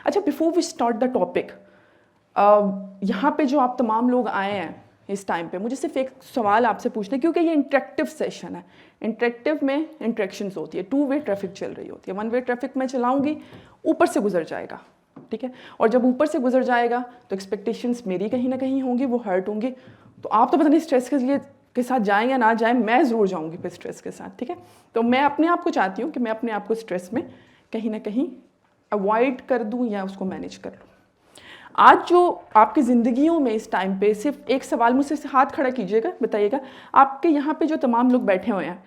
अच्छा, before we start the topic, यहाँ पे जो आप तमाम लोग आए हैं इस टाइम पे, मुझे सिर्फ एक सवाल आपसे पूछना है, क्योंकि ये इंटरेक्टिव सेशन है। इंटरेक्टिव में इंटरेक्शंस होती है, 2 वे ट्रैफिक चल रही होती है। 1 वे ट्रैफिक में चलाऊंगी, ऊपर से गुजर जाएगा, ठीक है, और जब ऊपर से गुजर जाएगा तो एक्सपेक्टेशंस मेरी कहीं ना कहीं होंगी, वो हर्ट होंगी। तो आप तो पता नहीं स्ट्रेस के साथ जाएं या ना जाएं, मैं ज़रूर जाऊँगी फिर स्ट्रेस के साथ, ठीक है। तो मैं अपने आप को चाहती हूँ कि मैं अपने आप को स्ट्रेस में कहीं ना कहीं अवॉइड कर दूँ या उसको मैनेज कर लूँ। आज जो आपकी ज़िंदगियों में इस टाइम पे, सिर्फ एक सवाल मुझसे हाथ खड़ा कीजिएगा, बताइएगा, आपके यहाँ पे जो तमाम लोग बैठे हुए हैं,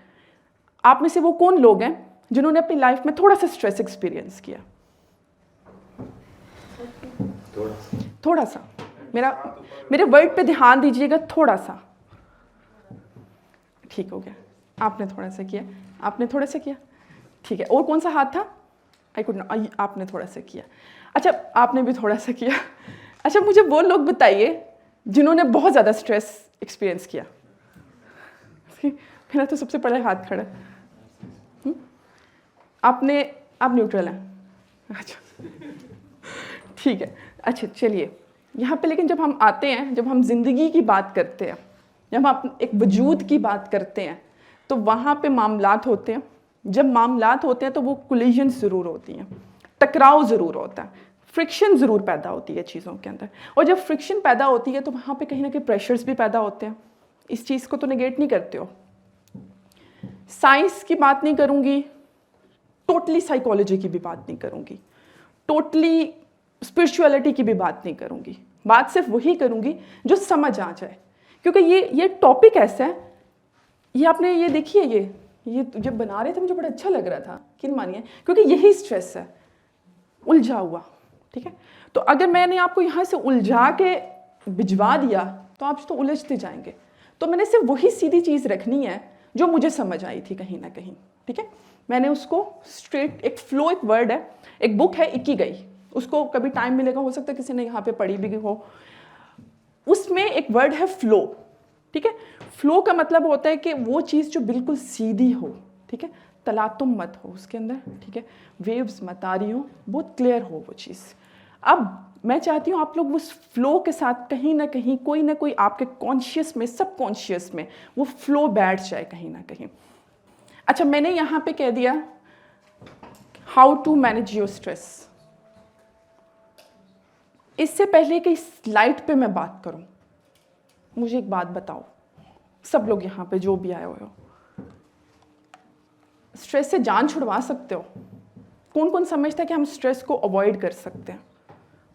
आप में से वो कौन लोग हैं जिन्होंने अपनी लाइफ में थोड़ा सा स्ट्रेस एक्सपीरियंस किया? थोड़ा सा। मेरे वर्ड पे ध्यान दीजिएगा, थोड़ा सा। ठीक हो गया, आपने थोड़ा सा किया, आपने थोड़ा सा किया, ठीक है। और कौन सा हाथ था? आई कुड नॉट, आपने थोड़ा सा किया। अच्छा, आपने भी थोड़ा सा किया। अच्छा, मुझे वो लोग बताइए जिन्होंने बहुत ज़्यादा स्ट्रेस एक्सपीरियंस किया। मेरा तो सबसे पहले हाथ खड़ा है। आप न्यूट्रल हैं? अच्छा, ठीक है। अच्छा, चलिए यहाँ पे, लेकिन जब हम आते हैं, जब हम ज़िंदगी की बात करते हैं, जब हम एक वजूद की बात करते हैं, तो वहाँ पे मामलात होते हैं। जब मामलात होते हैं तो वो कोलिजन ज़रूर होती हैं, टकराव ज़रूर होता है, फ्रिक्शन ज़रूर पैदा होती है चीज़ों के अंदर। और जब फ्रिक्शन पैदा होती है तो वहाँ पे कहीं ना कहीं प्रेशर्स भी पैदा होते हैं। इस चीज़ को तो नेगेट नहीं करते हो। साइंस की बात नहीं करूँगी, टोटली साइकोलॉजी की भी बात नहीं करूँगी, टोटली स्पिरिचुअलिटी की भी बात नहीं करूँगी। बात सिर्फ वही करूँगी जो समझ आ जाए, क्योंकि ये टॉपिक ऐसा है। ये आपने ये देखिए, ये जब बना रहे थे मुझे बड़ा अच्छा लग रहा था, कि मानिए, क्योंकि यही स्ट्रेस है, उलझा हुआ, ठीक है। तो अगर मैंने आपको यहाँ से उलझा के भिजवा दिया तो आप तो उलझते जाएंगे। तो मैंने सिर्फ वही सीधी चीज़ रखनी है जो मुझे समझ आई थी कहीं ना कहीं, ठीक है। मैंने उसको स्ट्रेट, एक फ्लो, एक वर्ड है, एक बुक है इकिगाई, उसको कभी टाइम मिलेगा, हो सकता है किसी ने यहाँ पे पढ़ी भी हो। उसमें एक वर्ड है फ्लो, ठीक है। फ्लो का मतलब होता है कि वो चीज़ जो बिल्कुल सीधी हो, ठीक है, तलातुम मत हो उसके अंदर, ठीक है, वेव्स मत आ रही हो, बहुत क्लियर हो वो चीज़। अब मैं चाहती हूँ आप लोग उस फ्लो के साथ कहीं ना कहीं, कोई ना कोई आपके कॉन्शियस में, सब कॉन्शियस में वो फ्लो बैठ जाए कहीं ना कहीं। अच्छा, मैंने यहाँ पे कह दिया how to manage your stress. इससे पहले कि स्लाइड पे मैं बात करूं, मुझे एक बात बताओ, सब लोग यहाँ पे जो भी आए हुए हो, स्ट्रेस से जान छुड़वा सकते हो? कौन कौन समझता है कि हम स्ट्रेस को अवॉइड कर सकते हैं?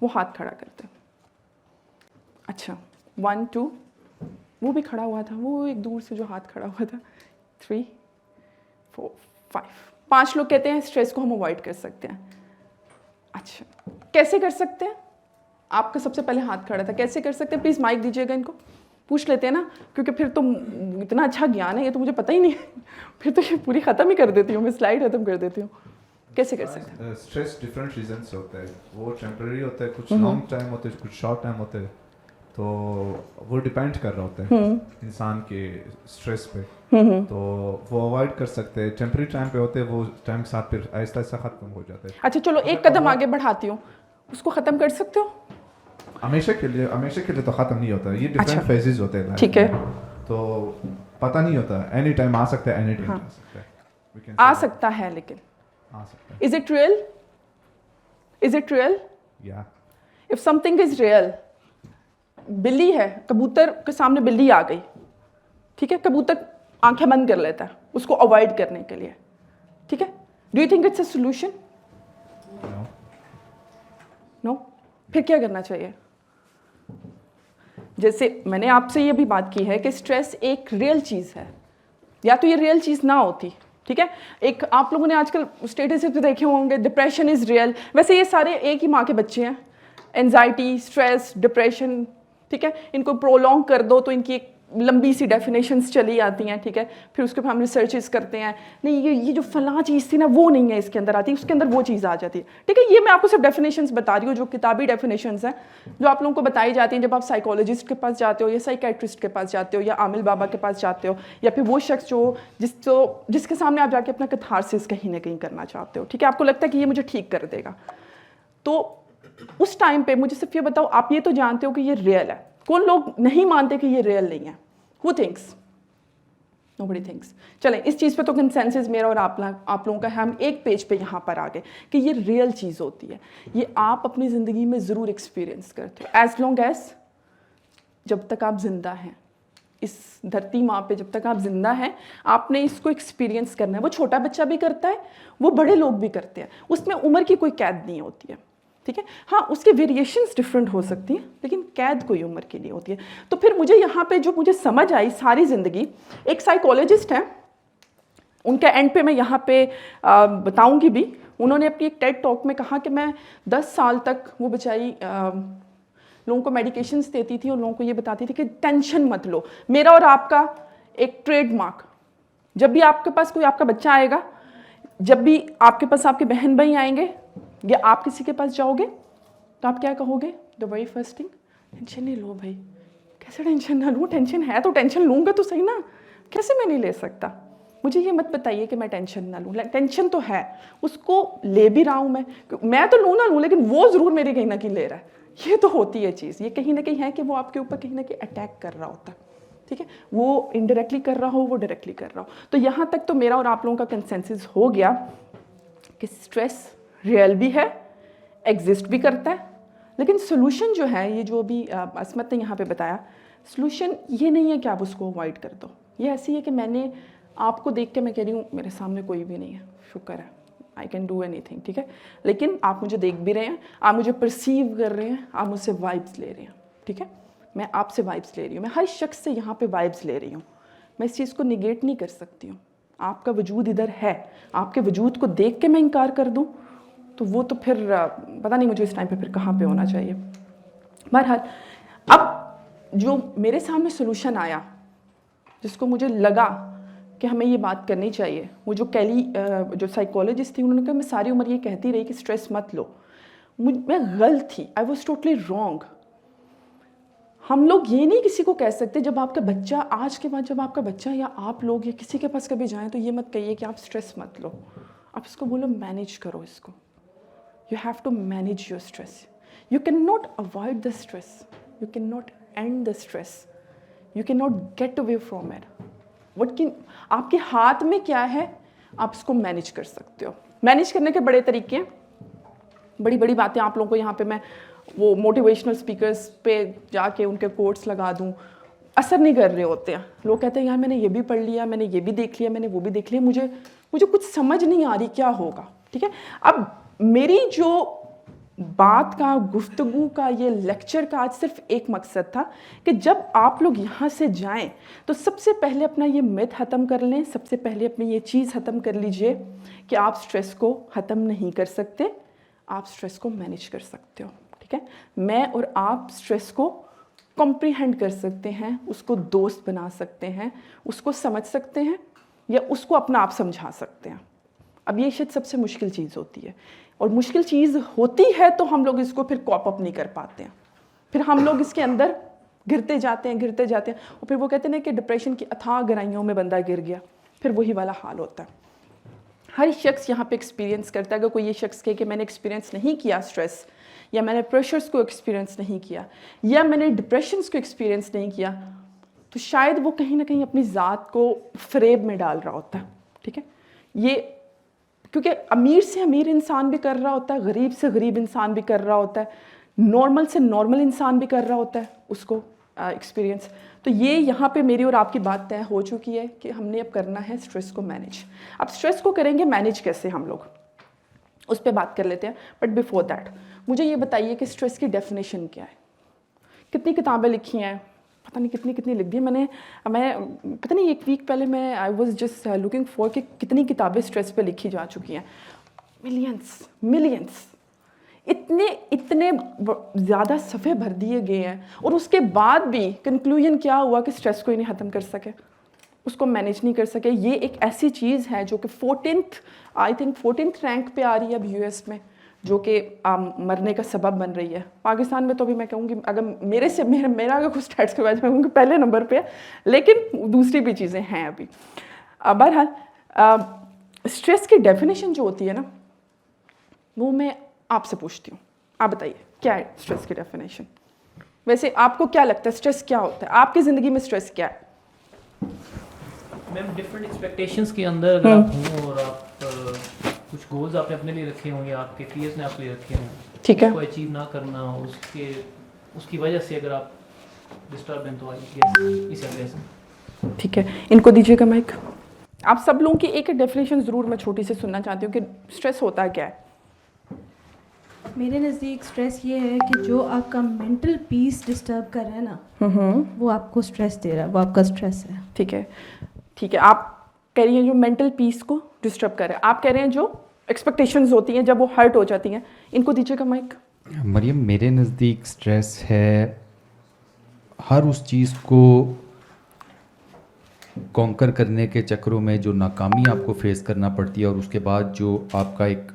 वो हाथ खड़ा करते हैं। अच्छा, 1 2, वो भी खड़ा हुआ था, वो एक दूर से जो हाथ खड़ा हुआ था, 3 4 5, 5 लोग कहते हैं स्ट्रेस को हम अवॉइड कर सकते हैं। अच्छा, कैसे कर सकते हैं? आपका सबसे पहले हाथ खड़ा था, कैसे कर सकते हैं? प्लीज़ माइक दीजिएगा, इनको पूछ लेते हैं ना, क्योंकि फिर तो इतना अच्छा ज्ञान है, ये तो मुझे पता ही नहीं है। फिर तो ये पूरी ख़त्म ही कर देती हूँ मैं, स्लाइड ख़त्म कर देती हूँ। कैसे कर सकते हैं? स्ट्रेस डिफरेंट रीजंस होता है, वो टेम्पररी होता है, कुछ लॉन्ग टाइम होते हैं, कुछ शॉर्ट टाइम होते हैं। तो वो डिपेंड कर रहा होता है इंसान के स्ट्रेस पे। तो वो अवॉइड कर सकते हैं। टेम्पररी टाइम पे होते हैं, वो टाइम के साथ फिर आहिस्ता आहिस्ता ख़त्म हो जाता है। अच्छा, चलो एक कदम आगे बढ़ाती हूँ, उसको ख़त्म कर सकते हो? हमेशा के लिए तो ख़त्म नहीं होता, ये डिफरेंट फेजेस होते हैं, ठीक है। तो पता नहीं होता, एनी टाइम आ सकता है, एनी टाइम जा सकता है, आ सकता है, लेकिन आ सकता है। Is it real? Is it real? या इफ समथिंग इज रियल, बिल्ली है, कबूतर के सामने बिल्ली आ गई, ठीक है, कबूतर आंखें बंद कर लेता है उसको अवॉइड करने के लिए, ठीक है। Do you think it's a solution? No. फिर क्या करना चाहिए? जैसे मैंने आपसे ये भी बात की है कि स्ट्रेस एक रियल चीज़ है, या तो ये रियल चीज़ ना होती, ठीक है। एक आप लोगों ने आजकल स्टेटस पे देखे होंगे, डिप्रेशन इज़ रियल। वैसे ये सारे एक ही माँ के बच्चे हैं, एंजाइटी, स्ट्रेस, डिप्रेशन, ठीक है। इनको प्रोलॉन्ग कर दो तो इनकी एक लंबी सी डेफिनेशंस चली आती हैं, ठीक है। फिर उसके ऊपर हम रिसर्चेस करते हैं, नहीं ये जो फलां चीज़ थी ना वो नहीं है इसके अंदर आती, उसके अंदर वो चीज़ आ जाती है, ठीक है। ये मैं आपको सिर्फ डेफिनेशंस बता रही हूँ, जो किताबी डेफिनेशंस हैं, जो आप लोगों को बताई जाती हैं जब आप साइकोलॉजिस्ट के पास जाते हो, या साइकेट्रिस्ट के पास जाते हो, या आमिल बाबा के पास जाते हो, या फिर वो शख्स जिसके सामने आप जाके अपना कैथारसिस कहीं ना कहीं करना चाहते हो, ठीक है। आपको लगता है कि ये मुझे ठीक कर देगा। तो उस टाइम पे मुझे सिर्फ ये बताओ, आप ये तो जानते हो कि ये रियल है, कौन लोग नहीं मानते कि ये रियल नहीं है? Who thinks? Nobody thinks. चलें, इस चीज़ पे तो कंसेंसस मेरा और आप लोगों का है, हम एक पेज पे यहाँ पर आ गए कि ये रियल चीज़ होती है, ये आप अपनी ज़िंदगी में ज़रूर एक्सपीरियंस करते हो, एज लॉन्ग एज जब तक आप जिंदा हैं इस धरती माँ पे, जब तक आप जिंदा हैं आपने इसको एक्सपीरियंस करना है। वो छोटा बच्चा भी करता है, वो बड़े लोग भी करते हैं, उसमें उम्र की कोई कैद नहीं होती है, ठीक है। हाँ, उसके वेरिएशंस डिफरेंट हो सकती हैं, लेकिन कैद कोई उम्र की नहीं होती है। तो फिर मुझे यहाँ पे जो मुझे समझ आई सारी ज़िंदगी, एक साइकोलॉजिस्ट हैं, उनका एंड पे मैं यहाँ पे बताऊँगी भी, उन्होंने अपनी एक टेड टॉक में कहा कि मैं 10 साल तक वो बेचारी लोगों को मेडिकेशंस देती थी और लोगों को ये बताती थी कि टेंशन मत लो। मेरा और आपका एक ट्रेडमार्क, जब भी आपके पास कोई आपका बच्चा आएगा, जब भी आपके पास आपके बहन भाई आएंगे या आप किसी के पास जाओगे तो आप क्या कहोगे? The very first thing, tension नहीं लो भाई। कैसे टेंशन ना लूँ? टेंशन है तो टेंशन लूँगा तो सही ना, कैसे मैं नहीं ले सकता? मुझे ये मत बताइए कि मैं टेंशन ना लूँ, टेंशन तो है, उसको ले भी रहा हूँ मैं तो लूँ ना लूँ, लेकिन वो ज़रूर मेरी कहीं ना कहीं ले रहा है। ये तो होती है चीज़, ये कहीं ना कहीं है कि वो आपके ऊपर कहीं ना कहीं अटैक कर रहा होता है, ठीक है। वो इनडायरेक्टली कर रहा हो, वो डायरेक्टली कर रहा हो। तो यहाँ तक तो मेरा और आप लोगों का कंसेंसस हो गया कि स्ट्रेस रियल भी है, एग्जिस्ट भी करता है, लेकिन सोल्यूशन जो है, ये जो अभी असमत ने यहाँ पे बताया, सोल्यूशन ये नहीं है कि आप उसको अवॉइड कर दो। ये ऐसी है कि मैंने आपको देख के मैं कह रही हूँ मेरे सामने कोई भी नहीं है, शुक्र है, आई कैन डू एनीथिंग, ठीक है। लेकिन आप मुझे देख भी रहे हैं, आप मुझे परसीव कर रहे हैं, आप मुझसे वाइब्स ले रहे हैं, ठीक है। मैं आपसे वाइब्स ले रही हूँ, मैं हर शख्स से यहाँ पे वाइब्स ले रही हूँ, मैं इस चीज़ को निगेट नहीं कर सकती हूँ। आपका वजूद इधर है, आपके वजूद को देख के मैं इनकार कर दूँ तो वो तो फिर पता नहीं मुझे इस टाइम पे फिर कहाँ पे होना चाहिए। बहरहाल, अब जो मेरे सामने सोल्यूशन आया, जिसको मुझे लगा कि हमें ये बात करनी चाहिए, वो जो कैली जो साइकोलॉजिस्ट थी, उन्होंने कहा मैं सारी उम्र ये कहती रही कि स्ट्रेस मत लो, मैं गलत थी, आई वॉज टोटली रॉन्ग। हम लोग ये नहीं किसी को कह सकते, जब आपका बच्चा, आज के बाद जब आपका बच्चा या आप लोग या किसी के पास कभी जाएं तो ये मत कहिए कि आप स्ट्रेस मत लो, आप इसको बोलो मैनेज करो इसको। You have to manage your stress, you can not avoid the stress, you can not end the stress, you can not get away from it. What can, आपके हाथ में क्या है, आप इसको मैनेज कर सकते हो। मैनेज करने के बड़े तरीके हैं, बड़ी बड़ी बातें आप लोगों को यहाँ पे मैं वो मोटिवेशनल स्पीकर्स पे जाके उनके कोट्स लगा दूँ, असर नहीं कर रहे होते हैं। लोग कहते हैं यार मैंने ये भी पढ़ लिया, मैंने ये भी देख लिया, मैंने वो भी देख लिया, मुझे कुछ समझ नहीं आ रही क्या होगा, ठीक है। अब मेरी जो बात का, गुफ्तगू का, ये लेक्चर का आज सिर्फ एक मकसद था कि जब आप लोग यहाँ से जाएं तो सबसे पहले अपना ये मिथ ख़त्म कर लें, सबसे पहले अपनी ये चीज़ ख़त्म कर लीजिए कि आप स्ट्रेस को ख़त्म नहीं कर सकते, आप स्ट्रेस को मैनेज कर सकते हो, ठीक है। मैं और आप स्ट्रेस को कॉम्प्रीहेंड कर सकते हैं, उसको दोस्त बना सकते हैं, उसको समझ सकते हैं या उसको अपना आप समझा सकते हैं। अब ये शायद सबसे मुश्किल चीज़ होती है, और मुश्किल चीज़ होती है तो हम लोग इसको फिर कॉप अप नहीं कर पाते हैं, फिर हम लोग इसके अंदर गिरते जाते हैं और फिर वो कहते हैं कि डिप्रेशन की अथाह गहराइयों में बंदा गिर गया, फिर वही वाला हाल होता है। हर शख्स यहाँ पे एक्सपीरियंस करता है। अगर कोई ये शख्स कहे कि मैंने एक्सपीरियंस नहीं किया स्ट्रेस, या मैंने प्रेशर्स को एक्सपीरियंस नहीं किया, या मैंने डिप्रेशंस को एक्सपीरियंस नहीं किया, तो शायद वो कहीं ना कहीं अपनी ज़ात को फ्रेब में डाल रहा होता है, ठीक है। ये क्योंकि अमीर से अमीर इंसान भी कर रहा होता है, गरीब से गरीब इंसान भी कर रहा होता है, नॉर्मल से नॉर्मल इंसान भी कर रहा होता है उसको एक्सपीरियंस। तो ये यहाँ पे मेरी और आपकी बात तय हो चुकी है कि हमने अब करना है स्ट्रेस को मैनेज। अब स्ट्रेस को करेंगे मैनेज कैसे, हम लोग उस पर बात कर लेते हैं। बट बिफोर दैट मुझे ये बताइए कि स्ट्रेस की डेफिनेशन क्या है। कितनी किताबें लिखी हैं, पता नहीं कितनी लिख दी मैं पता नहीं, एक वीक पहले मैं I was just looking for कि कितनी किताबें स्ट्रेस पे लिखी जा चुकी हैं। मिलियंस, इतने ज़्यादा सफ़े भर दिए गए हैं, और उसके बाद भी कंक्लूजन क्या हुआ कि स्ट्रेस को ही नहीं ख़त्म कर सके, उसको मैनेज नहीं कर सके। ये एक ऐसी चीज़ है जो कि 14th रैंक पे आ रही है अब यूएस में, जो कि मरने का सबब बन रही है। पाकिस्तान में तो अभी मैं कहूँगी, अगर मेरा अगर कुछ स्टैट्स के बाद मैं कहूँगी पहले नंबर पे है, लेकिन दूसरी भी चीज़ें हैं अभी। बहरहाल स्ट्रेस की डेफिनेशन जो होती है ना, वो मैं आपसे पूछती हूँ, आप बताइए क्या है स्ट्रेस की डेफिनेशन? वैसे आपको क्या लगता है स्ट्रेस क्या होता है? आपकी ज़िंदगी में स्ट्रेस क्या है? मैम डिफरेंट एक्सपेक्टेशंस के अंदर अगर आप हों और आप कुछ गोल्स आपने अपने लिए रखे होंगे, आपके पीयर्स ने आपके लिए रखे हों, ठीक है। उसको अचीव ना करना, उसकी वजह से अगर आप डिस्टर्ब हैं तो आई गेस इस वजह से। ठीक है, इनको दीजिएगा माइक। आप सब लोगों की एक डेफिनेशन ज़रूर मैं छोटी सी सुनना चाहती हूँ कि स्ट्रेस होता क्या है। मेरे नज़दीक स्ट्रेस ये है कि जो आपका मेंटल पीस डिस्टर्ब कर रहा है ना, वो आपको स्ट्रेस दे रहा है, वो आपका स्ट्रेस है। ठीक है, ठीक है। आप कह रही हैं जो मेंटल पीस को डिस्टर्ब कर रहा है, आप कह रहे हैं जो एक्सपेक्टेशंस होती हैं जब वो हर्ट हो जाती हैं। इनको दीजिएगा माइक। मरियम, मेरे नज़दीक स्ट्रेस है हर उस चीज़ को कॉन्कर करने के चक्करों में जो नाकामी आपको फेस करना पड़ती है और उसके बाद जो आपका एक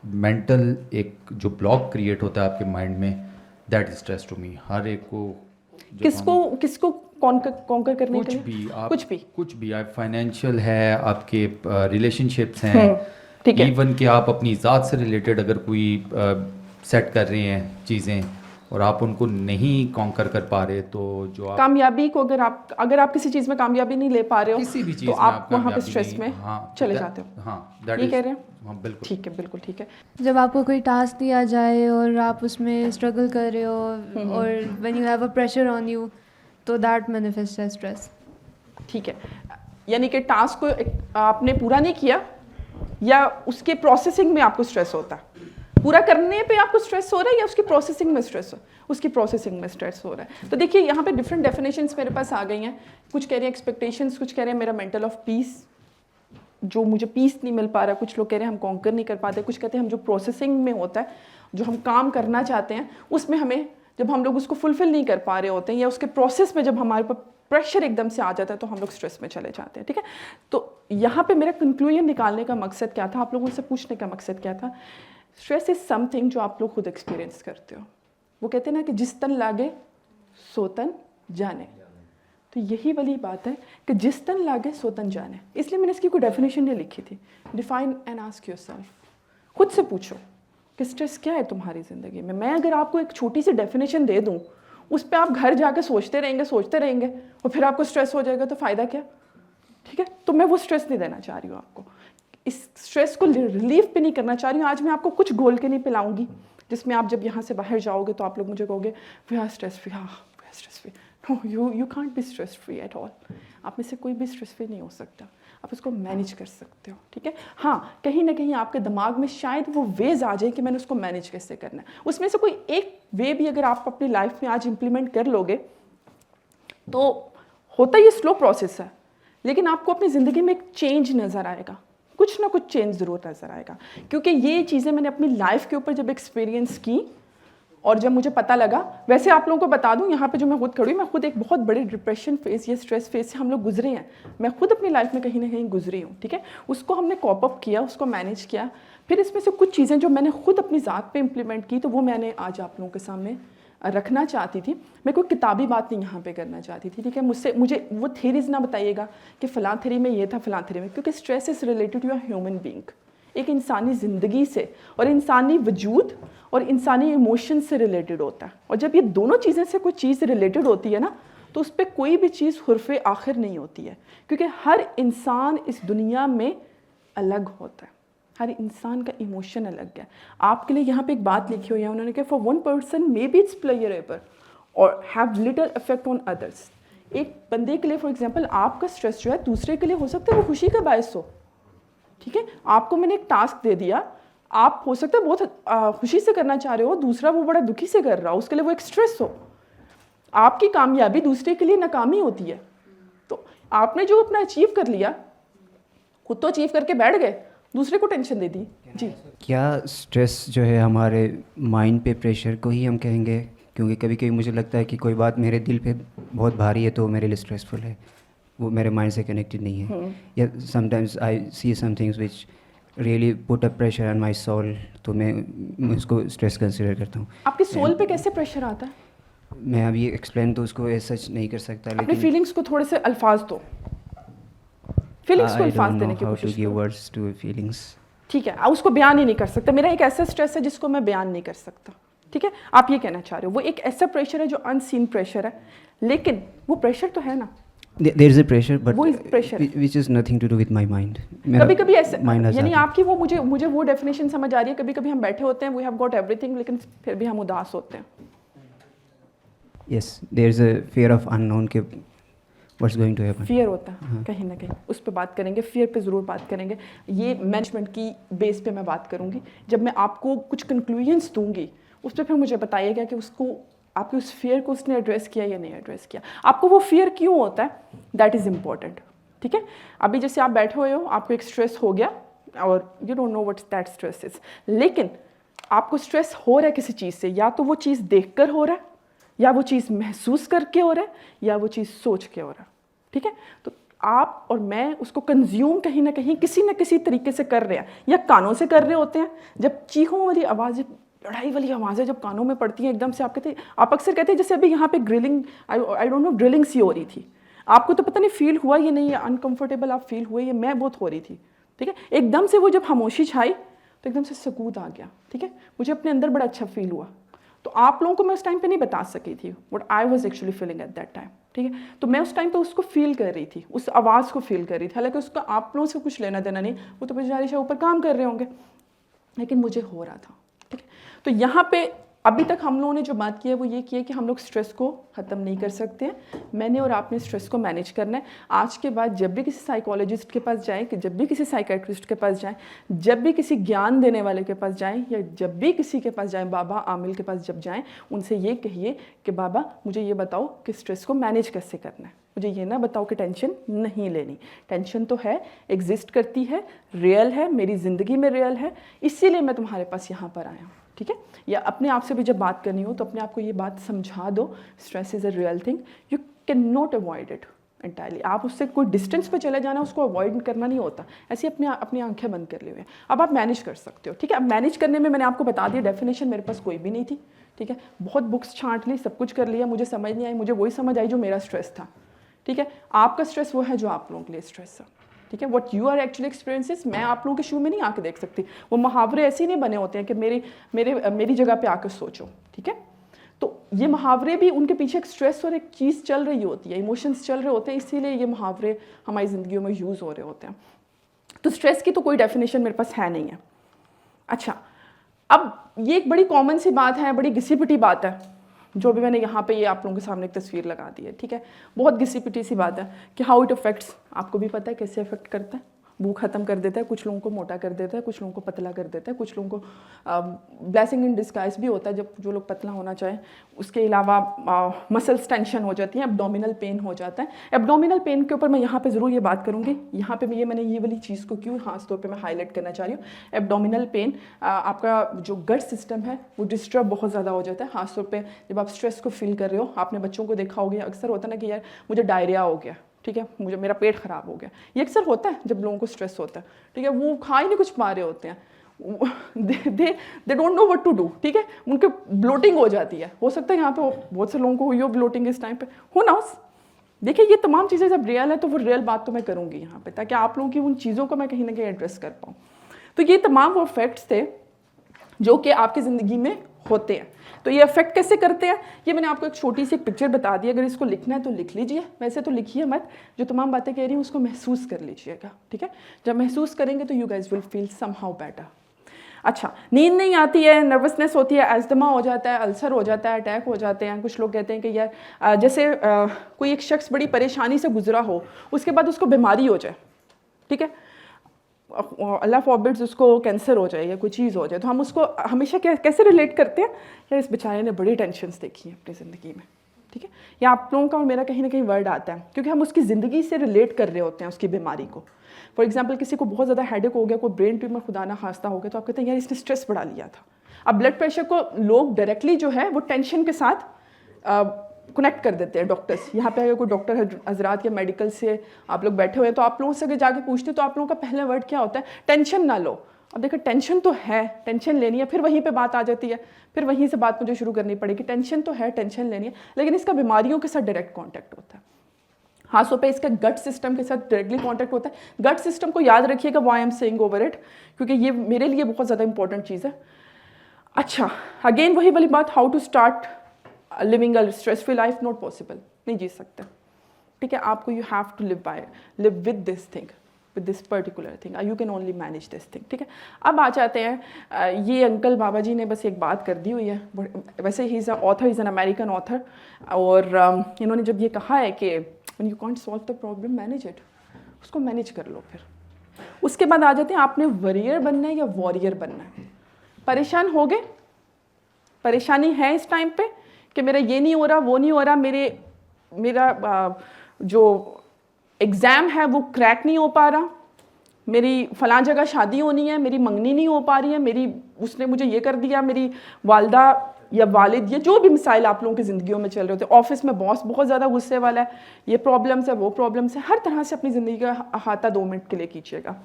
मेंटल एक जो ब्लॉक क्रिएट होता है आपके माइंड में, that is stress to me. हर एक को किसको कॉन्कर करने के लिए? कुछ भी आप फाइनेंशियल है, आपके रिलेशनशिप्स हैं, ठीक है। इवन कि आप अपनी ज़ात से रिलेटेड अगर कोई सेट कर रहे हैं चीज़ें और आप उनको नहीं कॉन्कर कर पा रहे, तो जो आप कामयाबी को अगर आप किसी चीज़ में कामयाबी नहीं ले पा रहे हो किसी भी चीज़ तो में आप वहाँ पे कामयाबी स्ट्रेस नहीं- में हाँ, चले that- जाते हो। हाँ, that ये is- कह रहे हैं? हाँ, बिल्कुल ठीक है, बिल्कुल ठीक है। जब आपको कोई टास्क दिया जाए और आप उसमें स्ट्रगल कर रहे हो और when you have a pressure on you, तो दैट मैनिफेस्ट एज स्ट्रेस। ठीक है, यानी कि टास्क को आपने पूरा नहीं किया या उसके प्रोसेसिंग में आपको स्ट्रेस होता है? पूरा करने पे आपको स्ट्रेस हो रहा है या उसकी प्रोसेसिंग में स्ट्रेस हो? उसकी प्रोसेसिंग में स्ट्रेस हो रहा है। तो देखिए यहाँ पे डिफरेंट डेफिनेशंस मेरे पास आ गई हैं। कुछ कह रहे हैं एक्सपेक्टेशंस, कुछ कह रहे हैं मेरा मेंटल ऑफ पीस, जो मुझे पीस नहीं मिल पा रहा। कुछ लोग कह रहे हैं हम कॉन्कर नहीं कर पाते। कुछ कहते हैं हम जो प्रोसेसिंग में होता है, जो हम काम करना चाहते हैं उसमें हमें जब हम लोग उसको फुलफिल नहीं कर पा रहे होते हैं या उसके प्रोसेस में जब हमारे पर प्रेशर एकदम से आ जाता है तो हम लोग स्ट्रेस में चले जाते हैं। ठीक है, तो यहाँ पे मेरा कंक्लूजन निकालने का मकसद क्या था, आप लोगों से पूछने का मकसद क्या था? स्ट्रेस इज समथिंग जो आप लोग खुद एक्सपीरियंस करते हो। वो कहते हैं ना कि जिस तन लागे सो तन जाने, तो यही वाली बात है कि जिस तन लागे सो तन जाने। इसलिए मैंने इसकी कोई डेफिनेशन नहीं लिखी थी। डिफाइन एंड आस्क योरसेल्फ, खुद से पूछो कि स्ट्रेस क्या है तुम्हारी ज़िंदगी में। मैं अगर आपको एक छोटी सी डेफिनेशन दे दूँ, उस पर आप घर जाके सोचते रहेंगे और फिर आपको स्ट्रेस हो जाएगा, तो फ़ायदा क्या? ठीक है, तो मैं वो स्ट्रेस नहीं देना चाह रही हूँ आपको। इस स्ट्रेस को रिलीफ पे नहीं करना चाह रही हूँ। आज मैं आपको कुछ गोल के नहीं पिलाऊंगी जिसमें आप जब यहाँ से बाहर जाओगे तो आप लोग मुझे कहोगे वी आर स्ट्रेस फ्री। हाँ, we are stress free. No, you can't be stress free at all. आप में से कोई भी स्ट्रेस फ्री नहीं हो सकता। आप उसको मैनेज कर सकते हो। ठीक है, हाँ, कहीं ना कहीं आपके दिमाग में शायद वो वेज आ जाए कि मैंने उसको मैनेज कैसे करना है। उसमें से कोई एक वे भी अगर आप अपनी लाइफ में आज इम्प्लीमेंट कर लोगे तो होता ये स्लो प्रोसेस है, लेकिन आपको अपनी ज़िंदगी में एक चेंज नज़र आएगा। कुछ ना कुछ चेंज ज़रूर नज़र आएगा, क्योंकि ये चीज़ें मैंने अपनी लाइफ के ऊपर जब एक्सपीरियंस की और जब मुझे पता लगा। वैसे आप लोगों को बता दूं, यहाँ पे जो मैं खुद खड़ी हूँ, मैं खुद एक बहुत बड़े डिप्रेशन फेस या स्ट्रेस फेस से हम लोग गुजरे हैं। मैं खुद अपनी लाइफ में कहीं ना कहीं गुजरी हूँ। ठीक है, उसको हमने कॉप अप किया, उसको मैनेज किया। फिर इसमें से कुछ चीज़ें जो मैंने खुद अपनी ज़ात पे इम्प्लीमेंट की, तो वो मैंने आज आप लोगों के सामने रखना चाहती थी। मैं कोई किताबी बात नहीं यहाँ पे करना चाहती थी। ठीक है, मुझे वो थेरीज ना बताइएगा कि फ़लाँ थेरी में ये था, फ़लाँ थेरी में, क्योंकि stress is related to a human being, एक इंसानी ज़िंदगी से और इंसानी वजूद और इंसानी इमोशन से रिलेटेड होता है। और जब ये दोनों चीज़ें से कोई चीज़ रिलेटेड होती है ना, तो उस पर कोई भी चीज़ हुर्फ़े आखिर नहीं होती है, क्योंकि हर इंसान इस दुनिया में अलग होता है। हर इंसान का इमोशन अलग है। आपके लिए यहाँ पे एक बात लिखी हुई है, उन्होंने कहा for one person maybe it's playable और have little effect on others. एक बंदे के लिए फॉर एग्जांपल आपका स्ट्रेस जो है दूसरे के लिए हो सकता है वो खुशी का बायस हो। ठीक है, आपको मैंने एक टास्क दे दिया, आप हो सकता है बहुत खुशी से करना चाह रहे हो, दूसरा वो बड़ा दुखी से कर रहा हो, उसके लिए वो एक स्ट्रेस हो। आपकी कामयाबी दूसरे के लिए नाकामी होती है। तो आपने जो अपना अचीव कर लिया, खुद तो अचीव करके बैठ गए, दूसरे को टेंशन दे दी। जी, क्या स्ट्रेस जो है हमारे माइंड पे प्रेशर को ही हम कहेंगे? क्योंकि कभी कभी मुझे लगता है कि कोई बात मेरे दिल पे बहुत भारी है तो मेरे लिए स्ट्रेसफुल है, वो मेरे माइंड से कनेक्टेड नहीं है। या sometimes I see some things which really put a pressure on my soul, तो मैं उसको स्ट्रेस कंसिडर करता हूँ। आपकी सोल पे कैसे प्रेशर आता है? मैं अभी एक्सप्लेन तो उसको ऐसा नहीं कर सकता, अपनी लेकिन फीलिंग्स को थोड़े से अल्फाज दो, फीलिंग्स को I अल्फाज don't देने know की how to कोशिश give करो। words to feelings. ठीक है, उसको बयान ही नहीं कर सकता। मेरा एक ऐसा स्ट्रेस है जिसको मैं बयान नहीं कर सकता, ठीक है, आप ये कहना चाह रहे हो। वो एक ऐसा प्रेशर है जो अनसीन प्रेशर है, लेकिन वो प्रेशर तो है ना। There is a pressure, but वो pressure है। which is nothing to do with my mind. कभी कभी ऐसे mind यानी आपकी वो मुझे वो डेफिनेशन समझ आ रही है। कभी कभी हम बैठे होते हैं, वी हैव गॉट एवरीथिंग, लेकिन फिर भी हम उदास होते हैं। Yes, there is a fear of unknown के what's going to happen. Fear होता है कहीं ना कहीं, उस पर बात करेंगे, फियर पे ज़रूर बात करेंगे। ये मैनेजमेंट की बेस पे मैं बात करूँगी। जब मैं आपको कुछ कंक्लूजन्स दूंगी, उस पर फिर मुझे बताइएगा कि उसको, आपके उस फियर को उसने एड्रेस किया या नहीं एड्रेस किया। आपको वो फियर क्यों होता है, दैट इज़ इम्पॉर्टेंट, ठीक है। अभी जैसे आप बैठे हुए हो, आपको एक स्ट्रेस हो गया और you don't know what that stress is, लेकिन आपको स्ट्रेस हो रहा है किसी चीज़ से, या तो वो चीज़ देखकर हो रहा है, या वो चीज़ महसूस करके हो रहा है, या वो चीज़ सोच के हो रहा है, ठीक है। तो आप और मैं उसको कंज्यूम कहीं ना कहीं किसी न किसी तरीके से कर रहे हैं, या कानों से कर रहे होते हैं। जब चीखों वाली आवाज़ें, लड़ाई वाली आवाज़ें जब कानों में पड़ती हैं एकदम से, आप अक्सर कहते हैं जैसे अभी यहाँ पे grilling, I don't know, drilling सी हो रही थी। आपको तो पता नहीं फील हुआ ये नहीं, अनकंफर्टेबल आप फील हुए, ये मैं बहुत हो रही थी, ठीक है। एकदम से वो जब खामोशी छाई तो एकदम से सुकून आ गया, ठीक है। मुझे अपने अंदर बड़ा अच्छा फील हुआ। तो आप लोगों को मैं उस टाइम पे नहीं बता सकी थी what I was actually feeling at that time, ठीक है। तो मैं उस टाइम पे उसको फील कर रही थी, उस आवाज़ को फील कर रही थी। हालांकि उसका आप लोगों से कुछ लेना देना नहीं, वो तो बेचारे से ऊपर काम कर रहे होंगे, लेकिन मुझे हो रहा था, ठीक है। तो यहाँ पे अभी तक हम लोगों ने जो बात की है वो ये की है कि हम लोग स्ट्रेस को ख़त्म नहीं कर सकते हैं। मैंने और आपने स्ट्रेस को मैनेज करना है। आज के बाद जब भी किसी साइकोलॉजिस्ट के पास जाएं, कि जब भी किसी साइकेट्रिस्ट के पास जाएं, जब भी किसी ज्ञान देने वाले के पास जाएं, या जब भी किसी के पास जाएं, बाबा आमिल के पास जब जाएं, उनसे ये कहिए कि बाबा मुझे ये बताओ कि स्ट्रेस को मैनेज कैसे करना है। मुझे ये ना बताओ कि टेंशन नहीं लेनी। टेंशन तो है, एग्जिस्ट करती है, रियल है, मेरी ज़िंदगी में रियल है, इसीलिए मैं तुम्हारे पास यहाँ पर आया हूँ, ठीक है। या अपने आप से भी जब बात करनी हो तो अपने आप को ये बात समझा दो, stress is a real thing, you can not avoid it entirely. आप उससे कोई डिस्टेंस पे चले जाना, उसको अवॉइड करना नहीं होता। ऐसे अपनी आंखें बंद कर ली हुई है। अब आप मैनेज कर सकते हो, ठीक है। अब मैनेज करने में मैंने आपको बता दिया, डेफिनेशन मेरे पास कोई भी नहीं थी, ठीक है। बहुत बुक्स छांट ली, सब कुछ कर लिया, मुझे समझ नहीं आई। मुझे वही समझ आई जो मेरा स्ट्रेस था, ठीक है। आपका स्ट्रेस वो है जो आप लोगों के लिए स्ट्रेस है, ठीक है। What you are actually experiences, मैं आप लोगों के शू में नहीं आके देख सकती। वो मुहावरे ऐसे ही नहीं बने होते हैं कि मेरी जगह पे आकर सोचो, ठीक है। तो ये मुहावरे भी, उनके पीछे एक स्ट्रेस और एक चीज़ चल रही होती है, इमोशंस चल रहे होते हैं, इसीलिए ये मुहावरे हमारी ज़िंदगियों में यूज़ हो रहे होते हैं। तो स्ट्रेस की तो कोई डेफिनेशन मेरे पास है नहीं है। अच्छा, अब ये एक बड़ी कॉमन सी बात है, बड़ी घिसी पिटी बात है, जो भी मैंने यहाँ पे ये आप लोगों के सामने एक तस्वीर लगा दी है, ठीक है। बहुत घिसी पिटी सी बात है कि हाउ इट अफेक्ट्स, आपको भी पता है कैसे अफेक्ट करता है। भूख ख़त्म कर देता है, कुछ लोगों को मोटा कर देता है, कुछ लोगों को पतला कर देता है, कुछ लोगों को ब्लेसिंग इन डिस्गाइज भी होता है जब जो लोग पतला होना चाहें। उसके अलावा मसल्स टेंशन हो जाती हैं, एब्डोमिनल पेन हो जाता है। एब्डोमिनल पेन के ऊपर मैं यहाँ पे ज़रूर ये बात करूँगी। यहाँ पे मैंने ये वाली चीज़ को क्यों खास तौर पे मैं हाईलाइट करना चाह रही हूँ। एब्डोमिनल पेन, आपका जो गट सिस्टम है वो डिस्टर्ब बहुत ज़्यादा हो जाता है, खास तौर पर जब आप स्ट्रेस को फील कर रहे हो। आपने बच्चों को देखा होगा, अक्सर होता है ना कि यार मुझे डायरिया हो गया, ठीक है, मुझे मेरा पेट ख़राब हो गया। ये अक्सर होता है जब लोगों को स्ट्रेस होता है, ठीक है। वो खा ही नहीं कुछ पा रहे होते हैं, they don't know what to do, ठीक है। उनके ब्लोटिंग हो जाती है। हो सकता है यहाँ पे बहुत से लोगों को हुई हो ब्लोटिंग इस टाइम पे, हो ना। देखिए ये तमाम चीज़ें जब रियल है तो वो रियल बात तो मैं करूँगी यहाँ पे, ताकि आप लोगों की उन चीज़ों को मैं कहीं ना कहीं एड्रेस कर पाऊँ। तो ये तमाम वो फैक्ट्स थे जो कि आपकी ज़िंदगी में होते हैं। तो ये अफेक्ट कैसे करते हैं, ये मैंने आपको एक छोटी सी पिक्चर बता दी। अगर इसको लिखना है तो लिख लीजिए, वैसे तो लिखिए मत। जो तमाम बातें कह रही हूँ उसको महसूस कर लीजिएगा, ठीक है। जब महसूस करेंगे तो you guys will feel somehow better. अच्छा, नींद नहीं आती है, नर्वसनेस होती है, अस्थमा हो जाता है, अल्सर हो जाता है, अटैक हो जाते हैं। कुछ लोग कहते हैं कि यार जैसे कोई एक शख्स बड़ी परेशानी से गुजरा हो, उसके बाद उसको बीमारी हो जाए, ठीक है, अल्लाह फॉरबिड्स उसको कैंसर हो जाए या कोई चीज़ हो जाए, तो हम उसको हमेशा कैसे रिलेट करते हैं, यार इस बेचारे ने बड़ी टेंशन्स देखी हैं अपनी ज़िंदगी में, ठीक है। या आप लोगों का और मेरा कहीं ना कहीं वर्ड आता है, क्योंकि हम उसकी ज़िंदगी से रिलेट कर रहे होते हैं उसकी बीमारी को। फॉर एग्जाम्पल किसी को बहुत ज़्यादा हेडेक हो गया, कोई ब्रेन ट्यूमर खुदा ना खास्ता हो गया, तो आप कहते हैं यार इसने स्ट्रेस बढ़ा लिया था। अब ब्लड प्रेशर को लोग डायरेक्टली जो है वो टेंशन के साथ कनेक्ट कर देते हैं। डॉक्टर्स, यहाँ पे अगर कोई डॉक्टर हजरात के मेडिकल से आप लोग बैठे हुए हैं तो आप लोगों से अगर जाके पूछते हो तो आप लोगों का पहला वर्ड क्या होता है, टेंशन ना लो। अब देखो टेंशन तो है, टेंशन लेनी है, फिर वहीं पे बात आ जाती है, फिर वहीं से बात मुझे शुरू करनी पड़ेगी। टेंशन तो है, टेंशन लेनी है, लेकिन इसका बीमारियों के साथ डायरेक्ट कॉन्टैक्ट होता है। हाथों पे इसका गट सिस्टम के साथ डायरेक्टली कांटेक्ट होता है। गट सिस्टम को याद रखिएगा, why I am saying over it, क्योंकि ये मेरे लिए बहुत ज़्यादा इंपॉर्टेंट चीज़ है। अच्छा, अगेन वही वाली बात, how to start living a stress free life, not possible, नहीं जी सकते, ठीक है। आपको you have to live with this thing, with this particular thing, you can only manage this thing, ठीक है। अब आ जाते हैं, ये अंकल बाबा जी ने बस एक बात कर दी हुई है, वैसे he is a author, is an American author, और इन्होंने जब ये कहा है कि when you can't solve the problem manage it, उसको मैनेज कर लो। फिर उसके बाद आ जाते हैं, आपने वॉरियर बनना है या वॉरियर बनना है। परेशान हो गए, परेशानी है इस टाइम पे कि मेरा ये नहीं हो रहा, वो नहीं हो रहा, मेरा जो एग्ज़ाम है वो क्रैक नहीं हो पा रहा, मेरी फ़लाँ जगह शादी होनी है, मेरी मंगनी नहीं हो पा रही है, मेरी उसने मुझे ये कर दिया, मेरी वालदा या वालिद, ये जो भी मिसाइल आप लोगों की ज़िंदगियों में चल रहे होते हैं, ऑफिस में बॉस बहुत ज़्यादा गुस्से वाला है, ये प्रॉब्लम्स है, वो प्रॉब्लम्स है, हर तरह से अपनी ज़िंदगी का अहाता 2 मिनट के लिए कीजिएगा।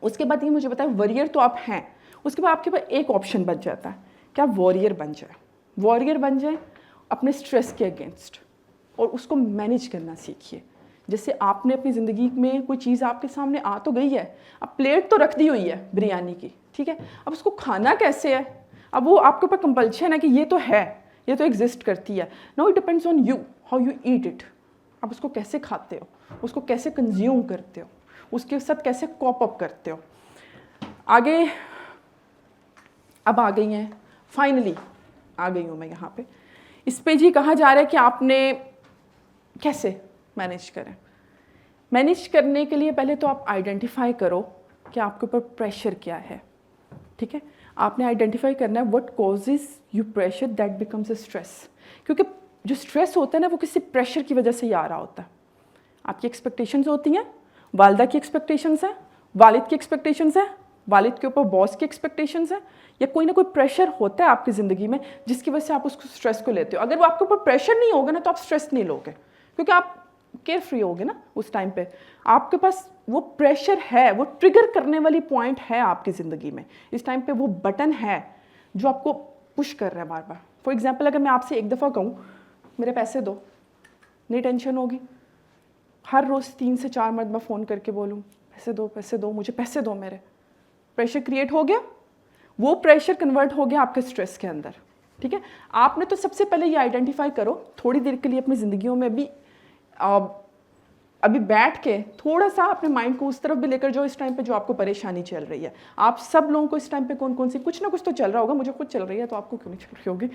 उसके बाद ये मुझे बताएं, वॉरियर तो आप हैं, उसके बाद आपके पास एक ऑप्शन बच जाता है कि आप वॉरियर बन जाए। वॉरियर बन जाए अपने स्ट्रेस के अगेंस्ट, और उसको मैनेज करना सीखिए। जैसे आपने अपनी ज़िंदगी में कोई चीज़ आपके सामने आ तो गई है, अब प्लेट तो रख दी हुई है बिरयानी की, ठीक है, अब उसको खाना कैसे है, अब वो आपके ऊपर कंपल्शन है कि ये तो है, ये तो एग्जिस्ट करती है। Now it depends on you, how you eat it, आप उसको कैसे खाते हो, उसको कैसे कंज्यूम करते हो, उसके साथ कैसे कॉप अप करते हो। आगे अब आ गई हैं, फाइनली आ गई हूँ मैं यहाँ पे। इस पे जी कहा जा रहा है कि आपने कैसे मैनेज करें। मैनेज करने के लिए पहले तो आप आइडेंटिफाई करो कि आपके ऊपर प्रेशर क्या है, ठीक है। आपने आइडेंटिफाई करना है what causes you pressure that becomes a stress, क्योंकि जो स्ट्रेस होता है ना वो किसी प्रेशर की वजह से ही आ रहा होता है। आपकी एक्सपेक्टेशंस होती हैं, वालदा की एक्सपेक्टेशंस हैं, वालिद की एक्सपेक्टेशंस हैं, वालिद के ऊपर बॉस की एक्सपेक्टेशंस हैं, या कोई ना कोई प्रेशर होता है आपकी ज़िंदगी में जिसकी वजह से आप उसको स्ट्रेस को लेते हो। अगर वो आपके ऊपर प्रेशर नहीं होगा ना तो आप स्ट्रेस नहीं लोगे, क्योंकि आप केयर फ्री होगे ना उस टाइम पे। आपके पास वो प्रेशर है, वो ट्रिगर करने वाली पॉइंट है आपकी ज़िंदगी में, इस टाइम पे वो बटन है जो आपको पुश कर रहा है बार बार। फॉर एग्जाम्पल, अगर मैं आपसे एक दफ़ा कहूँ मेरे पैसे दो, नहीं टेंशन होगी। हर रोज़ 3 से 4 मरतबा फ़ोन करके बोलूँ पैसे दो, मुझे पैसे दो, मेरे प्रेशर क्रिएट हो गया, वो प्रेशर कन्वर्ट हो गया आपके स्ट्रेस के अंदर, ठीक है। आपने तो सबसे पहले ये आइडेंटिफाई करो, थोड़ी देर के लिए अपनी ज़िंदगियों में भी अभी बैठ के थोड़ा सा अपने माइंड को उस तरफ भी लेकर जो इस टाइम पे जो आपको परेशानी चल रही है। आप सब लोगों को इस टाइम पे कौन कौन सी कुछ ना कुछ तो चल रहा होगा, मुझे कुछ चल रही है तो आपको क्यों नहीं चल रही होगी,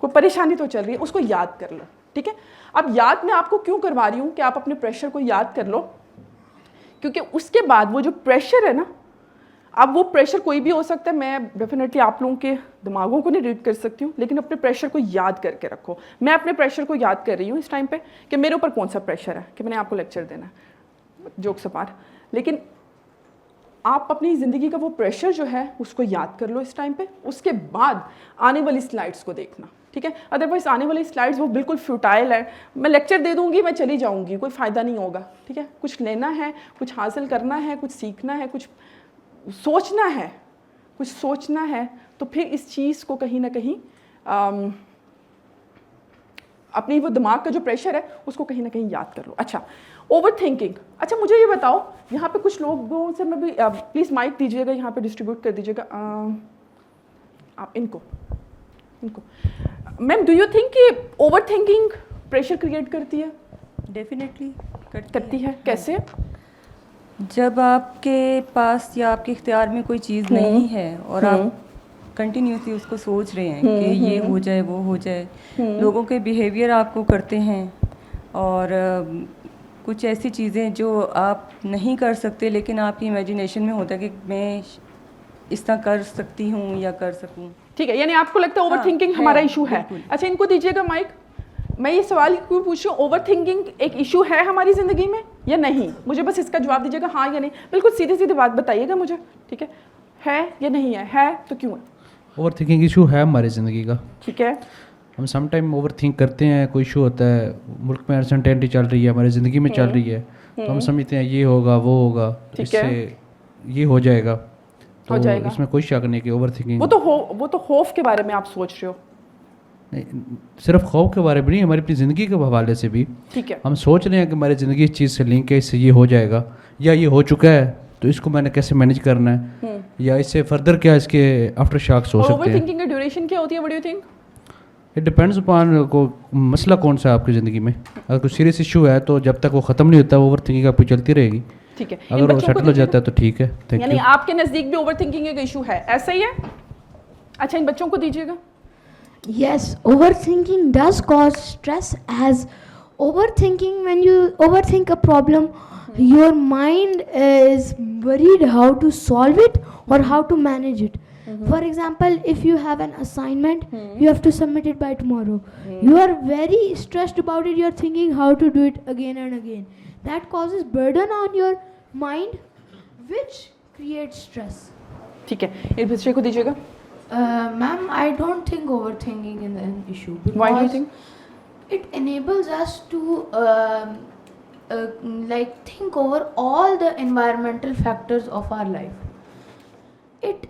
कोई परेशानी तो चल रही है, उसको याद कर लो, ठीक है। अब याद मैं आपको क्यों करवा रही हूँ कि आप अपने प्रेशर को याद कर लो, क्योंकि उसके बाद वो जो प्रेशर है ना, अब वो प्रेशर कोई भी हो सकता है, मैं डेफिनेटली आप लोगों के दिमागों को नहीं रीड कर सकती हूँ, लेकिन अपने प्रेशर को याद करके रखो। मैं अपने प्रेशर को याद कर रही हूँ इस टाइम पे कि मेरे ऊपर कौन सा प्रेशर है कि मैंने आपको लेक्चर देना है, जोक्स अपार्ट, लेकिन आप अपनी ज़िंदगी का वो प्रेशर जो है उसको याद कर लो इस टाइम पे। उसके बाद आने वाली स्लाइड्स को देखना, ठीक है। अदरवाइज आने वाली स्लाइड्स वो बिल्कुल फ्यूटाइल है, मैं लेक्चर दे दूँगी, मैं चली जाऊँगी, कोई फ़ायदा नहीं होगा, ठीक है। कुछ लेना है, कुछ हासिल करना है, कुछ सीखना है, कुछ सोचना है, कुछ सोचना है, तो फिर इस चीज़ को कहीं ना कहीं अपनी वो दिमाग का जो प्रेशर है उसको कहीं ना कहीं याद कर लो। अच्छा, ओवर थिंकिंग। अच्छा, मुझे ये बताओ, यहाँ पे कुछ लोगों से मैं भी प्लीज़ माइक दीजिएगा, यहाँ पे डिस्ट्रीब्यूट कर दीजिएगा आप इनको मैम, डू यू थिंक कि ओवर थिंकिंग प्रेशर क्रिएट करती है? डेफिनेटली करती है। कैसे? जब आपके पास या आपके इख्तियार में कोई चीज़ नहीं है और आप कंटिन्यूसली उसको सोच रहे हैं कि ये हो जाए, वो हो जाए, लोगों के बिहेवियर आपको करते हैं, और कुछ ऐसी चीज़ें जो आप नहीं कर सकते लेकिन आपकी इमेजिनेशन में होता है कि मैं इस तरह कर सकती हूँ या कर सकूँ, ठीक है। यानी आपको लगता है ओवर थिंकिंग हमारा इशू है। अच्छा, इनको दीजिएगा माइक। मैं ये सवाल क्यों पूछ रही हूँ, ओवर थिंकिंग एक इशू है हमारी ज़िंदगी में या नहीं? मुझे बस इसका जवाब दीजिएगा, हाँ या नहीं। बिल्कुल सीधी सीधी बात बताइएगा मुझे, ठीक है या नहीं है? है तो क्यों है? ओवर थिंकिंग इशू है हमारी ज़िंदगी का, ठीक है। हम सम टाइम ओवर थिंक करते हैं, कोई इशू होता है, मुल्क में अनसर्टेनिटी चल रही है, हमारी ज़िंदगी में चल रही है, तो हम समझते हैं ये होगा, वो होगा, इससे ये हो जाएगा, तो इसमें कोई शक नहीं कि ओवर थिंकिंग। वो तो खौफ के बारे में आप सोच रहे हो, नहीं, सिर्फ खौफ के बारे में नहीं, हमारी अपनी ज़िंदगी के हवाले से भी ठीक है। हम सोच रहे हैं कि हमारी ज़िंदगी इस चीज़ से लिंक है, इससे ये हो जाएगा या ये हो चुका है तो इसको मैंने कैसे मैनेज करना है, या इससे फर्दर क्या इसके आफ्टर शॉक्स हो सकते ओवर हैं। थिंकिंग की ड्यूरेशन क्या होती है, what do you think? It depends upon को मसला कौन सा है आपकी ज़िंदगी में। अगर कोई सीरियस इशू है तो जब तक वो ख़त्म नहीं होता ओवर थिंकिंग आपकी चलती रहेगी। ठीक है, अगर वो सेटल हो जाता है तो ठीक है। थैंक यानी यू। आपके नज़दीक भी ओवर थिंकिंग एक इशू है, ऐसा ही है? अच्छा, इन बच्चों को दीजिएगा। Yes, overthinking does cause stress, as overthinking, when you overthink a problem, your mind is worried how to solve it or how to manage it. For example, if you have an assignment, you have to submit it by tomorrow. You are very stressed about it, you are thinking how to do it again and again. That causes burden on your mind, which creates stress. ठीक है, इस बच्चे को दीजिएगा। Ma'am, I don't think overthinking is an issue. Why do you because think? It enables us to like think over all the environmental factors of our life. It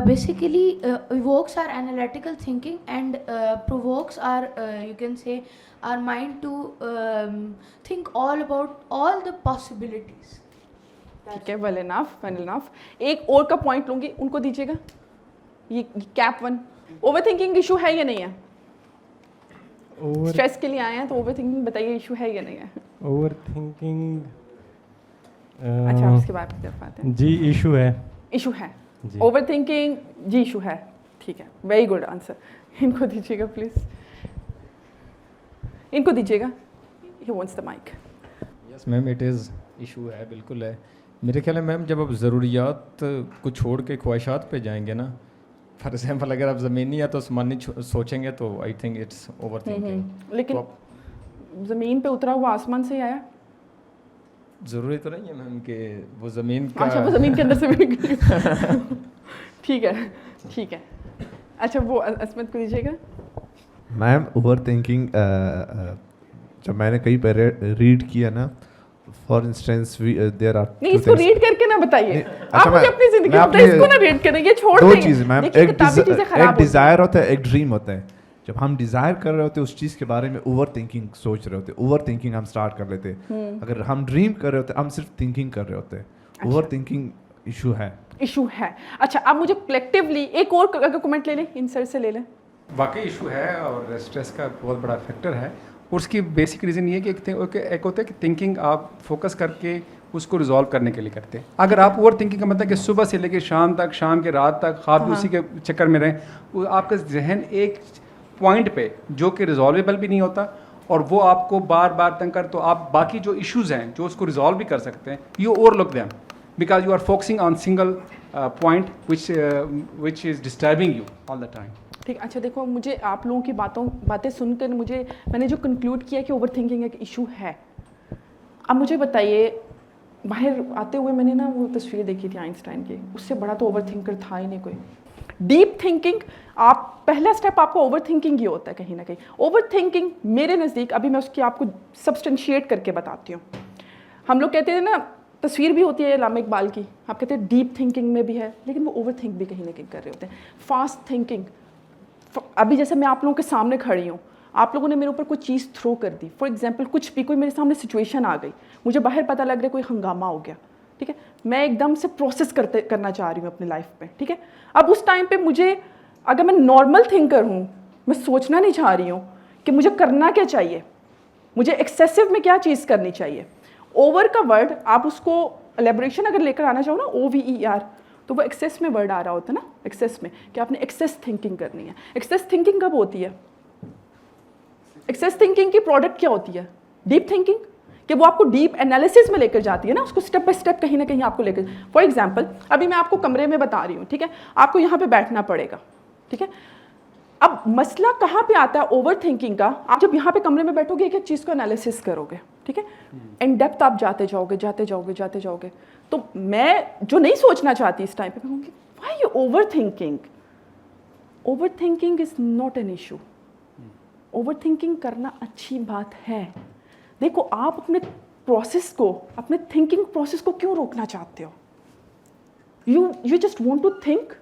basically evokes our analytical thinking and provokes our you can say our mind to think all about all the possibilities. ठीक है, well enough. एक और का point लूंगी, उनको दीजिएगा। ये cap 1, over thinking issue है या नहीं है? स्ट्रेस के लिए आए हैं तो ओवर थिंकिंग बताइए, इशू है या नहीं है? ओवर थिंकिंग अच्छा, उसके बाद फिर आते हैं। जी इशू है। इशू है ओवर थिंकिंग, जी इशू है। ठीक है, वेरी गुड आंसर। इनको दीजिएगा प्लीज, इनको दीजिएगा। He wants the mike. Yes ma'am, it is issue है, बिल्कुल है। मेरे ख्याल में मैम जब आप ज़रूरियात को छोड़ के ख्वाहिशात पे जाएंगे ना, फॉर एग्जाम्पल अगर आप ज़मीनी या तो आसमानी सोचेंगे तो I think it's over thinking. लेकिन तो ज़मीन पे उतरा हुआ आसमान से ही आया? ज़रूरी तो नहीं है मैम कि वो ज़मीन का। अच्छा, वो ज़मीन के अंदर से भी निकली। ठीक है, ठीक है। अच्छा, वो असमत को दीजिएगा। मैम, ओवर थिंकिंग जब मैंने कहीं पर रीड किया ना, फॉर इंस्टेंस देयर आर नहीं, इसको रीड करके ना बताइए। अच्छा, आप मुझे अपनी जिंदगी बताइए, इसको ना रीड करें, ये छोड़ दो देंगे। चीज़ मैम, देखिए, किताबी चीज़ें खराब एक होती हैं। डिज़ायर होता है, एक ड्रीम होता है। जब हम डिज़ायर कर रहे होते हैं उस चीज़ के बारे में, ओवर थिंकिंग सोच रहे होते, ओवर थिंकिंग हम स्टार्ट कर लेते हैं। अगर हम ड्रीम कर रहे होते, हम सिर्फ थिंकिंग कर रहे होते। ओवर थिंकिंग इशू है। इशू है। अच्छा, अब मुझे कलेक्टिवली एक और अगर कमेंट ले लें, इन सर से ले लें। वाकई इशू है और स्ट्रेस का बहुत बड़ा फैक्टर है। और उसकी बेसिक रीज़न ये है कि एक होता है कि थिंकिंग आप फोकस करके उसको रिजॉल्व करने के लिए करते हैं। अगर आप ओवर थिंकिंग का मतलब कि सुबह से लेकर शाम तक, शाम के रात तक आप भी उसी के चक्कर में रहें, वो आपका जहन एक पॉइंट पे जो कि रिजॉल्वेबल भी नहीं होता और वो आपको बार बार तंग कर, तो आप बाकी जो इश्यूज़ हैं जो उसको रिजॉल्व भी कर सकते हैं, you overlook them because you are focusing on single point which is disturbing you all the time. ठीक। अच्छा देखो, मुझे आप लोगों की बातें सुनकर मैंने जो कंक्लूड किया कि ओवर थिंकिंग एक इशू है। अब मुझे बताइए, बाहर आते हुए मैंने ना वो तस्वीर देखी थी आइंस्टाइन की, उससे बड़ा तो ओवर थिंकर था ही नहीं कोई। डीप थिंकिंग, आप पहला स्टेप आपका ओवर थिंकिंग ही होता है कहीं ना कहीं। ओवर थिंकिंग मेरे नज़दीक, अभी मैं उसकी आपको सब्सटेंशिएट करके बताती हूँ। हम लोग कहते हैं ना, तस्वीर भी होती है इलामा इकबाल की, आप कहते हैं डीप थिंकिंग में भी है, लेकिन वो ओवर थिंक भी कहीं ना कहीं कर रहे होते हैं। फास्ट थिंकिंग, अभी जैसे मैं आप लोगों के सामने खड़ी हूँ, आप लोगों ने मेरे ऊपर कोई चीज़ थ्रो कर दी, फॉर एग्जांपल कुछ भी, कोई मेरे सामने सिचुएशन आ गई, मुझे बाहर पता लग रहा है कोई हंगामा हो गया, ठीक है, मैं एकदम से प्रोसेस करना चाह रही हूँ अपनी लाइफ में, ठीक है। अब उस टाइम पे मुझे, अगर मैं नॉर्मल थिंकर हूँ, मैं सोचना नहीं चाह रही हूँ कि मुझे करना क्या चाहिए, मुझे एक्सेसिव में क्या चीज़ करनी चाहिए। ओवर का वर्ड आप उसको एलेबोरेशन अगर लेकर आना चाहो ना, OVER, तो वो एक्सेस में वर्ड आ रहा होता है ना, एक्सेस में, कि आपने एक्सेस थिंकिंग करनी है। एक्सेस थिंकिंग कब होती है? एक्सेस थिंकिंग की प्रोडक्ट क्या होती है? डीप थिंकिंग, कि वो आपको डीप एनालिसिस में लेकर जाती है ना, उसको स्टेप बाय स्टेप कहीं ना कहीं आपको लेकर। फॉर एग्जांपल, अभी मैं आपको कमरे में बता रही हूँ, ठीक है, आपको यहाँ पे बैठना पड़ेगा, ठीक है। अब मसला कहाँ पे आता है ओवर थिंकिंग का? आप जब यहाँ पे कमरे में बैठोगे, एक एक चीज़ को एनालिसिस करोगे, ठीक है, इन डेप्थ आप जाते जाओगे। तो मैं जो नहीं सोचना चाहती इस टाइम पे, मैं कहूँगी why you over thinking? Over thinking is not an issue. Over thinking करना अच्छी बात है। देखो, आप अपने प्रोसेस को, अपने थिंकिंग प्रोसेस को क्यों रोकना चाहते हो? You just want to think,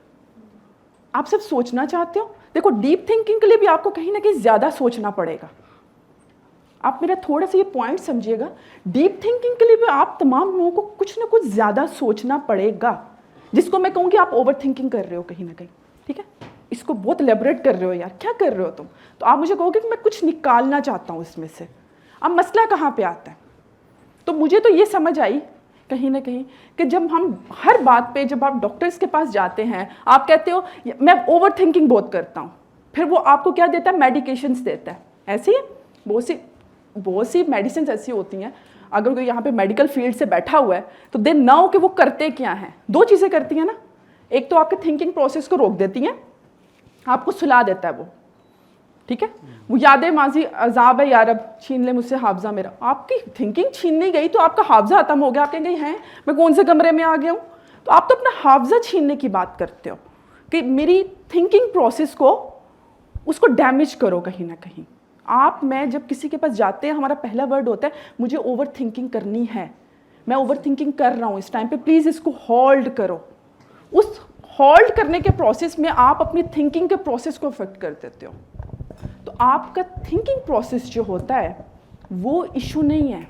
आप सिर्फ सोचना चाहते हो। देखो डीप थिंकिंग के लिए भी आपको कहीं ना कहीं ज़्यादा सोचना पड़ेगा। आप मेरा थोड़ा सा ये पॉइंट समझिएगा, डीप थिंकिंग के लिए भी आप तमाम लोगों को कुछ ना कुछ ज़्यादा सोचना पड़ेगा, जिसको मैं कहूँगी आप ओवर थिंकिंग कर रहे हो कहीं ना कहीं, ठीक है? इसको बहुत एलेबोरेट कर रहे हो यार, क्या कर रहे हो तुम? तो आप मुझे कहोगे कि मैं कुछ निकालना चाहता हूँ इसमें से। अब मसला कहाँ पे आता है? तो मुझे तो ये समझ आई कहीं ना कहीं कि जब हम हर बात पे, जब आप डॉक्टर्स के पास जाते हैं, आप कहते हो मैं ओवर थिंकिंग बहुत करता हूँ, फिर वो आपको क्या देता है? मेडिकेशंस देता है। ऐसे ही बहुत सी मेडिसिन ऐसी होती हैं, अगर कोई यहाँ पे मेडिकल फील्ड से बैठा हुआ है तो दे नो कि वो करते क्या हैं। दो चीज़ें करती हैं ना, एक तो आपके थिंकिंग प्रोसेस को रोक देती हैं, आपको सुला देता है वो, ठीक है? वो यादें माजी अजाब है यार, अब छीन ले मुझसे हाफजा मेरा। आपकी थिंकिंग छीननी गई तो आपका हाफजा खत्म हो गया। आप कहेंगे हैं मैं कौन से कमरे में आ गया हूँ? तो आप तो अपना हाफजा छीनने की बात करते हो कि मेरी थिंकिंग प्रोसेस को उसको डैमेज करो कहीं ना कहीं। मैं जब किसी के पास जाते हैं, हमारा पहला वर्ड होता है मुझे ओवर थिंकिंग करनी है, मैं ओवर थिंकिंग कर रहा हूँ इस टाइम पे, प्लीज़ इसको होल्ड करो। उस होल्ड करने के प्रोसेस में आप अपनी थिंकिंग के प्रोसेस को अफेक्ट कर देते हो। तो आपका थिंकिंग प्रोसेस जो होता है वो इशू नहीं है,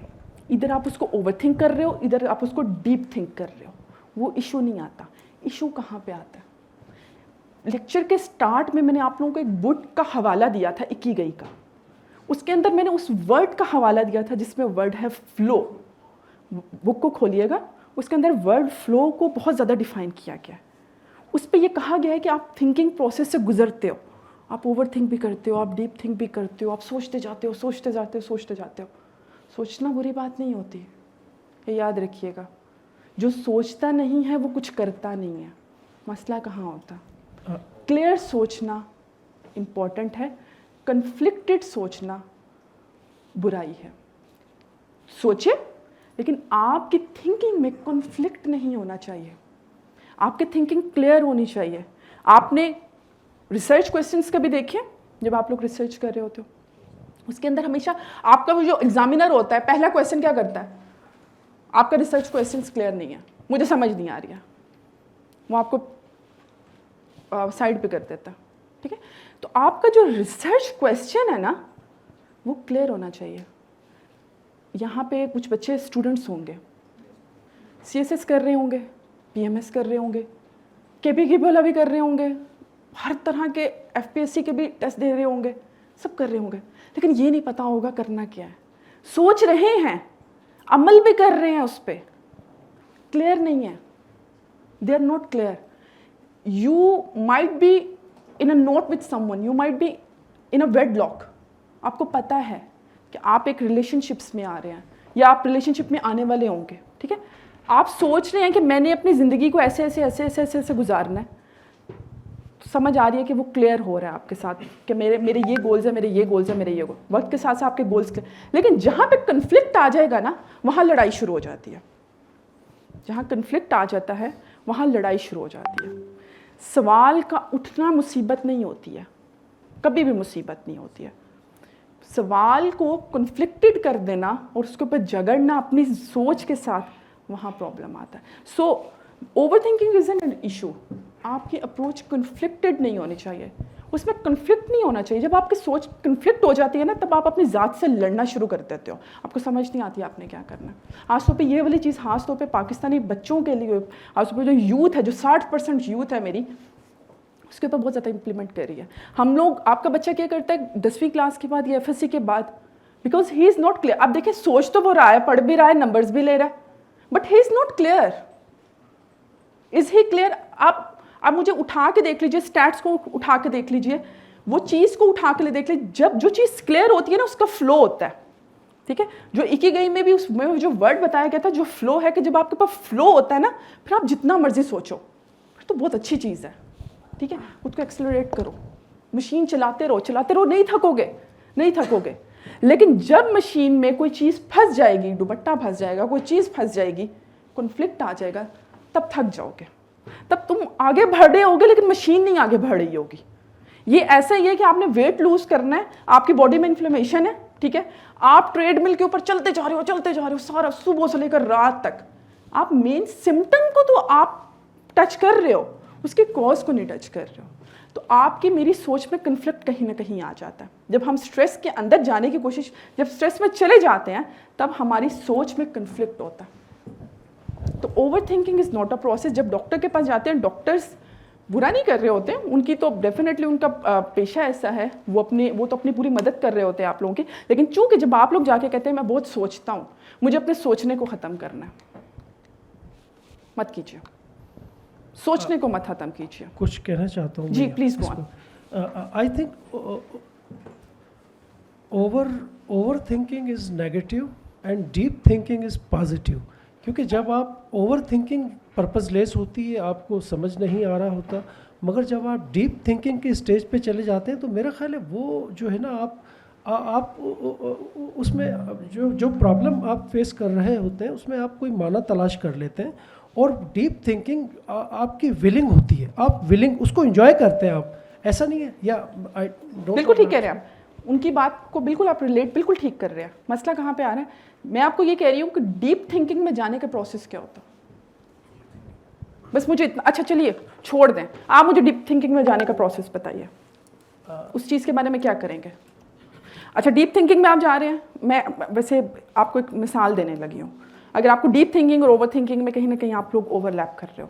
इधर आप उसको ओवर थिंक कर रहे हो, इधर आप उसको डीप थिंक कर रहे हो, वो इशू नहीं आता। इशू कहाँ पे आता है? लेक्चर के स्टार्ट में मैंने आप लोगों को एक बुक का हवाला दिया था, इकिगाई का। उसके अंदर मैंने उस वर्ड का हवाला दिया था जिसमें वर्ड है फ्लो। बुक को खोलिएगा, उसके अंदर वर्ड फ्लो को बहुत ज़्यादा डिफाइन किया गया है। उस पर यह कहा गया है कि आप थिंकिंग प्रोसेस से गुजरते हो, आप ओवर थिंक भी करते हो, आप डीप थिंक भी करते हो, आप सोचते जाते हो, सोचते जाते हो, सोचते जाते हो। सोचना बुरी बात नहीं होती, ये याद रखिएगा। जो सोचता नहीं है वो कुछ करता नहीं है। मसला कहाँ होता? क्लियर सोचना इम्पॉर्टेंट है, कन्फ्लिक्टेड सोचना बुराई है। सोचिए, लेकिन आपकी थिंकिंग में कॉन्फ्लिक्ट नहीं होना चाहिए, आपकी थिंकिंग क्लियर होनी चाहिए। आपने रिसर्च क्वेश्चंस कभी देखे? जब आप लोग रिसर्च कर रहे होते हो, उसके अंदर हमेशा आपका वो जो एग्जामिनर होता है, पहला क्वेश्चन क्या करता है? आपका रिसर्च क्वेश्चंस क्लियर नहीं है, मुझे समझ नहीं आ रही है, वो आपको साइड पे कर देता है, ठीक है? तो आपका जो रिसर्च क्वेश्चन है ना, वो क्लियर होना चाहिए। यहाँ पे कुछ बच्चे स्टूडेंट्स होंगे, CSS कर रहे होंगे, PMS कर रहे होंगे, KP की भला भी कर रहे होंगे, हर तरह के FPSC के भी टेस्ट दे रहे होंगे, सब कर रहे होंगे, लेकिन ये नहीं पता होगा करना क्या है। सोच रहे हैं, अमल भी कर रहे हैं उस पर, क्लियर नहीं है, they are not clear. You might be in a knot with someone, you might be in a wedlock. आपको पता है कि आप एक रिलेशनशिप्स में आ रहे हैं या आप रिलेशनशिप में आने वाले होंगे, ठीक है? आप सोच रहे हैं कि मैंने अपनी ज़िंदगी को ऐसे ऐसे ऐसे ऐसे ऐसे ऐसे गुजारना है, तो समझ आ रही है कि वो क्लियर हो रहा है आपके साथ कि मेरे ये गोल्स है, मेरे ये गोल्स है, मेरे ये गोल, वक्त के साथ साथ आपके गोल्स क्लियर। लेकिन जहाँ पे कन्फ्लिक्ट आ जाएगा ना, वहाँ लड़ाई शुरू हो जाती है। जहाँ कन्फ्लिक्ट आ जाता है वहाँ लड़ाई शुरू हो जाती है। सवाल का उठना मुसीबत नहीं होती है, कभी भी मुसीबत नहीं होती है। सवाल को कन्फ्लिक्टेड कर देना और उसके ऊपर झगड़ना अपनी सोच के साथ, वहाँ प्रॉब्लम आता है। So over thinking is an issue. आपकी अप्रोच कन्फ्लिक्टेड नहीं होनी चाहिए, उसमें कन्फ्लिक्ट नहीं होना चाहिए। जब आपकी सोच कन्फ्लिक्ट हो जाती है ना, तब आप अपनी ज़ात से लड़ना शुरू कर देते हो, आपको समझ नहीं आती आपने क्या करना। खासतौर पे ये वाली चीज़ खासतौर पे पाकिस्तानी बच्चों के लिए, खासतौर पे जो यूथ है, जो 60% यूथ है मेरी, उसके ऊपर बहुत ज़्यादा इम्प्लीमेंट कर रही है। हम लोग, आपका बच्चा क्या करता है 10वीं क्लास के बाद या FSC के बाद, because he is not clear. अब देखिए, सोच तो वो रहा है, पढ़ भी रहा है, नंबर्स भी ले रहा है, but he is not clear. Is he clear? आप मुझे उठा के देख लीजिए, स्टैट्स को उठा के देख लीजिए, वो चीज़ को उठा के देख लीजिए। जब जो चीज़ क्लियर होती है ना, उसका फ्लो होता है, ठीक है? जो इकिगाई में भी उसमें जो वर्ड बताया गया था, जो फ्लो है, कि जब आपके पास फ्लो होता है ना, फिर आप जितना मर्जी सोचो, फिर तो बहुत अच्छी चीज़ है, ठीक है? उसको एक्सेलरेट करो, मशीन चलाते रहो, नहीं थकोगे, नहीं थकोगे। लेकिन जब मशीन में कोई चीज़ फंस जाएगी, दुपट्टा फंस जाएगा, कोई चीज़ फंस जाएगी, कॉन्फ्लिक्ट आ जाएगा, तब थक जाओगे, तब तुम आगे बढ़ रहे होगे, लेकिन मशीन नहीं आगे बढ़ रही होगी। ये ऐसा ही है कि आपने वेट लूज करना है, आपकी बॉडी में इन्फ्लेमेशन है, ठीक है? आप ट्रेडमिल के ऊपर चलते जा रहे हो सारा सुबह से लेकर रात तक। आप मेन सिम्टम को तो आप टच कर रहे हो, उसके कॉज को नहीं टच कर रहे हो। तो आपकी मेरी सोच में कन्फ्लिक्ट कहीं ना कहीं आ जाता है। जब हम स्ट्रेस के अंदर जाने की कोशिश, जब स्ट्रेस में चले जाते हैं, तब हमारी सोच में कन्फ्लिक्ट होता है। तो over thinking is not a process. जब डॉक्टर के पास जाते हैं, डॉक्टर्स बुरा नहीं कर रहे होते हैं, उनकी तो डेफिनेटली उनका पेशा ऐसा है, वो तो अपनी पूरी मदद कर रहे होते हैं आप लोगों की। लेकिन चूंकि जब आप लोग जाके कहते हैं मैं बहुत सोचता हूँ, मुझे अपने सोचने को ख़त्म करना है, मत कीजिए, सोचने को मत ख़त्म कीजिए। कुछ कहना चाहता हूँ जी please go on. I think overthinking is negative and deep thinking is positive. क्योंकि जब आप ओवर थिंकिंग पर्पसलेस होती है, आपको समझ नहीं आ रहा होता, मगर जब आप डीप थिंकिंग के स्टेज पे चले जाते हैं तो मेरा ख्याल है वो जो है ना, आप उसमें जो प्रॉब्लम आप फेस कर रहे होते हैं उसमें आप कोई माना तलाश कर लेते हैं। और डीप थिंकिंग आपकी विलिंग होती है, आप विलिंग उसको एंजॉय करते हैं आप, ऐसा नहीं है या बिल्कुल ठीक कह रहे हैं आप, उनकी बात को बिल्कुल आप रिलेट बिल्कुल ठीक कर रहे हैं। मसला कहाँ पे आ रहा है, मैं आपको ये कह रही हूँ कि डीप थिंकिंग में जाने का प्रोसेस क्या होता है। बस मुझे इतना, अच्छा चलिए छोड़ दें, आप मुझे डीप थिंकिंग में जाने का प्रोसेस बताइए, उस चीज़ के बारे में क्या करेंगे। अच्छा डीप थिंकिंग में आप जा रहे हैं, मैं वैसे आपको एक मिसाल देने लगी हूँ। अगर आपको डीप थिंकिंग और ओवर थिंकिंग में कहीं ना कहीं आप लोग ओवरलैप कर रहे हो,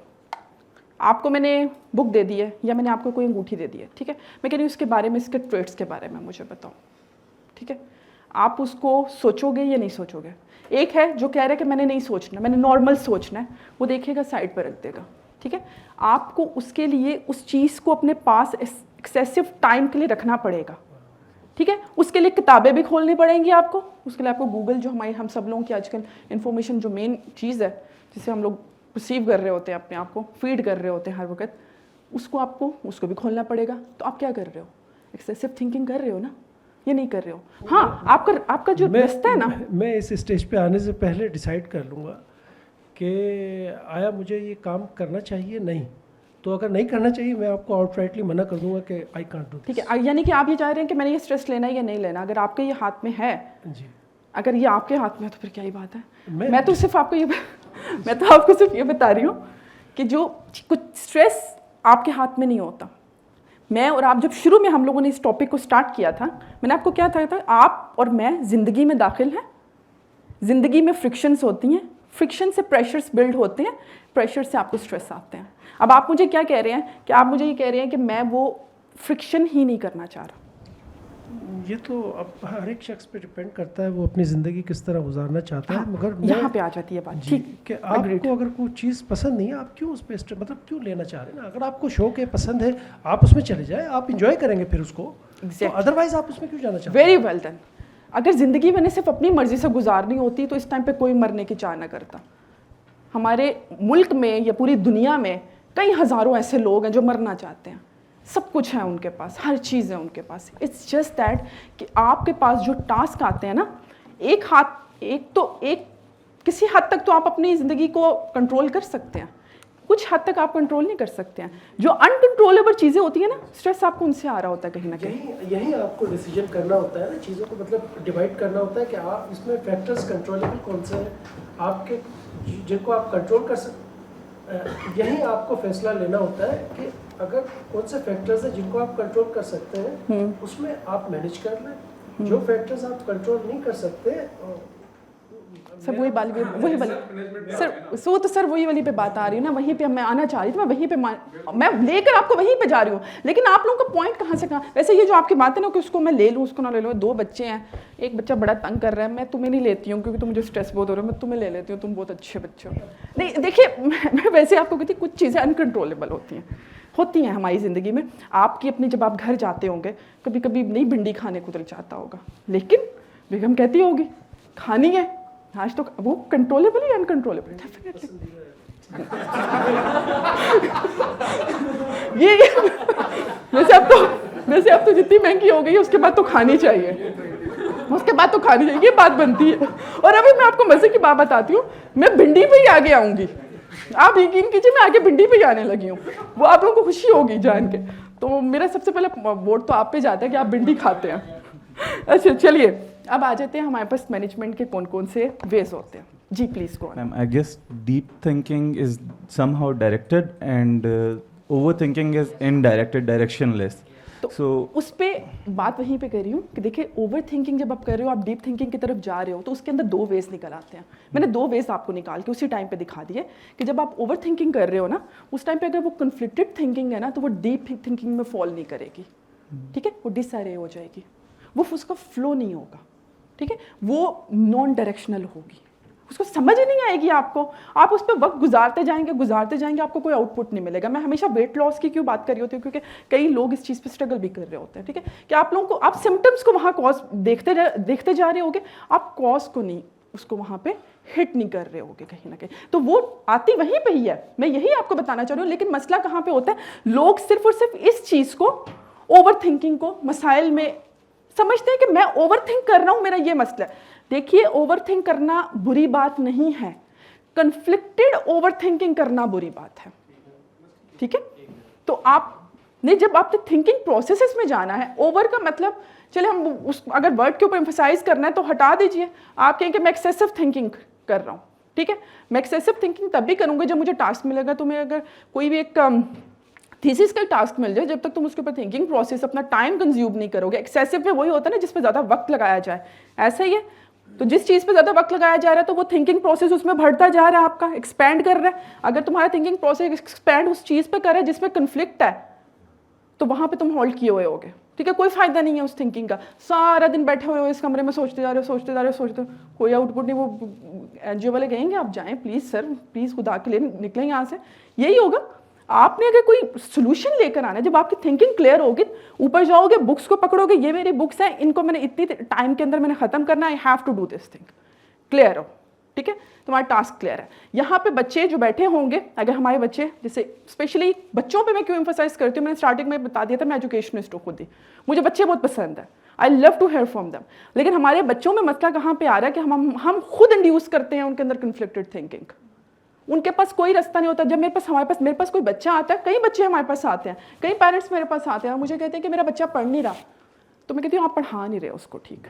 आपको मैंने बुक दे दी है या मैंने आपको कोई अंगूठी दे दी है, ठीक है, मैं कह रही हूँ इसके बारे में, इसके ट्रेड्स के बारे में मुझे बताओ, ठीक है, आप उसको सोचोगे या नहीं सोचोगे। एक है जो कह रहा है कि मैंने नहीं सोचना, मैंने नॉर्मल सोचना है, वो देखेगा साइड पर रख देगा, ठीक है। आपको उसके लिए उस चीज़ को अपने पास एक्सेसिव टाइम के लिए रखना पड़ेगा, ठीक है। उसके लिए किताबें भी खोलनी पड़ेंगी आपको, उसके लिए आपको गूगल, जो हम सब लोगों की आजकल इन्फॉर्मेशन जो मेन चीज़ है जिसे हम लोग रिसीव कर रहे होते हैं, अपने आप को फीड कर रहे होते हैं हर वक्त, उसको भी खोलना पड़ेगा। तो आप क्या कर रहे हो, एक्सेसिव थिंकिंग कर रहे हो ना, ये नहीं कर रहे हो। हाँ, आपका जो रास्ता है ना, मैं इस स्टेज पे आने से पहले डिसाइड कर लूँगा कि आया मुझे ये काम करना चाहिए, नहीं तो अगर नहीं करना चाहिए मैं आपको आउटराइटली मना कर दूंगा कि आई कांट डू। ठीक है, यानी कि आप ये चाह रहे हैं कि मैंने ये स्ट्रेस लेना है या नहीं लेना। अगर आपके ये हाथ में है जी, अगर ये आपके हाथ में है तो फिर क्या ही बात है। मैं तो सिर्फ आपको सिर्फ ये बता रही हूँ कि जो कुछ स्ट्रेस आपके हाथ में नहीं होता। मैं और आप जब शुरू में हम लोगों ने इस टॉपिक को स्टार्ट किया था, मैंने आपको क्या था आप और मैं ज़िंदगी में दाखिल हैं, ज़िंदगी में फ्रिक्शंस होती हैं, फ्रिक्शन से प्रेशर्स बिल्ड होते हैं, प्रेशर से आपको स्ट्रेस आते हैं। अब आप मुझे क्या कह रहे हैं कि आप मुझे ये कह रहे हैं कि मैं वो फ्रिक्शन ही नहीं करना चाह रहा। ये तो अब हर एक शख्स पे डिपेंड करता है, वो अपनी ज़िंदगी किस तरह गुजारना चाहता है। मगर यहाँ पे आ जाती है बात, ठीक कि आपको अगर कोई चीज़ पसंद नहीं है, आप क्यों उस पर मतलब क्यों लेना चाह रहे हैं ना। अगर आपको शौक है, पसंद है, आप उसमें चले जाए, आप इंजॉय करेंगे फिर उसको, तो अदरवाइज आप उसमें क्यों जाना चाहते हैं। Very well done. अगर ज़िंदगी मैंने सिर्फ अपनी मर्जी से गुजारनी होती तो इस टाइम पे कोई मरने की चाह ना करता। हमारे मुल्क में या पूरी दुनिया में कई हज़ारों ऐसे लोग हैं जो मरना चाहते हैं, सब कुछ है उनके पास, हर चीज़ है उनके पास। इट्स जस्ट दैट कि आपके पास जो टास्क आते हैं ना, एक किसी हद तक तो आप अपनी ज़िंदगी को कंट्रोल कर सकते हैं, कुछ हद तक आप कंट्रोल नहीं कर सकते हैं। जो अनकंट्रोलेबल चीज़ें होती हैं ना, स्ट्रेस आपको उनसे आ रहा होता है कहीं ना कहीं। यही आपको डिसीजन करना होता है ना, चीज़ों को मतलब डिवाइड करना होता है कि आप इसमें फैक्टर्स कंट्रोलेबल कौन से हैं आपके, जिनको आप कंट्रोल कर सकते। यही आपको फैसला लेना होता है कि अगर कौन से फैक्टर्स हैं जिनको आप कंट्रोल कर सकते हैं उसमें आप मैनेज कर लें। जो फैक्टर्स आप कंट्रोल नहीं कर सकते, सर वही वाली पे बात आ रही है ना, वहीं पे मैं आना चाह रही थी, मैं वहीं पे मैं लेकर आपको वहीं पे जा रही हूँ। लेकिन आप लोगों का पॉइंट कहाँ से कहाँ, वैसे ये जो आपकी बात है ना कि उसको मैं ले लूँ उसको ना ले लूँ, 2 बच्चे हैं, एक बच्चा बड़ा तंग कर रहा है, मैं तुम्हें नहीं लेती हूँ क्योंकि तुम मुझे स्ट्रेस बहुत हो रहा है, मैं तुम्हें ले लेती हूँ, तुम बहुत अच्छे बच्चे हो। नहीं देखिए, मैं वैसे आपको कहती, कुछ चीज़ें अनकंट्रोलेबल होती हैं हमारी ज़िंदगी में। आपकी अपनी जब आप घर जाते होंगे, कभी कभी नहीं भिंडी खाने को दिल चाहता होगा, लेकिन बेगम कहती होगी खानी है आज, तो वो कंट्रोलेबल है अनकंट्रोलेबल? डेफिनेटली। ये वैसे अब तो जितनी महंगी हो गई है उसके बाद तो खानी चाहिए, ये बात बनती है। और अभी मैं आपको मजे की बात बताती हूँ, मैं भिंडी पे ही आगे आऊँगी, आप यकीन कीजिए मैं आगे भिंडी पे ही आने लगी हूँ। वो आप लोगों को खुशी होगी जान के। तो मेरा सबसे पहले वोट तो आप पे जाता है कि आप भिंडी खाते हैं। अच्छा चलिए, अब आ जाते हैं हमारे पास मैनेजमेंट के कौन कौन से वेज होते हैं। जी please go on. Ma'am, I guess deep thinking is somehow directed and overthinking is indirected, directionless. तो उस पे बात वहीं पे कर रही हूँ कि देखिए ओवर थिंकिंग जब आप कर रहे हो, आप डीप थिंकिंग की तरफ जा रहे हो, तो उसके अंदर 2 वेज निकल आते हैं। मैंने 2 वेज आपको निकाल के उसी टाइम पे दिखा दिए कि जब आप ओवर थिंकिंग कर रहे हो ना, उस टाइम पे अगर वो कन्फ्लिक्टेड थिंकिंग है ना, तो वो डीप थिंकिंग में फॉल नहीं करेगी, ठीक है, वो डिसअरे हो जाएगी, वो उसका फ्लो नहीं होगा, ठीक है, वो नॉन डायरेक्शनल होगी, उसको समझ ही नहीं आएगी आपको, आप उस पर वक्त गुजारते जाएंगे, आपको कोई आउटपुट नहीं मिलेगा। मैं हमेशा वेट लॉस की क्यों बात कर रही होती हूँ, क्योंकि कई लोग इस चीज़ पे स्ट्रगल भी कर रहे होते हैं, ठीक है, कि आप लोगों को, आप सिम्टम्स को वहाँ कॉज देखते जा रहे होगे, आप कॉज को नहीं, उसको वहाँ पे हिट नहीं कर रहे होगे कहीं ना कहीं, तो वो आती वहीं पे ही है। मैं यही आपको बताना चाह रही हूँ, लेकिन मसला कहाँ पे होता है, लोग सिर्फ और सिर्फ इस चीज़ को, ओवर थिंकिंग को मसाइल में समझते हैं कि मैं ओवर थिंक कर रहा हूँ, मेरा ये मसला है। देखिए ओवर थिंक करना बुरी बात नहीं है, कन्फ्लिक्टेड ओवर थिंकिंग करना बुरी बात है, ठीक है। तो आपने जब आपने थिंकिंग प्रोसेसेस में जाना है, ओवर का मतलब, चले हम उस अगर वर्ड के ऊपर एम्फसाइज करना है तो हटा दीजिए, आप कहें कि मैं एक्सेसिव थिंकिंग कर रहा हूँ, ठीक है। मैं एक्सेसिव थिंकिंग तब भी करूँगा जब मुझे टास्क मिलेगा। तुम्हें अगर कोई भी एक थीसिस का टास्क मिल जाए, जब तक तुम उसके ऊपर थिंकिंग प्रोसेस अपना टाइम कंज्यूम नहीं करोगे, एक्सेसिव में वही होता है ना जिस पर ज़्यादा वक्त लगाया जाए, ऐसा ही है। तो जिस चीज़ पे ज़्यादा वक्त लगाया जा रहा है तो वो थिंकिंग प्रोसेस उसमें बढ़ता जा रहा है, आपका एक्सपैंड कर रहा है। अगर तुम्हारा थिंकिंग प्रोसेस एक्सपैंड उस चीज़ पे कर रहा है जिसमें कन्फ्लिक्ट है, तो वहाँ पे तुम होल्ड किए हुए होगे, ठीक है, कोई फ़ायदा नहीं है उस थिंकिंग का। सारा दिन बैठे हुए हो इस कमरे में, सोचते जा रहे हो, कोई आउटपुट नहीं। वो एनजीओ वाले कहेंगे आप जाएँ प्लीज़ सर, प्लीज़ खुदा के लिए निकलें यहाँ से, यही होगा। आपने अगर कोई सोल्यूशन लेकर आना है, जब आपकी थिंकिंग क्लियर होगी, ऊपर जाओगे, बुक्स को पकड़ोगे, ये मेरी बुक्स हैं, इनको मैंने इतनी टाइम के अंदर मैंने ख़त्म करना है, I have to do this thing, clear हो, ठीक है, तुम्हारा टास्क क्लियर है। यहाँ पे बच्चे जो बैठे होंगे, अगर हमारे बच्चे, जैसे स्पेशली बच्चों पे मैं क्यों एम्फसाइज करती हूँ, मैंने स्टार्टिंग में बता दिया था, मैं एजुकेशनिस्ट हूँ खुद ही, मुझे बच्चे बहुत पसंद है, I love to hear from them. लेकिन हमारे बच्चों में मसला कहाँ पे आ रहा है कि हम खुद इंड्यूस करते हैं उनके अंदर कन्फ्लिक्टेड थिंकिंग। उनके पास कोई रास्ता नहीं होता। जब मेरे पास कोई बच्चा आता है, कई बच्चे हमारे पास आते हैं, कई पेरेंट्स मेरे पास आते हैं और मुझे कहते हैं कि मेरा बच्चा पढ़ नहीं रहा, तो मैं कहती हूँ आप पढ़ा नहीं रहे उसको, ठीक।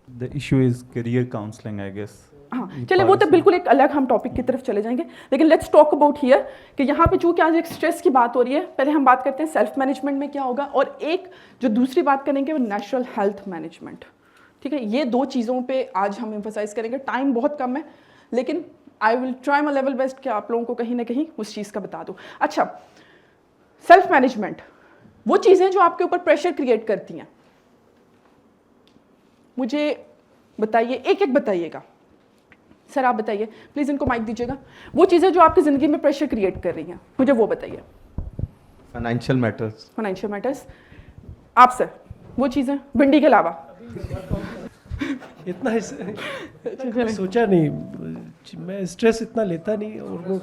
The issue is career counseling, I guess. हाँ, चले वो तो बिल्कुल एक अलग हम टॉपिक की तरफ चले जाएंगे, लेकिन लेट्स टॉक अबाउट हियर कि यहाँ पे चूँकि आज एक स्ट्रेस की बात हो रही है, पहले हम बात करते हैं सेल्फ मैनेजमेंट में क्या होगा, और एक जो दूसरी बात करेंगे वो नेचुरल हेल्थ मैनेजमेंट, ठीक है। ये 2 चीज़ों पे आज हम एम्फसाइज करेंगे। टाइम बहुत कम है, लेकिन I will try my level best कि आप लोगों को कहीं ना कहीं उस चीज़ का बता दूँ। अच्छा, सेल्फ मैनेजमेंट, वो चीज़ें जो आपके ऊपर प्रेशर क्रिएट करती हैं, मुझे बताइए, एक बताइएगा। सर आप बताइए प्लीज़, इनको माइक दीजिएगा। वो चीज़ें जो आपकी ज़िंदगी में प्रेशर क्रिएट कर रही हैं, मुझे वो बताइए। Financial matters. आप सर, वो चीज़ें भिंडी के अलावा इतना सोचा नहीं, मैं स्ट्रेस इतना लेता नहीं, और वो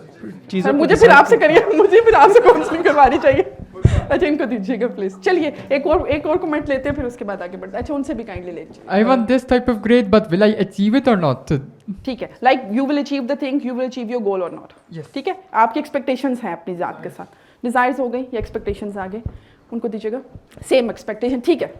चीज़ें मुझे फिर आपसे काउंसलिंग करवानी चाहिए। अच्छा, इनको दीजिएगा प्लीज। चलिए एक और कमेंट लेते हैं, फिर उसके बाद आगे बढ़ते हैं। अच्छा, उनसे भी काइंडली ले लीजिए। I want this type of grade, but will I achieve it or not? ठीक है, like you will achieve the thing, you will achieve your goal और नॉट। ठीक है, आपकी एक्सपेक्टेशंस हैं अपनी ज़ात के साथ, डिज़ायर्स हो गई या एक्सपेक्टेशंस आ गए, उनको दीजिएगा सेम एक्सपेक्टेशन। ठीक है,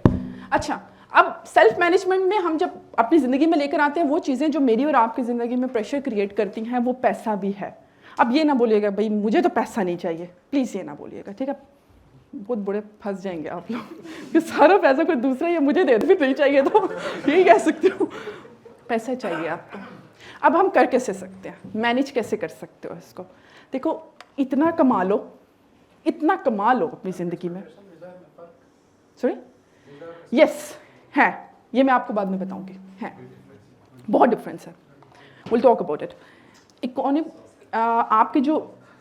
अच्छा, अब सेल्फ मैनेजमेंट में हम जब अपनी ज़िंदगी में लेकर आते हैं वो चीज़ें जो मेरी और आपकी ज़िंदगी में प्रेशर क्रिएट करती हैं, वो पैसा भी है। अब ये ना बोलिएगा भाई मुझे तो पैसा नहीं चाहिए, प्लीज़ ये ना बोलिएगा, ठीक है, बहुत बड़े फंस जाएंगे आप लोग कि सारा पैसा कोई दूसरा या मुझे दे दे, फिर नहीं चाहिए तो यही कह सकते हो, पैसा चाहिए आपको। अब हम कर कैसे सकते हैं, मैनेज कैसे कर सकते हो इसको? देखो, इतना कमा लो अपनी ज़िंदगी में। सॉरी, यस है, ये मैं आपको बाद में बताऊंगी, है बहुत डिफरेंस है, विल टॉक अबाउट इट। आपके जो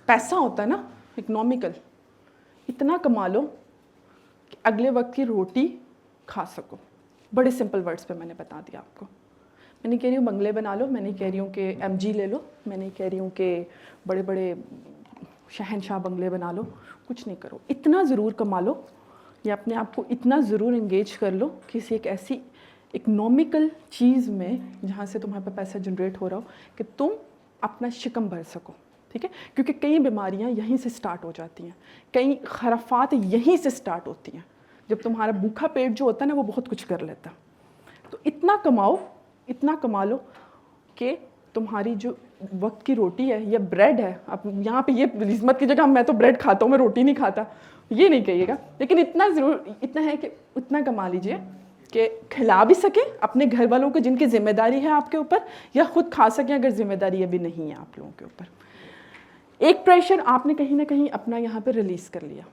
पैसा होता है ना, इकोनॉमिकल, इतना कमा लो कि अगले वक्त की रोटी खा सको। बड़े सिंपल वर्ड्स पे मैंने बता दिया आपको। मैं नहीं कह रही हूँ बंगले बना लो, मैं नहीं कह रही हूँ कि MG ले लो, मैं नहीं कह रही हूँ कि बड़े बड़े शहनशाह बंगले बना लो, कुछ नहीं करो, इतना ज़रूर कमा लो या अपने आप को इतना ज़रूर इंगेज कर लो किसी एक ऐसी इकोनॉमिकल चीज़ में जहाँ से तुम्हारे पास पैसा जनरेट हो रहा हो कि तुम अपना शिकम भर सको। ठीक है, क्योंकि कई बीमारियाँ यहीं से स्टार्ट हो जाती हैं, कई खराफात यहीं से स्टार्ट होती हैं। जब तुम्हारा भूखा पेट जो होता है ना, वो बहुत कुछ कर लेता। तो इतना कमा लो कि तुम्हारी जो वक्त की रोटी है या ब्रेड है, अब यहाँ पे ये प्लीज़ मत कीजिएगा मैं तो ब्रेड खाता हूँ मैं रोटी नहीं खाता, ये नहीं कहिएगा, लेकिन इतना ज़रूर इतना है कि उतना कमा लीजिए कि खिला भी सके अपने घर वालों को जिनकी जिम्मेदारी है आपके ऊपर, या खुद खा सकें अगर जिम्मेदारी अभी नहीं है आप लोगों के ऊपर। एक प्रेशर आपने कहीं ना कहीं अपना यहाँ पर रिलीज़ कर लिया,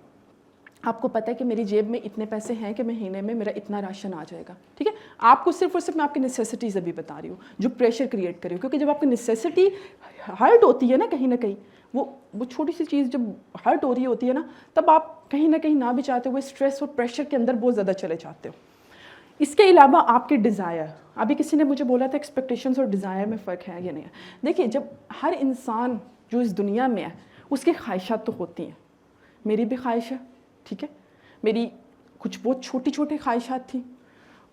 आपको पता है कि मेरी जेब में इतने पैसे हैं कि महीने में मेरा इतना राशन आ जाएगा, ठीक है। आपको सिर्फ और सिर्फ मैं आपकी नेसेसिटीज़ अभी बता रही हूँ जो प्रेशर क्रिएट कर रही हूँ, क्योंकि जब आपकी नेसेसिटी हर्ट होती है ना कहीं ना कहीं, वो छोटी सी चीज़ जब हर्ट हो रही होती है ना, तब आप कहीं ना कहीं ना भी चाहते हुए स्ट्रेस और प्रेशर के अंदर बहुत ज़्यादा चले जाते हो। इसके अलावा आपके डिज़ायर, अभी किसी ने मुझे बोला था एक्सपेक्टेशंस और डिज़ायर में फ़र्क है या नहीं है। देखिए, जब हर इंसान जो इस दुनिया में है उसकी ख्वाहिशात तो होती हैं, मेरी भी ख्वाहिश है, ठीक है, मेरी कुछ बहुत छोटी छोटी ख्वाहिशात थी,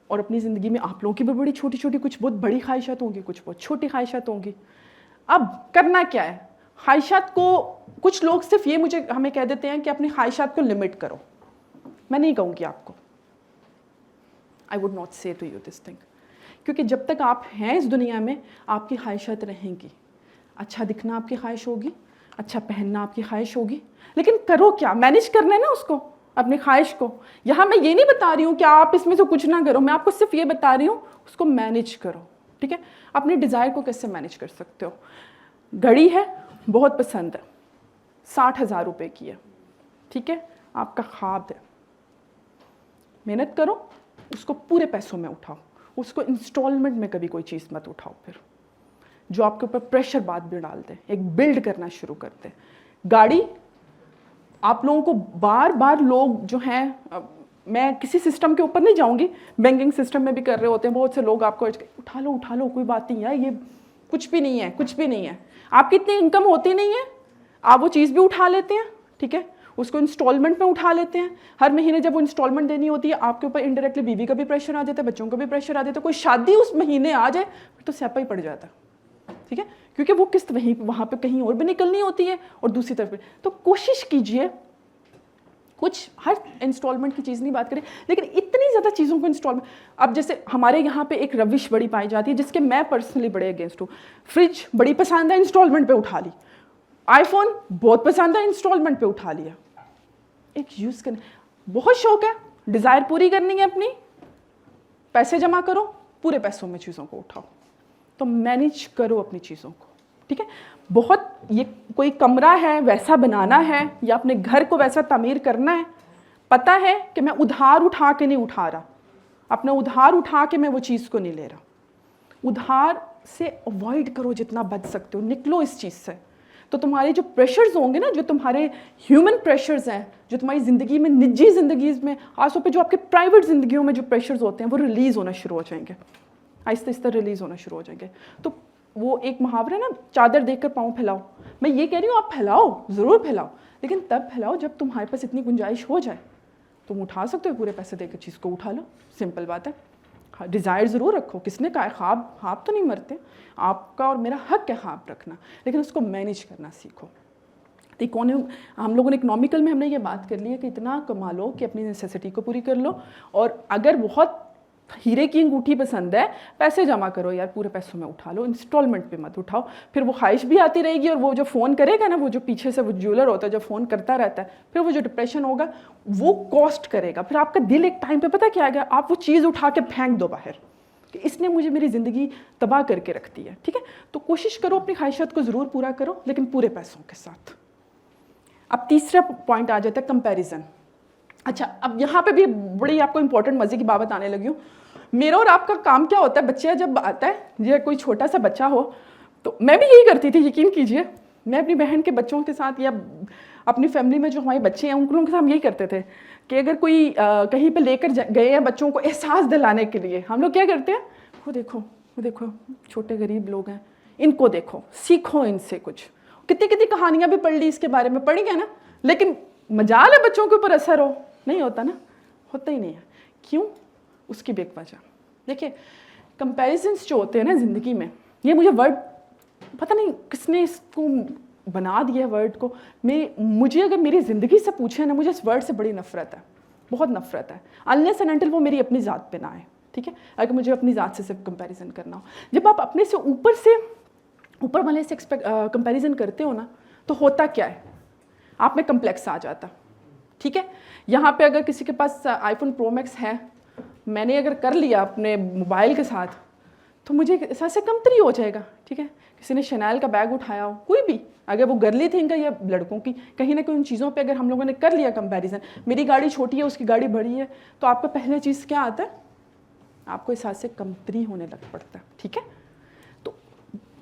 और अपनी ज़िंदगी में आप लोगों की भी बड़ी छोटी छोटी कुछ बहुत बड़ी ख्वाहिशात होंगी, कुछ बहुत छोटी ख्वाहिशात होंगी। अब करना क्या है, ख्वाहिशात को कुछ लोग सिर्फ ये हमें कह देते हैं कि अपनी ख्वाहिशात को लिमिट करो। मैं नहीं कहूँगी आपको, आई वुड नॉट से टू यू दिस थिंग, क्योंकि जब तक आप हैं इस दुनिया में आपकी ख्वाहिशात रहेंगी। अच्छा दिखना आपकी ख्वाहिश होगी, अच्छा पहनना आपकी ख्वाहिश होगी, लेकिन करो क्या, मैनेज करना है ना उसको, अपनी ख्वाहिश को। यहाँ मैं ये नहीं बता रही हूँ कि आप इसमें से कुछ ना करो, मैं आपको सिर्फ ये बता रही हूँ उसको मैनेज करो, ठीक है। अपनी डिज़ायर को कैसे मैनेज कर सकते हो। घड़ी है, बहुत पसंद है, 60,000 रुपये की है, ठीक है, आपका ख्वाब है, मेहनत करो, उसको पूरे पैसों में उठाओ, उसको इंस्टॉलमेंट में कभी कोई चीज़ मत उठाओ फिर जो आपके ऊपर प्रेशर बाद भी डाल दे, एक बिल्ड करना शुरू कर दे। गाड़ी, आप लोगों को बार बार लोग जो हैं, मैं किसी सिस्टम के ऊपर नहीं जाऊंगी, बैंकिंग सिस्टम में भी कर रहे होते हैं बहुत से लोग, आपको उठा लो कोई बात नहीं है, ये कुछ भी नहीं है, कुछ भी नहीं है, आपकी इतनी इनकम होती नहीं है, आप वो चीज़ भी उठा लेते हैं, ठीक है, उसको इंस्टॉलमेंट में उठा लेते हैं। हर महीने जब वो इंस्टॉलमेंट देनी होती है आपके ऊपर इनडायरेक्टली बीवी का भी प्रेशर आ जाता है, बच्चों का भी प्रेशर आ जाता है, कोई शादी उस महीने आ जाए फिर तो स्यापा ही पड़ जाता है, ठीक है, क्योंकि वो किस्त वहाँ पे कहीं और भी निकलनी होती है और दूसरी तरफ। तो कोशिश कीजिए, कुछ हर इंस्टॉलमेंट की चीज़ नहीं बात करें, लेकिन इतनी ज़्यादा चीज़ों को इंस्टॉलमेंट, अब जैसे हमारे यहाँ पे एक रविश बड़ी पाई जाती है जिसके मैं पर्सनली बड़े अगेंस्ट हूँ। फ्रिज बड़ी पसंद है, इंस्टॉलमेंट पे उठा ली, आईफोन बहुत पसंद है, इंस्टॉलमेंट पे उठा लिया। एक यूज़ करने, बहुत शौक है, डिज़ायर पूरी करनी है अपनी, पैसे जमा करो, पूरे पैसों में चीज़ों को उठाओ, तो मैनेज करो अपनी चीज़ों को, ठीक है। बहुत ये कोई कमरा है वैसा बनाना है या अपने घर को वैसा तामीर करना है, पता है कि मैं उधार उठा के नहीं उठा रहा, अपना उधार उठा के मैं वो चीज़ को नहीं ले रहा, उधार से अवॉइड करो जितना बच सकते हो, निकलो इस चीज़ से। तो तुम्हारे जो प्रेशर्स होंगे ना, जो तुम्हारे ह्यूमन प्रेशर्स हैं, जो तुम्हारी ज़िंदगी में, निजी ज़िंदगी में, खासतौर पे जो आपके प्राइवेट ज़िंदगियों में जो प्रेशर्स होते हैं वो रिलीज़ होना शुरू हो जाएंगे, आहिस्ता आहिस्ता रिलीज़ होना शुरू हो जाएंगे। तो वो एक मुहावरा है ना, चादर देखकर पाँव फैलाओ, मैं ये कह रही हूँ आप फैलाओ, ज़रूर फैलाओ, लेकिन तब फैलाओ जब तुम्हारे पास इतनी गुंजाइश हो जाए, तुम उठा सकते हो, पूरे पैसे देकर चीज़ को उठा लो, सिंपल बात है। हाँ, डिज़ायर ज़रूर रखो, किसने कहा ख्वाब तो नहीं मरते, आपका और मेरा हक है ख्वाब रखना, लेकिन उसको मैनेज करना सीखो। हम लोगों ने इकोनॉमिकल में हमने ये बात कर ली है कि इतना कमा लो कि अपनी नेसेसिटी को पूरी कर लो, और अगर बहुत हीरे की अंगूठी पसंद है, पैसे जमा करो यार, पूरे पैसों में उठा लो, इंस्टॉलमेंट पे मत उठाओ, फिर वो ख्वाहिश भी आती रहेगी, और वो जो फ़ोन करेगा ना, वो जो पीछे से वो ज्वेलर होता है जो फ़ोन करता रहता है, फिर वो जो डिप्रेशन होगा वो कॉस्ट करेगा, फिर आपका दिल एक टाइम पे पता क्या आएगा, आप वो चीज़ उठा के फेंक दो बाहर कि इसने मुझे मेरी ज़िंदगी तबाह करके रख दी है, ठीक है। तो कोशिश करो अपनी ख्वाहिशात को ज़रूर पूरा करो, लेकिन पूरे पैसों के साथ। अब तीसरा पॉइंट आ जाता है कंपैरिजन। अच्छा, अब यहाँ पे भी बड़ी आपको इंपॉर्टेंट मज़े की बात आने लगी हूँ। मेरा और आपका काम क्या होता है, बच्चे जब आता है, या कोई छोटा सा बच्चा हो, तो मैं भी यही करती थी, यकीन कीजिए, मैं अपनी बहन के बच्चों के साथ या अपनी फैमिली में जो हमारे बच्चे हैं उन लोगों के साथ हम यही करते थे कि अगर कोई कहीं पे लेकर गए हैं बच्चों को एहसास दिलाने के लिए, हम लोग क्या करते हैं, वो देखो छोटे गरीब लोग हैं, इनको देखो, सीखो इनसे कुछ। कितनी कितनी कहानियाँ भी पढ़ ली इसके बारे में, पढ़ी गया ना, लेकिन मजाल है बच्चों के ऊपर असर हो, नहीं होता ना, होता ही नहीं है। क्यों? उसकी बेक वजह। देखिए, कंपैरिजन्स जो होते हैं ना ज़िंदगी में, ये मुझे वर्ड पता नहीं किसने इसको बना दिया वर्ड को, मुझे अगर मेरी ज़िंदगी से पूछे ना, मुझे इस वर्ड से बड़ी नफ़रत है, बहुत नफ़रत है, अनलेस एंड अनटिल वो मेरी अपनी ज़ात पे ना आए, ठीक है। अगर मुझे अपनी ज़ात से सिर्फ कंपैरिजन करना हो, जब आप अपने से ऊपर से ऊपर वाले से कंपैरिजन करते हो ना, तो होता क्या है, आप में कम्प्लेक्स आ जाता, ठीक है। यहाँ पे अगर किसी के पास आईफोन प्रो मैक्स है, मैंने अगर कर लिया अपने मोबाइल के साथ, तो मुझे एहसास कमतरी हो जाएगा, ठीक है। किसी ने शनैल का बैग उठाया हो, कोई भी, अगर वो गर्ली थिंग है या लड़कों की, कहीं ना कहीं उन चीज़ों पे अगर हम लोगों ने कर लिया कंपैरिजन, मेरी गाड़ी छोटी है उसकी गाड़ी बड़ी है, तो आपका पहले चीज़ क्या आता है, आपको एहसास से कमतरी होने लग पड़ता है, ठीक है। तो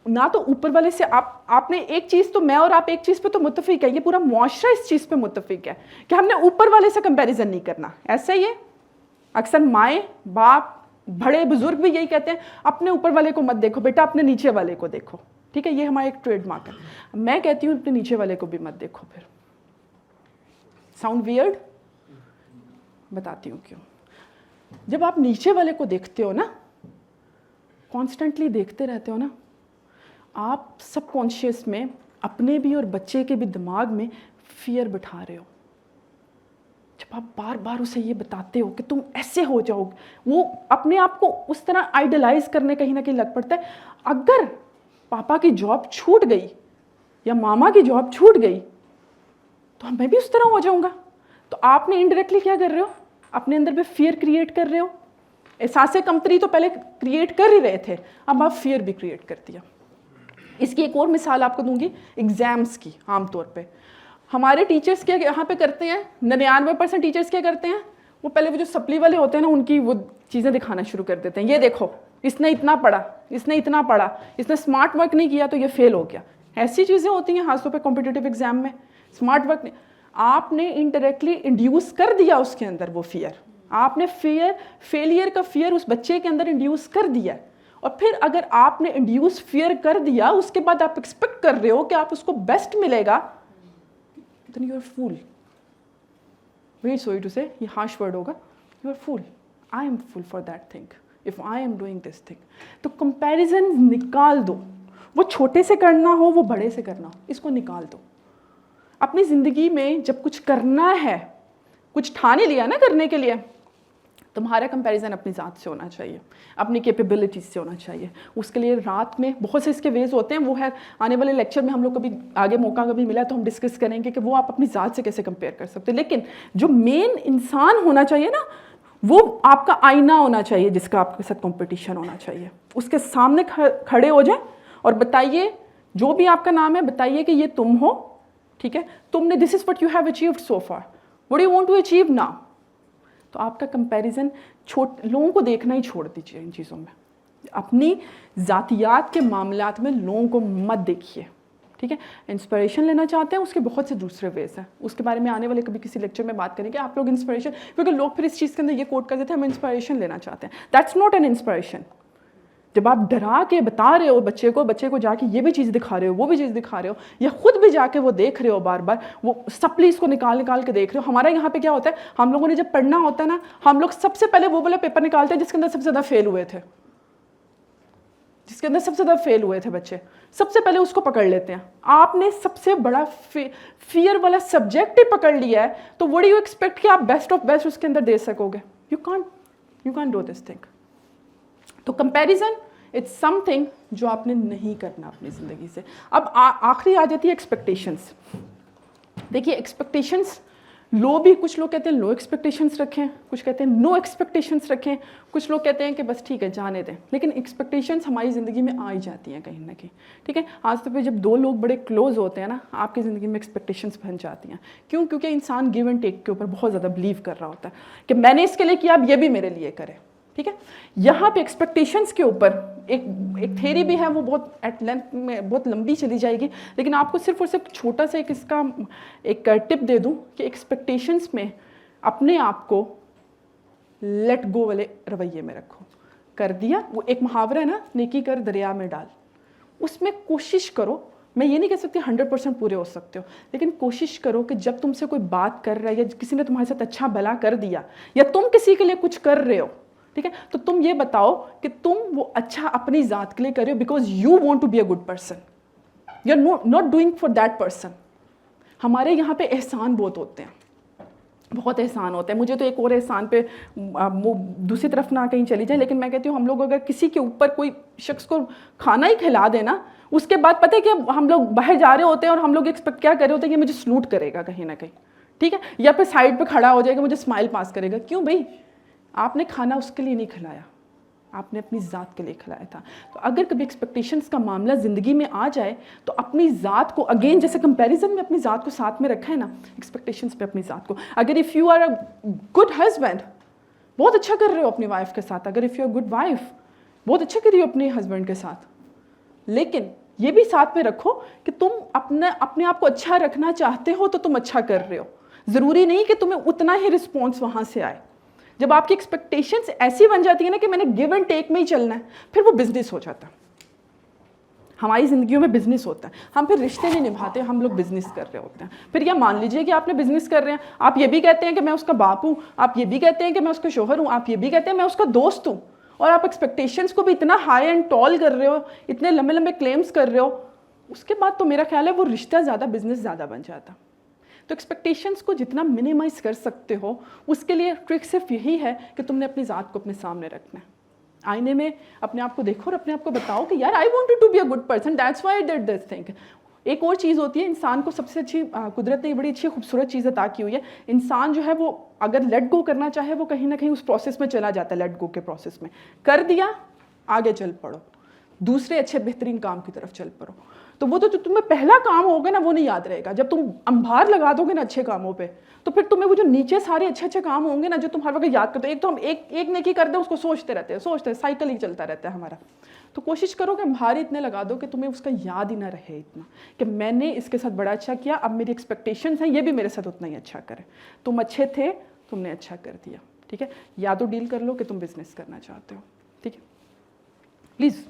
ना तो ऊपर वाले से आपने एक चीज़, तो मैं और आप एक चीज़ पे तो मुत्तफिक है, ये पूरा मुआशरा इस चीज़ पे मुत्तफिक है कि हमने ऊपर वाले से कंपैरिजन नहीं करना। ऐसा ही है, अक्सर माएँ बाप बड़े बुजुर्ग भी यही कहते हैं, अपने ऊपर वाले को मत देखो बेटा, अपने नीचे वाले को देखो, ठीक है। ये हमारा एक ट्रेडमार्क है। मैं कहती हूँ अपने नीचे वाले को भी मत देखो। फिर साउंड वियर्ड, बताती हूँ क्यों। जब आप नीचे वाले को देखते हो ना, कॉन्स्टेंटली देखते रहते हो ना, आप सबकॉन्शियस में अपने भी और बच्चे के भी दिमाग में फियर बिठा रहे हो। जब आप बार बार उसे ये बताते हो कि तुम ऐसे हो जाओगे, वो अपने आप को उस तरह आइडलाइज करने कहीं ना कहीं लग पड़ता है। अगर पापा की जॉब छूट गई या मामा की जॉब छूट गई तो मैं भी उस तरह हो जाऊंगा। तो आपने इनडायरेक्टली क्या कर रहे हो, अपने अंदर पे फियर क्रिएट कर रहे हो। एहसास कमतरी तो पहले क्रिएट कर ही रहे थे, अब आप फियर भी क्रिएट कर दिया। इसकी एक और मिसाल आपको दूंगी एग्जाम्स की। आमतौर पे हमारे टीचर्स क्या यहाँ पे करते हैं, 99% टीचर्स क्या करते हैं, वो पहले वो जो सप्ली वाले होते हैं ना, उनकी वो चीज़ें दिखाना शुरू कर देते हैं। ये देखो, इसने इतना पढ़ा, इसने इतना पढ़ा, इसने स्मार्ट वर्क नहीं किया तो ये फेल हो गया। ऐसी चीज़ें होती हैं खासतौर पे कॉम्पिटिटिव एग्जाम में। स्मार्ट वर्क नहीं, आपने इनडायरेक्टली इंड्यूस कर दिया उसके अंदर वो फियर। आपने फेलियर का फियर उस बच्चे के अंदर इंड्यूस कर दिया। और फिर अगर आपने इंड्यूस फियर कर दिया, उसके बाद आप एक्सपेक्ट कर रहे हो कि आप उसको बेस्ट मिलेगा, then you are fool. Very sorry to say, ये harsh word होगा, you are fool. I am fool for that thing. If I am doing this thing. तो comparison निकाल दो। वो छोटे से करना हो, वो बड़े से करना हो, इसको निकाल दो। अपनी ज़िंदगी में जब कुछ करना है, कुछ ठाने लिया ना करने के लिए, तुम्हारा कंपैरिजन अपनी ज़ात से होना चाहिए, अपनी कैपेबिलिटीज़ से होना चाहिए। उसके लिए रात में बहुत से इसके वेज होते हैं, वो है आने वाले लेक्चर में हम लोग कभी आगे मौका कभी मिला तो हम डिस्कस करेंगे कि वो आप अपनी ज़ात से कैसे कंपेयर कर सकते हैं। लेकिन जो मेन इंसान होना चाहिए ना, वो आपका आईना होना चाहिए जिसका आपके साथ कॉम्पिटिशन होना चाहिए। उसके सामने खड़े हो जाए और बताइए, जो भी आपका नाम है बताइए कि ये तुम हो, ठीक है, तुमने this is what you have achieved so far, what do you want to achieve now. तो आपका कंपैरिजन लोगों को देखना ही छोड़ दीजिए इन चीज़ों में। अपनी ज़ातियात के मामलात में लोगों को मत देखिए, ठीक है। इंस्पिरेशन लेना चाहते हैं, उसके बहुत से दूसरे वेज हैं, उसके बारे में आने वाले कभी किसी लेक्चर में बात करेंगे। आप लोग इंस्पिरेशन, क्योंकि लोग फिर इस चीज़ के अंदर ये कोट कर देते हैं हम इंस्पिरेशन लेना चाहते हैं। That's not an inspiration. जब आप डरा के बता रहे हो बच्चे को जाके ये भी चीज़ दिखा रहे हो, वो भी चीज़ दिखा रहे हो, या खुद भी जाके वो देख रहे हो बार बार, वो सप्लीज को निकाल के देख रहे हो। हमारे यहाँ पे क्या होता है, हम लोगों ने जब पढ़ना होता है ना, हम लोग सबसे पहले वो वाला पेपर निकालते हैं जिसके अंदर सबसे ज़्यादा फेल हुए थे, जिसके अंदर सबसे ज़्यादा फेल हुए थे बच्चे, सबसे पहले उसको पकड़ लेते हैं। आपने सबसे बड़ा फियर वाला सब्जेक्ट ही पकड़ लिया है, तो व्हाट डू यू एक्सपेक्ट कि आप बेस्ट ऑफ बेस्ट उसके अंदर दे सकोगे? You can't do this thing. तो कंपैरिजन इट्स समथिंग जो आपने नहीं करना अपनी ज़िंदगी से। अब आखिरी आ जाती है एक्सपेक्टेशंस। देखिए एक्सपेक्टेशंस लो भी, कुछ लोग कहते हैं लो एक्सपेक्टेशंस रखें, कुछ कहते हैं नो एक्सपेक्टेशंस रखें, कुछ लोग कहते हैं कि बस ठीक है जाने दें। लेकिन एक्सपेक्टेशंस हमारी ज़िंदगी में आ ही जाती हैं कहीं ना कहीं, ठीक है। आज तो पे जब दो लोग बड़े क्लोज होते हैं ना, आपकी ज़िंदगी में एक्सपेक्टेशंस बन जाती हैं। क्यों? क्योंकि इंसान गिव एंड टेक के ऊपर बहुत ज़्यादा बिलीव कर रहा होता है कि मैंने इसके लिए किया, अब ये भी मेरे लिए करे, ठीक है। यहाँ पे एक्सपेक्टेशंस के ऊपर एक थ्योरी भी है, वो बहुत एट लेंथ में बहुत लंबी चली जाएगी, लेकिन आपको सिर्फ और सिर्फ छोटा सा इसका एक टिप दे दूँ कि एक्सपेक्टेशंस में अपने आप को लेट गो वाले रवैये में रखो। कर दिया, वो एक मुहावरा है ना, नेकी कर दरिया में डाल, उसमें कोशिश करो। मैं ये नहीं कह सकती 100% पूरे हो सकते हो, लेकिन कोशिश करो कि जब तुमसे कोई बात कर रहा है या किसी ने तुम्हारे साथ अच्छा भला कर दिया या तुम किसी के लिए कुछ कर रहे हो, ठीक है, तो तुम ये बताओ कि तुम वो अच्छा अपनी ज़ात के लिए कर रहे हो because you want to be a good person, you are not doing for that person. हमारे यहाँ पे एहसान बहुत होते हैं, बहुत एहसान होता है। मुझे तो एक और एहसान पे वो दूसरी तरफ ना कहीं चली जाए, लेकिन मैं कहती हूँ हम लोग अगर किसी के ऊपर कोई शख्स को खाना ही खिला देना, उसके बाद पता है कि हम लोग बाहर जा रहे होते हैं और हम लोग एक्सपेक्ट क्या कर रहे होते हैं कि मुझे सलूट करेगा कहीं ना कहीं, ठीक है, या फिर साइड पे खड़ा हो जाएगा, मुझे स्माइल पास करेगा। क्यों भाई? आपने खाना उसके लिए नहीं खिलाया, आपने अपनी ज़ात के लिए खिलाया था। तो अगर कभी एक्सपेक्टेशंस का मामला ज़िंदगी में आ जाए तो अपनी ज़ात को अगेन, जैसे कंपैरिजन में अपनी ज़ात को साथ में रखा है ना, एक्सपेक्टेशंस पे अपनी ज़ात को। अगर if you are a good husband, बहुत अच्छा कर रहे हो अपनी वाइफ के साथ, अगर if you are good wife, बहुत अच्छा कर रही हो अपने हस्बैंड के साथ, लेकिन ये भी साथ में रखो कि तुम अपने आप को अच्छा रखना चाहते हो तो तुम अच्छा कर रहे हो। ज़रूरी नहीं कि तुम्हें उतना ही रिस्पॉन्स वहाँ से आए। जब आपकी एक्सपेक्टेशंस ऐसी बन जाती है ना कि मैंने गिव एंड टेक में ही चलना है, फिर वो बिजनेस हो जाता है। हमारी ज़िंदगियों में बिजनेस होता है, हम फिर रिश्ते नहीं निभाते, हम लोग बिजनेस कर रहे होते हैं। फिर यह मान लीजिए कि आपने बिजनेस कर रहे हैं, आप ये भी कहते हैं कि मैं उसका बाप हूँ, आप ये भी कहते हैं कि मैं उसका शोहर हूँ, आप ये भी कहते हैं मैं उसका दोस्त हूँ, और आप एक्सपेक्टेशंस को भी इतना हाई एंड टॉल कर रहे हो, इतने लंबे लंबे क्लेम्स कर रहे हो, उसके बाद तो मेरा ख्याल है वो रिश्ता ज़्यादा बिजनेस ज़्यादा बन जाता। तो एक्सपेक्टेशंस को जितना मिनिमाइज कर सकते हो, उसके लिए ट्रिक सिर्फ यही है कि तुमने अपनी ज़ात को अपने सामने रखना है। आईने में अपने आप को देखो और अपने आप को बताओ कि यार I wanted to be a good person, that's why I did this thing. एक और चीज़ होती है, इंसान को सबसे अच्छी कुदरत ने बड़ी अच्छी खूबसूरत चीज़ अता की हुई है। इंसान जो है वो अगर लेट गो करना चाहे, वो कहीं ना कहीं उस प्रोसेस में चला जाता है, लेट गो के प्रोसेस में कर दिया, आगे चल पड़ो, दूसरे अच्छे बेहतरीन काम की तरफ चल पड़ो। तो वो तो जो तुम्हें पहला काम होगा ना वो नहीं याद रहेगा। जब तुम अंबार लगा दोगे ना अच्छे कामों पे, तो फिर तुम्हें वो जो नीचे सारे अच्छे अच्छे काम होंगे ना जो तुम हर वक्त याद करते हो, एक तो हम एक नेकी कर दे उसको सोचते रहते हैं, साइकिल ही चलता रहता है हमारा। तो कोशिश करो कि अंबार इतने लगा दो कि तुम्हें उसका याद ही ना रहे इतना कि मैंने इसके साथ बड़ा अच्छा किया, अब मेरी एक्सपेक्टेशंस हैं ये भी मेरे साथ उतना ही अच्छा करे। तुम अच्छे थे, तुमने अच्छा कर दिया, ठीक है। या तो डील कर लो कि तुम बिजनेस करना चाहते हो, ठीक है। Please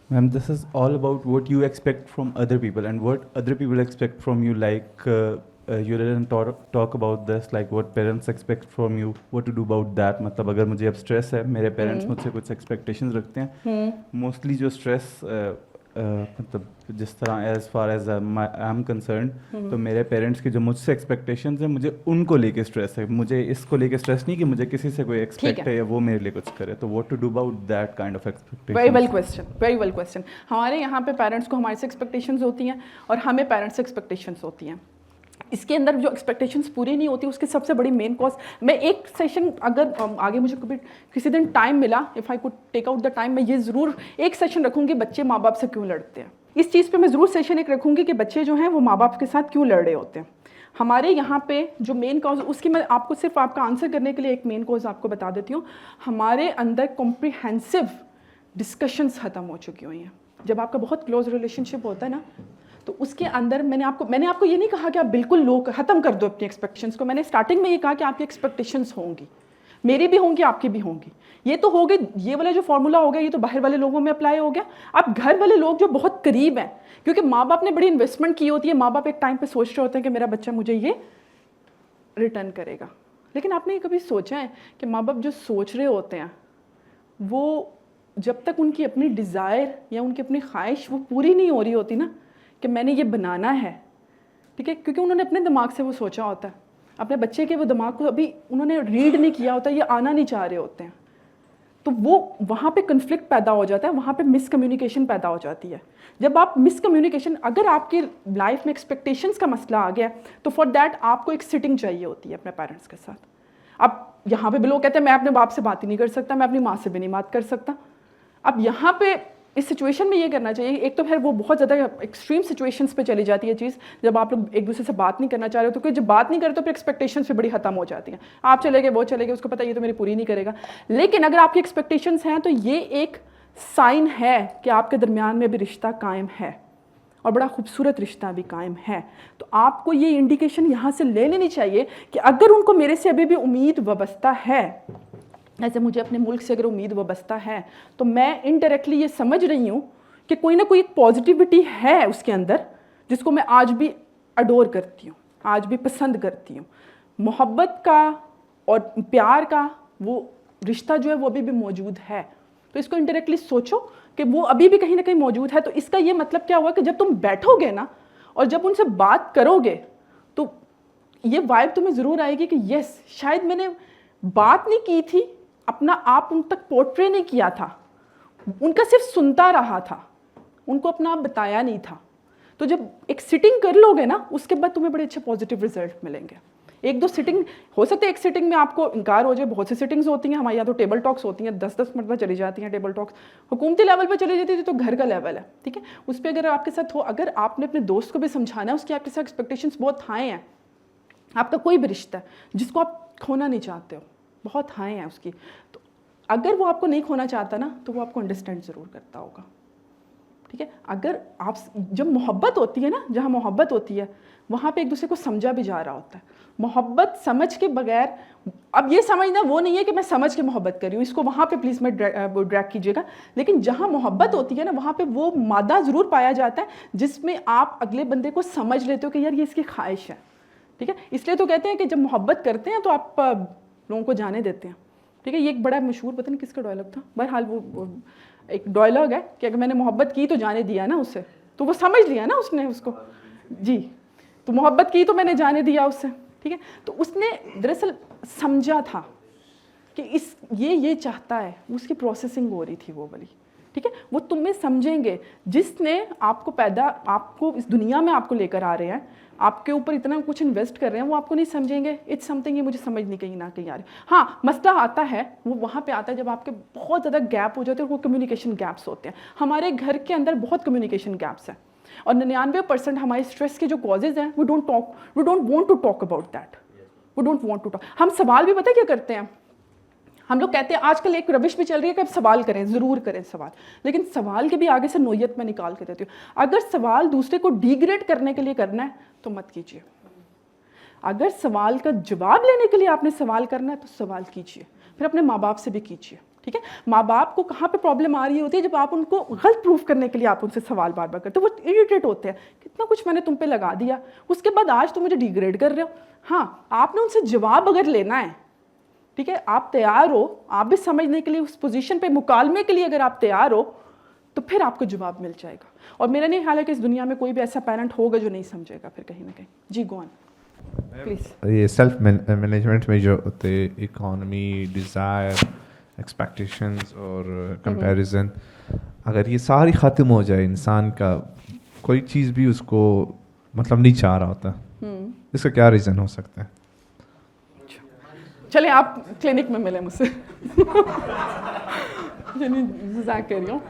Ma'am, this is all about what you expect from other people and what other people expect from you. Like you didn't talk about this, like what parents expect from you, what to do about that. मतलब अगर मुझे अब stress है, मेरे parents मुझसे कुछ expectations रखते हैं, मोस्टली जो स्ट्रेस मतलब जिस तरह as far as I am concern, तो मेरे पेरेंट्स की जो मुझसे एक्सपेक्टेशंस हैं, मुझे उनको लेके स्ट्रेस है। मुझे इसको लेके स्ट्रेस नहीं कि मुझे किसी से कोई एक्सपेक्ट है या वो मेरे लिए कुछ करे। तो what to do about that kind of expectation? Very well question. हमारे यहाँ पे पेरेंट्स को हमारे से एक्सपेक्टेशंस होती हैं और हमें पेरेंट्स से एक्सपेक्टेशंस होती हैं। इसके अंदर जो एक्सपेक्टेशंस पूरी नहीं होती, उसकी सबसे बड़ी मेन कॉज, मैं एक सेशन अगर आगे मुझे कभी किसी दिन टाइम मिला, if I could take out the time, मैं ये ज़रूर एक सेशन रखूँगी बच्चे माँ बाप से क्यों लड़ते हैं। इस चीज़ पे मैं ज़रूर सेशन एक रखूँगी कि बच्चे जो हैं वो माँ बाप के साथ क्यों लड़ रहे होते हैं। हमारे यहाँ पे जो मेन कॉज, उसकी मैं आपको सिर्फ आपका आंसर करने के लिए एक मेन कॉज आपको बता देती हूँ। हमारे अंदर कॉम्प्रिहेंसिव डिस्कशंस ख़त्म हो चुकी हुई हैं। जब आपका बहुत क्लोज रिलेशनशिप होता है ना, तो उसके अंदर मैंने आपको ये नहीं कहा कि आप बिल्कुल लो ख़त्म कर दो अपनी एक्सपेक्टेशंस को। मैंने स्टार्टिंग में ये कहा कि आपकी एक्सपेक्टेशंस होंगी, मेरी भी होंगी, आपकी भी होंगी। ये तो हो गई, ये वाला जो फॉर्मूला हो गया, ये तो बाहर वाले लोगों में अप्लाई हो गया। अब घर वाले लोग जो बहुत करीब हैं, क्योंकि माँ बाप ने बड़ी इन्वेस्टमेंट की होती है, माँ बाप एक टाइम पे सोच रहे होते हैं कि मेरा बच्चा मुझे ये रिटर्न करेगा। लेकिन आपने ये कभी सोचा है कि माँ बाप जो सोच रहे होते हैं, वो जब तक उनकी अपनी डिज़ायर या उनकी अपनी ख्वाहिश वो पूरी नहीं हो रही होती ना, कि मैंने ये बनाना है, ठीक है, क्योंकि उन्होंने अपने दिमाग से वो सोचा होता है, अपने बच्चे के वो दिमाग को अभी उन्होंने रीड नहीं किया होता, ये आना नहीं चाह रहे होते हैं। तो वो वहाँ पे कन्फ्लिक्ट पैदा हो जाता है, वहाँ पे मिसकम्युनिकेशन पैदा हो जाती है। जब आप मिसकम्युनिकेशन, अगर आपकी लाइफ में एक्सपेक्टेशंस का मसला आ गया, तो फॉर दैट आपको एक सिटिंग चाहिए होती है अपने पेरेंट्स के साथ। अब यहाँ पे भी लोग कहते हैं मैं अपने बाप से बात ही नहीं कर सकता, मैं अपनी माँ से भी नहीं बात कर सकता। अब यहाँ पे इस सिचुएशन में ये करना चाहिए, एक तो फिर वो बहुत ज़्यादा एक्सट्रीम सिचुएशंस पे चली जाती है चीज़, जब आप लोग एक दूसरे से बात नहीं करना चाह रहे हो, तो क्योंकि जब बात नहीं करते तो फिर एक्सपेक्टेशंस भी बड़ी ख़त्म हो जाती हैं। आप चले गए, वो चले गए, उसको पता ये तो मेरी पूरी नहीं करेगा। लेकिन अगर आपकी एक्सपेक्टेशंस हैं तो ये एक साइन है कि आपके दरमियान में भी रिश्ता कायम है और बड़ा खूबसूरत रिश्ता भी कायम है। तो आपको ये इंडिकेशन यहाँ से ले लेनी चाहिए कि अगर उनको मेरे से अभी भी उम्मीद वाबस्ता है, ऐसे मुझे अपने मुल्क से अगर उम्मीद वाबस्ता है, तो मैं इनडायरेक्टली ये समझ रही हूँ कि कोई ना कोई एक पॉजिटिविटी है उसके अंदर, जिसको मैं आज भी अडोर करती हूँ, आज भी पसंद करती हूँ। मोहब्बत का और प्यार का वो रिश्ता जो है वो अभी भी मौजूद है। तो इसको इनडायरेक्टली सोचो कि वो अभी भी कहीं ना कहीं मौजूद है। तो इसका ये मतलब क्या हुआ कि जब तुम बैठोगे ना और जब उनसे बात करोगे, तो ये वाइब तुम्हें ज़रूर आएगी कि यस, शायद मैंने बात नहीं की थी, अपना आप उन तक पोर्ट्रे नहीं किया था, उनका सिर्फ सुनता रहा था, उनको अपना आप बताया नहीं था। तो जब एक सिटिंग कर लोगे ना, उसके बाद तुम्हें बड़े अच्छे पॉजिटिव रिजल्ट मिलेंगे। एक दो सिटिंग हो सकते हैं, एक सिटिंग में आपको इनकार हो जाए, बहुत सी सिटिंग्स होती हैं हमारे यहाँ तो टेबल टॉक्स होती हैं, 10-10 मिनट चली जाती हैं टेबल टॉक्स। हुकूमती लेवल पे चली जाती है तो घर का लेवल है, ठीक है, उस पर अगर आपके साथ हो, अगर आपने अपने दोस्त को भी समझाना है, उसकी आपके साथ एक्सपेक्टेशंस बहुत हाई हैं, आपका कोई भी रिश्ता है जिसको आप खोना नहीं चाहते हो, बहुत हाई है उसकी, तो अगर वो आपको नहीं खोना चाहता ना, तो वो आपको अंडरस्टैंड ज़रूर करता होगा, ठीक है। अगर आप, जब मोहब्बत होती है ना, जहाँ मोहब्बत होती है वहाँ पे एक दूसरे को समझा भी जा रहा होता है। मोहब्बत समझ के बगैर, अब ये समझना वो नहीं है कि मैं समझ के मोहब्बत कर रही हूँ, इसको वहाँ पे प्लीज़ मैं ड्रैग कीजिएगा, लेकिन जहाँ मोहब्बत होती है ना, वहाँ पे वो मादा ज़रूर पाया जाता है जिसमें आप अगले बंदे को समझ लेते हो कि यार ये इसकी ख्वाहिश है, ठीक है। इसलिए तो कहते हैं कि जब मोहब्बत करते हैं तो आप लोगों को जाने देते हैं, ठीक है। ये एक बड़ा मशहूर, पता नहीं किसका डायलॉग था, बहरहाल वो एक डायलॉग है कि अगर मैंने मोहब्बत की तो जाने दिया ना उसे, तो वो समझ लिया ना उसने उसको, जी, तो मोहब्बत की तो मैंने जाने दिया उससे, ठीक है। तो उसने दरअसल समझा था कि इस ये चाहता है, उसकी प्रोसेसिंग हो रही थी वो वाली, ठीक है। वो तुम्हें समझेंगे, जिसने आपको आपको इस दुनिया में आपको लेकर आ रहे हैं, आपके ऊपर इतना कुछ इन्वेस्ट कर रहे हैं, वो आपको नहीं समझेंगे। इट्स समथिंग, ये मुझे समझ नहीं कहीं ना कहीं आ रही। हाँ, मसला आता है, वो वहाँ पे आता है जब आपके बहुत ज़्यादा गैप हो जाते हैं, वो कम्युनिकेशन गैप्स होते हैं। हमारे घर के अंदर बहुत कम्युनिकेशन गैप्स हैं, और 99% हमारे स्ट्रेस के जो कॉजेज़ हैं, we don't want to talk about that, we don't want to talk. हम सवाल भी पता है क्या करते हैं, हम लोग कहते हैं, आजकल एक रविश भी चल रही है कि आप सवाल करें, ज़रूर करें सवाल, लेकिन सवाल के भी आगे से नोयत में निकाल के देती हूँ। अगर सवाल दूसरे को डिग्रेड करने के लिए करना है तो मत कीजिए। अगर सवाल का जवाब लेने के लिए आपने सवाल करना है तो सवाल कीजिए, फिर अपने माँ बाप से भी कीजिए, ठीक है। माँ बाप को कहाँ पे प्रॉब्लम आ रही होती है, जब आप उनको गलत प्रूफ करने के लिए आप उनसे सवाल बार बार करते हो, वो इरिटेट होते हैं, कितना कुछ मैंने तुम पे लगा दिया, उसके बाद आज तुम मुझे डिग्रेड कर रहे हो। हाँ, आपने उनसे जवाब अगर लेना है, ठीक है, आप तैयार हो, आप भी समझने के लिए, उस पोजीशन पे मुकालमे के लिए अगर आप तैयार हो, तो फिर आपको जवाब मिल जाएगा। और मेरा नहीं ख्याल है कि इस दुनिया में कोई भी ऐसा पेरेंट होगा जो नहीं समझेगा फिर कहीं ना कहीं। जी, गो ऑन प्लीज। ये सेल्फ मैनेजमेंट में जो होते, इकोनॉमी, डिज़ायर, एक्सपेक्टेशंस और कंपैरिजन, अगर ये सारी ख़त्म हो जाए, इंसान का कोई चीज़ भी उसको मतलब नहीं चाह रहा होता, इसका क्या रीज़न हो सकता है? चले आप क्लिनिक में मिले मुझसे। मजाक कर रही हूँ,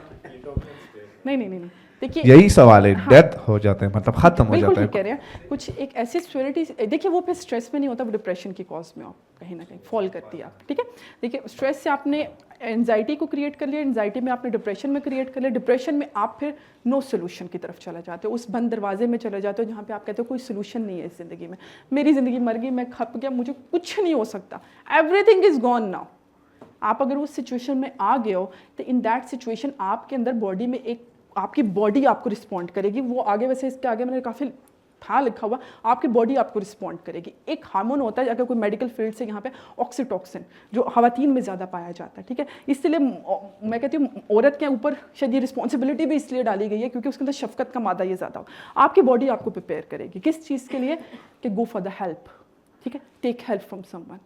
नहीं, देखिए यही सवाल है। हाँ, डेथ हो जाते हैं, मतलब ख़त्म हो जाता है। बिल्कुल कह रहे हैं, कुछ एक ऐसी सिचुएलिटी, देखिए वो फिर स्ट्रेस में नहीं होता, वो डिप्रेशन की कॉज में आप कहीं ना कहीं फॉल करती है आप, ठीक है। देखिए, स्ट्रेस से आपने एंजाइटी को क्रिएट कर लिया, एंजाइटी में आपने डिप्रेशन में क्रिएट कर लिया, डिप्रेशन में आप फिर नो सोल्यूशन की तरफ चला जाते हो, उस बंद दरवाजे में चले जाते हो जहाँ पे आप कहते हो कोई सोल्यूशन नहीं है इस ज़िंदगी में, मेरी ज़िंदगी मर गई, मैं खप गया, मुझे कुछ नहीं हो सकता, एवरीथिंग इज़ गॉन नाउ। आप अगर उस सिचुएशन में आ गए हो, तो इन दैट सिचुएशन आपके अंदर बॉडी में एक, आपकी बॉडी आपको रिस्पॉन्ड करेगी। वो आगे, वैसे इसके आगे मैंने काफ़ी था लिखा हुआ, आपकी बॉडी आपको रिस्पॉन्ड करेगी। एक हार्मोन होता है, अगर कोई मेडिकल फील्ड से यहाँ पे, ऑक्सीटोसिन, जो ख़वातीन में ज़्यादा पाया जाता है, ठीक है। इसलिए मैं कहती हूँ औरत के ऊपर शायद ये रिस्पॉन्सिबिलिटी भी इसलिए डाली गई है क्योंकि उसके अंदर शफकत का मादा ये ज़्यादा हो। आपकी बॉडी आपको प्रिपेयर करेगी किस चीज़ के लिए, कि गो फॉर द हेल्प, ठीक है, टेक हेल्प फ्रॉम समवन,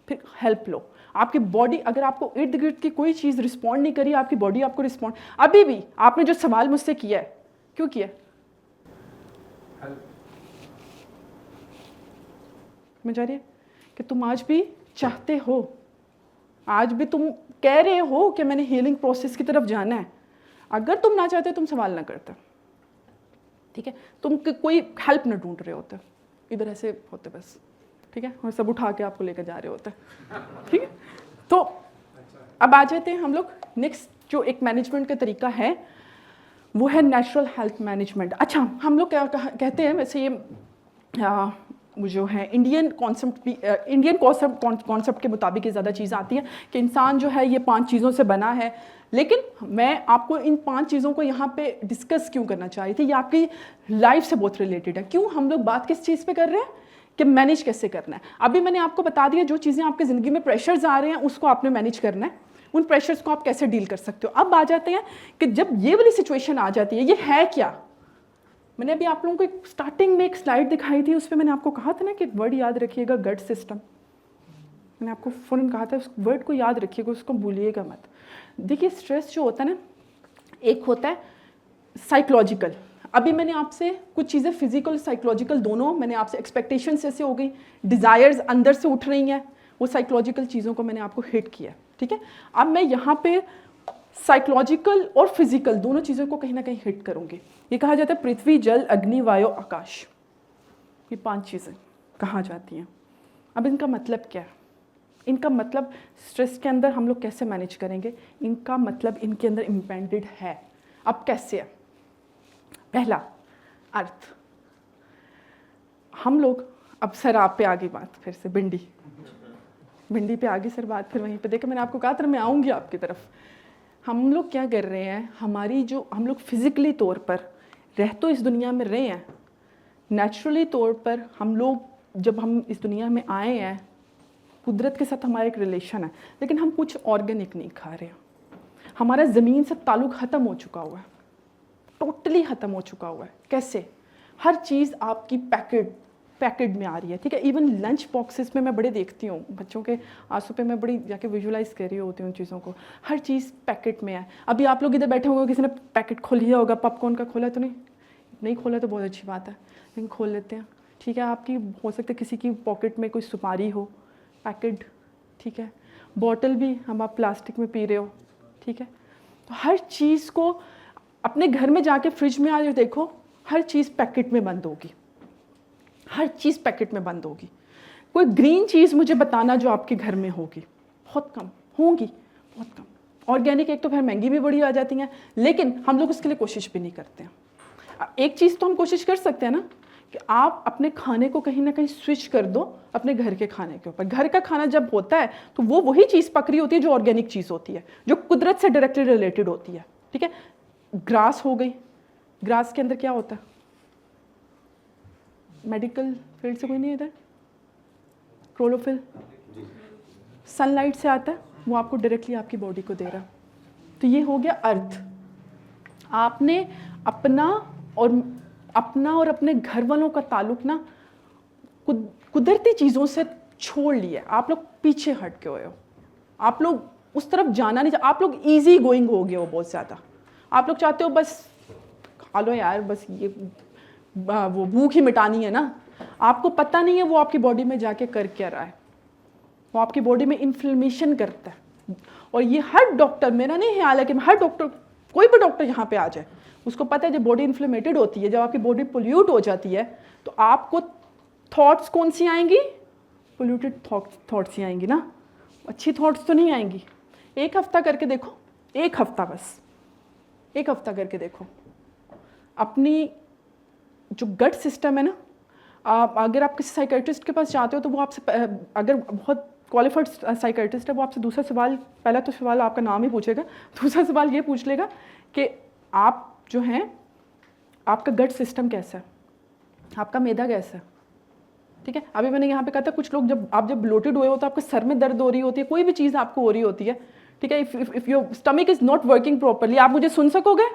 फिर हेल्प लो। आपकी बॉडी, अगर आपको इर्द गिर्द की कोई चीज़ रिस्पॉन्ड नहीं करी, आपकी बॉडी आपको रिस्पॉन्ड, अभी भी आपने जो सवाल मुझसे किया है, क्यों किया? समझ आ रही है कि तुम आज भी चाहते हो, आज भी तुम कह रहे हो कि मैंने हीलिंग प्रोसेस की तरफ जाना है। अगर तुम ना चाहते तुम सवाल ना करते, ठीक है, तुम कोई हेल्प ना ढूंढ रहे होते, इधर ऐसे होते बस, ठीक है, और सब उठा के आपको लेकर जा रहे होते, ठीक है। तो अब आ जाते हैं हम लोग नेक्स्ट, जो एक मैनेजमेंट का तरीका है वो है नेचुरल हेल्थ मैनेजमेंट। अच्छा, हम लोग क्या कहते हैं, वैसे ये वो जो है इंडियन कॉन्सेप्ट भी, इंडियन कॉन्सेप्ट के मुताबिक ये ज़्यादा चीज़ आती है कि इंसान जो है ये 5 चीज़ों से बना है, लेकिन मैं आपको इन 5 चीज़ों को यहाँ पे डिस्कस क्यों करना चाह रही थी, ये आपकी लाइफ से बहुत रिलेटेड है। क्यों हम लोग बात किस चीज़ पे कर रहे हैं कि मैनेज कैसे करना है। अभी मैंने आपको बता दिया जो चीज़ें आपकी ज़िंदगी में प्रेशर्स आ रहे हैं उसको आपने मैनेज करना है, उन प्रेशर्स को आप कैसे डील कर सकते हो। अब आ जाते हैं कि जब ये वाली सिचुएशन आ जाती है, ये है क्या, मैंने अभी आप लोगों को एक स्टार्टिंग में एक स्लाइड दिखाई थी, उस पर मैंने आपको कहा था ना कि एक वर्ड याद रखिएगा, गट सिस्टम। मैंने आपको फ़ौरन कहा था उस वर्ड को याद रखिएगा, उसको भूलिएगा मत। देखिए स्ट्रेस जो होता है ना, एक होता है साइकोलॉजिकल। अभी मैंने आपसे कुछ चीज़ें फिजिकल साइकोलॉजिकल दोनों, मैंने आपसे एक्सपेक्टेशंस जैसे हो गई, डिज़ायर्स अंदर से उठ रही हैं, वो साइकोलॉजिकल चीज़ों को मैंने आपको हिट किया, ठीक है। अब मैं यहाँ पे साइकोलॉजिकल और फिजिकल दोनों चीज़ों को कहीं ना कहीं हिट करूँगी। ये कहा जाता है पृथ्वी, जल, अग्नि, वायु, आकाश, ये 5 चीज़ें कहा जाती हैं। अब इनका मतलब क्या है? इनका मतलब स्ट्रेस के अंदर हम लोग कैसे मैनेज करेंगे, इनका मतलब इनके अंदर इम्पेंडेड है। अब कैसे है? पहला अर्थ, हम लोग, अब सर आप पे आ गई बात, फिर से भिंडी पे आ गई सर बात, फिर वहीं पे देखा, मैंने आपको कहा था मैं आऊँगी आपकी तरफ। हम लोग क्या कर रहे हैं, हमारी जो हम लोग फिज़िकली तौर पर रह तो इस दुनिया में रहे हैं, नेचुरली तौर पर हम लोग जब हम इस दुनिया में आए हैं, कुदरत के साथ हमारा एक रिलेशन है, लेकिन हम कुछ ऑर्गेनिक नहीं खा रहे हैं। हमारा ज़मीन से ताल्लुक़ ख़त्म हो चुका हुआ है, टोटली ख़त्म हो चुका हुआ है। कैसे? हर चीज़ आपकी पैकेट में आ रही है, ठीक है। इवन लंच बॉक्सेस में मैं बड़े देखती हूँ, बच्चों के आंसू पे मैं बड़ी जाके विजुलाइज कर रही होती हूँ चीज़ों को। हर चीज़ पैकेट में है। अभी आप लोग इधर बैठे होंगे, किसी ने पैकेट खोल लिया होगा, पॉपकॉर्न का खोला तो नहीं खोला तो बहुत अच्छी बात है, लेकिन खोल लेते हैं, ठीक है। आपकी हो सकता है किसी की पॉकेट में कोई सुपारी हो, पैकेट, ठीक है। बॉटल भी हम आप प्लास्टिक में पी रहे हो, ठीक है। तो हर चीज़ को अपने घर में जाके फ्रिज में आज देखो, हर चीज़ पैकेट में बंद होगी, हर चीज़ पैकेट में बंद होगी। कोई ग्रीन चीज़ मुझे बताना जो आपके घर में होगी, बहुत कम होंगी, बहुत कम। ऑर्गेनिक एक तो फिर महंगी भी बड़ी आ जाती हैं, लेकिन हम लोग उसके लिए कोशिश भी नहीं करते हैं। एक चीज़ तो हम कोशिश कर सकते हैं ना कि आप अपने खाने को कहीं ना कहीं स्विच कर दो अपने घर के खाने के ऊपर। घर का खाना जब होता है तो वो वही चीज़ पक रही होती है जो ऑर्गेनिक चीज़ होती है, जो कुदरत से डायरेक्टली रिलेटेड होती है, ठीक है। ग्रास हो गई, ग्रास के अंदर क्या होता है? मेडिकल फील्ड से कोई नहीं इधर? क्लोरोफिल, सनलाइट से आता है, वो आपको डायरेक्टली आपकी बॉडी को दे रहा। तो ये हो गया अर्थ। आपने अपना और अपने घर वालों का ताल्लुक ना कुदरती चीज़ों से छोड़ लिया। आप लोग पीछे हट के हुए हो, आप लोग उस तरफ जाना नहीं, आप लोग ईजी गोइंग हो गए हो बहुत ज़्यादा। आप लोग चाहते हो बस खा लो यार, बस ये वो भूख ही मिटानी है ना। आपको पता नहीं है वो आपकी बॉडी में जाके कर क्या रहा है, वो आपकी बॉडी में इन्फ्लेमेशन करता है। और ये हर डॉक्टर, मेरा नहीं ख्याल है कि हर डॉक्टर, कोई भी डॉक्टर यहाँ पे आ जाए, उसको पता है जब बॉडी इन्फ्लेमेटेड होती है, जब आपकी बॉडी पोल्यूट हो जाती है, तो आपको थॉट्स कौन सी आएंगी? पोल्यूटेड थॉट्स ही आएंगी ना, अच्छी थॉट्स तो नहीं आएंगी। एक हफ्ता करके देखो, एक हफ्ता, बस एक हफ्ता करके देखो, अपनी जो गट सिस्टम है ना, अगर आप किसी साइकेट्रिस्ट के पास जाते हो तो वो आपसे, अगर बहुत क्वालिफाइड साइकेट्रिस्ट है, वो आपसे दूसरा सवाल, पहला तो सवाल आपका नाम ही पूछेगा, दूसरा सवाल ये पूछ लेगा कि आप जो हैं, आपका गट सिस्टम कैसा है, आपका मैदा कैसा है, ठीक है। अभी मैंने यहाँ पे कहा था कुछ लोग जब ब्लोटेड हुए हो तो आपके सर में दर्द हो रही होती है, कोई भी चीज़ आपको हो रही होती है, ठीक है। If your stomach is not working properly, आप मुझे सुन सकोगे?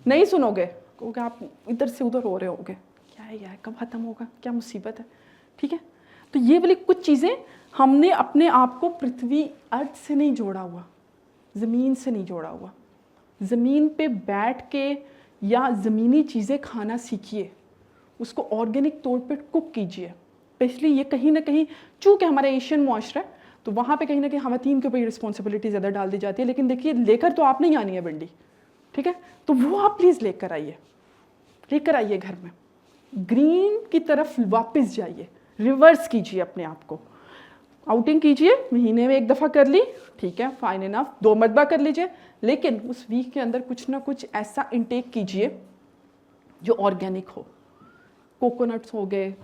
नहीं सुनोगे, कहोगे आप इधर से उधर हो रहे होगे, क्या है यार, कब ख़त्म होगा, क्या मुसीबत है, ठीक है। तो ये वाली कुछ चीज़ें हमने अपने आप को पृथ्वी, अर्थ से नहीं जोड़ा हुआ, ज़मीन से नहीं जोड़ा हुआ। ज़मीन पे बैठ के या ज़मीनी चीज़ें खाना सीखिए, उसको ऑर्गेनिक तौर पे कुक कीजिए। स्पेशली ये कहीं ना कहीं, चूँकि हमारा एशियन मुआशरा है, तो वहाँ पे कहीं ना कहीं ख़वातीन के ऊपर रिस्पॉन्सिबिलिटी ज़्यादा डाल दी जाती है। लेकिन देखिए, लेकर तो आप नहीं आनी है भिंडी, ठीक है। तो वो आप प्लीज़ लेकर आइए घर में, ग्रीन की तरफ वापस जाइए, रिवर्स कीजिए अपने आप को, आउटिंग कीजिए, महीने में 1 दफ़ा कर ली, ठीक है, फाइन इनफ, 2 मरतबा कर लीजिए, लेकिन उस वीक के अंदर कुछ ना कुछ ऐसा इंटेक कीजिए जो ऑर्गेनिक हो। कोकोनट्स हो गए,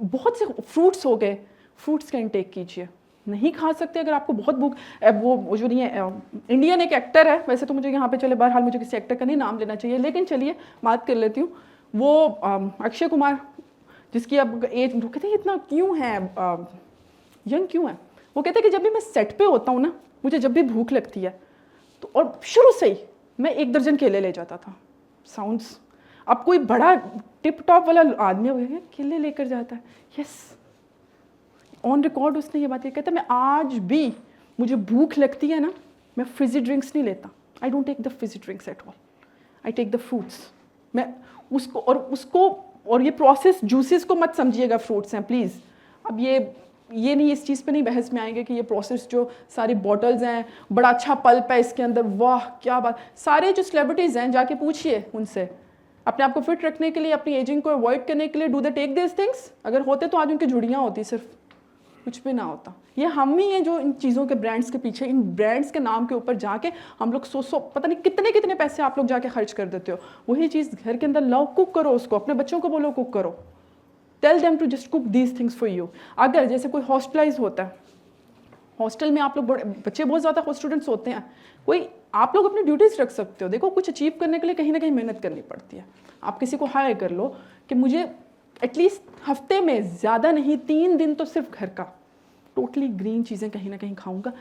बहुत से फ्रूट्स हो गए, फ्रूट्स का इंटेक कीजिए। नहीं खा सकते अगर आपको बहुत भूख, वो जो नहीं है, इंडियन एक एक्टर है, वैसे तो मुझे यहाँ पे चले बहरहाल मुझे किसी एक्टर का नहीं नाम लेना चाहिए, लेकिन चलिए बात कर लेती हूँ। वो अक्षय कुमार, जिसकी अब एज, वो कहते हैं इतना क्यों है, यंग क्यों है, वो कहते हैं कि जब भी मैं सेट पे होता हूँ ना, मुझे जब भी भूख लगती है तो, और शुरू से ही मैं 1 दर्जन केले ले जाता था। साउंड्स, अब कोई बड़ा टिप टॉप वाला आदमी है केले लेकर जाता है, यस ऑन रिकॉर्ड उसने ये बात कहता है मैं आज भी मुझे भूख लगती है ना, मैं फिजी ड्रिंक्स नहीं लेता, I don't take the fizzy drinks at all, I take the fruits. मैं उसको और ये प्रोसेस जूसेस को मत समझिएगा, फ्रूट्स हैं प्लीज़। अब ये नहीं, इस चीज़ पे नहीं बहस में आएंगे कि ये प्रोसेस जो सारी बॉटल्स हैं, बड़ा अच्छा पल्प है इसके अंदर, वाह क्या बात। सारे जो सेलिब्रिटीज़ हैं जाके पूछिए उनसे, अपने आप को फिट रखने के लिए, अपनी एजिंग को अवॉइड करने के लिए, do they take this things? अगर होते तो आज उनकी झुड़ियाँ होती, सिर्फ कुछ भी ना होता। ये हम ही हैं जो इन चीज़ों के ब्रांड्स के पीछे, इन ब्रांड्स के नाम के ऊपर जाके हम लोग सौ पता नहीं कितने कितने पैसे आप लोग जाके खर्च कर देते हो। वही चीज़ घर के अंदर लाओ, कुक करो उसको, अपने बच्चों को बोलो कुक करो, tell them to just cook these things for you. अगर जैसे कोई हॉस्टलाइज होता है, हॉस्टल में आप लोग बच्चे बहुत ज़्यादा स्टूडेंट्स होते हैं, कोई आप लोग अपनी ड्यूटीज़ रख सकते हो। देखो कुछ अचीव करने के लिए कहीं ना कहीं मेहनत करनी पड़ती है। आप किसी को हायर कर लो कि मुझे एटलीस्ट हफ्ते में ज़्यादा नहीं 3 दिन तो सिर्फ घर का टोटली ग्रीन चीज़ें कहीं ना कहीं खाऊंगा,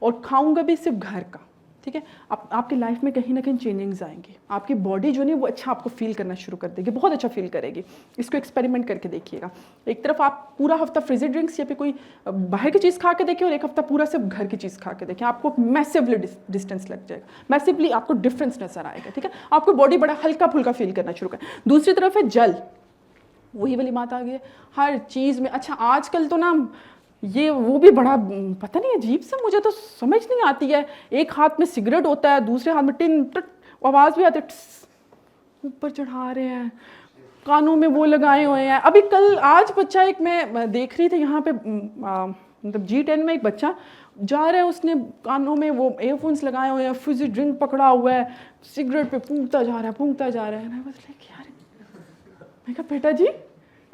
और खाऊंगा भी सिर्फ घर का, ठीक है। आपकी लाइफ में कहीं ना कहीं चेंजिंग्स आएंगी, आपकी बॉडी जो नहीं वो अच्छा आपको फील करना शुरू कर देगी, बहुत अच्छा फील करेगी। इसको एक्सपेरिमेंट करके देखिएगा। एक तरफ आप पूरा हफ्ता फ्रिजी ड्रिंक्स या फिर कोई बाहर की चीज़ खा के देखिए, और एक हफ्ता पूरा सिर्फ घर की चीज़ खा के देखिए, आपको मैसिवली डिस्टेंस लग जाएगा, मैसिवली आपको डिफरेंस नजर आएगा, ठीक है। आपको बॉडी बड़ा हल्का फुल्का फील करना शुरू कर। दूसरी तरफ है जल, वही वाली बात आ गई है हर चीज़ में। अच्छा आजकल तो ना ये वो भी बड़ा पता नहीं अजीब सा, मुझे तो समझ नहीं आती है। एक हाथ में सिगरेट होता है, दूसरे हाथ में टिन आवाज़ भी आती है, ऊपर चढ़ा रहे हैं, कानों में वो लगाए हुए हैं। अभी आज बच्चा एक मैं देख रही थी यहाँ पे, मतलब G10 में एक बच्चा जा रहा है, उसने कानों में वो एयरफोन्स लगाए हुए हैं, फिजी ड्रिंक पकड़ा हुआ है, सिगरेट पे फूंकता जा रहा है। मैं बस लाइक यार, मैं कहा बेटा जी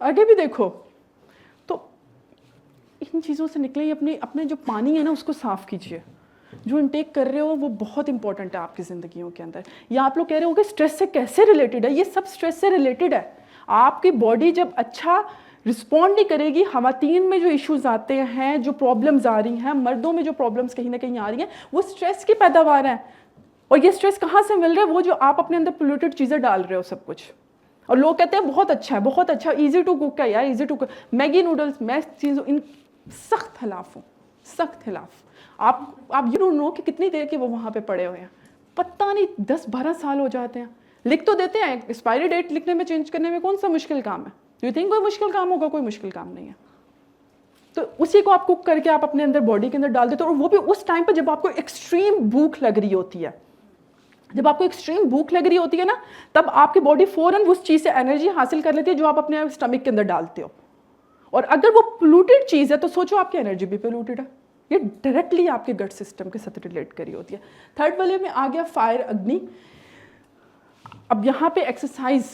आगे भी देखो। तो इन चीज़ों से निकले, अपने जो पानी है ना उसको साफ़ कीजिए। जो इनटेक कर रहे हो वो बहुत इंपॉर्टेंट है आपकी ज़िंदगियों के अंदर। या आप लोग कह रहे हो कि स्ट्रेस से कैसे रिलेटेड है, ये सब स्ट्रेस से रिलेटेड है। आपकी बॉडी जब अच्छा रिस्पॉन्ड नहीं करेगी, ख़वातीन में जो इश्यूज़ आते हैं, जो प्रॉब्लम्स आ रही हैं, मर्दों में जो प्रॉब्लम्स कहीं ना कहीं आ रही हैं, वो स्ट्रेस की पैदावार है। और ये स्ट्रेस कहाँ से मिल रहा है? वो जो आप अपने अंदर पोल्यूटेड चीज़ें डाल रहे हो सब कुछ। और लोग कहते हैं बहुत अच्छा, ईजी टू कुक है यार, easy to cook. Maggi noodles, मैं चीज़ों इन सख्त खिलाफ हूँ, सख्त खिलाफ। आप यू डोंट नो कि कितनी देर के वो वहाँ पे पड़े हुए हैं, पता नहीं 10-12 साल हो जाते हैं। लिख तो देते हैं, एक्सपायरी डेट लिखने में, चेंज करने में कौन सा मुश्किल काम है? यू थिंक कोई मुश्किल काम होगा? कोई मुश्किल काम नहीं है। तो उसी को आप कुक करके आप अपने अंदर बॉडी के अंदर डाल देते हो, और वो भी उस टाइम पर जब आपको एक्सट्रीम भूख लग रही होती है। जब आपको एक्सट्रीम भूख लग रही होती है ना, तब आपकी बॉडी फ़ौरन उस चीज़ से एनर्जी हासिल कर लेती है जो आप अपने स्टमक के अंदर डालते हो। और अगर वो पोल्यूटेड चीज़ है तो सोचो आपकी एनर्जी भी पोल्यूटेड है। ये डायरेक्टली आपके गट सिस्टम के साथ रिलेट करी होती है। थर्ड वाले में आ गया फायर, अग्नि। अब यहाँ पे एक्सरसाइज,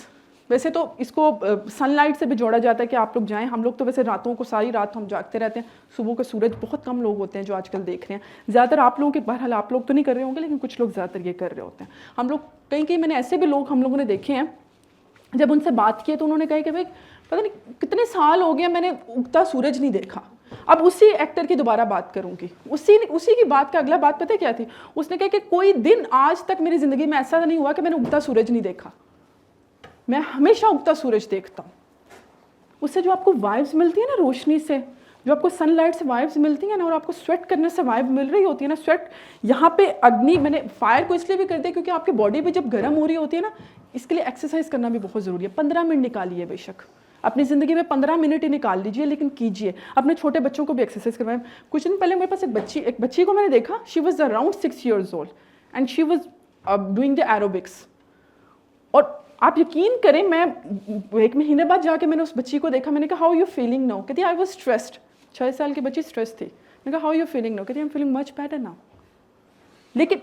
वैसे तो इसको सनलाइट से भी जोड़ा जाता है कि आप लोग जाएं। हम लोग तो वैसे रातों को सारी रात हम जागते रहते हैं, सुबह का सूरज बहुत कम लोग होते हैं जो आजकल देख रहे हैं। ज़्यादातर आप लोगों के, बहरहाल आप लोग तो नहीं कर रहे होंगे, लेकिन कुछ लोग ज़्यादातर ये कर रहे होते हैं। हम लोग कहीं मैंने ऐसे भी लोग हम लोगों ने देखे हैं, जब उनसे बात की तो उन्होंने कहा कि भाई पता नहीं कितने साल हो गए मैंने उगता सूरज नहीं देखा। अब उसी एक्टर की दोबारा बात करूंगी, उसी की बात का अगला बात पता है क्या थी? उसने कहा कि कोई दिन आज तक मेरी ज़िंदगी में ऐसा नहीं हुआ कि मैंने उगता सूरज नहीं देखा, मैं हमेशा उगता सूरज देखता हूँ। उससे जो आपको वाइब्स मिलती है ना रोशनी से, जो आपको सनलाइट से वाइब्स मिलती है ना, और आपको स्वेट करने से वाइब मिल रही होती है ना, स्वेट यहाँ पे अग्नि, मैंने फायर को इसलिए भी कर दिया क्योंकि आपकी बॉडी भी जब गर्म हो रही होती है ना, इसके लिए एक्सरसाइज करना भी बहुत ज़रूरी है। 15 मिनट निकालिए, बेशक अपनी ज़िंदगी में 15 मिनट ही निकाल लीजिए, लेकिन कीजिए। अपने छोटे बच्चों को भी एक्सरसाइज करवाएं। कुछ दिन पहले मेरे पास एक बच्ची को मैंने देखा, she was around 6 years old and she was doing the aerobics. और आप यकीन करें, मैं 1 महीने बाद जाके मैंने उस बच्ची को देखा, मैंने कहा हाउ यू फीलिंग नाउ? कहती आई वॉज स्ट्रेस्ड। 6 साल की बच्ची स्ट्रेस थी। मैंने कहा हाउ यू फीलिंग नाउ? कहती I am feeling much better now. लेकिन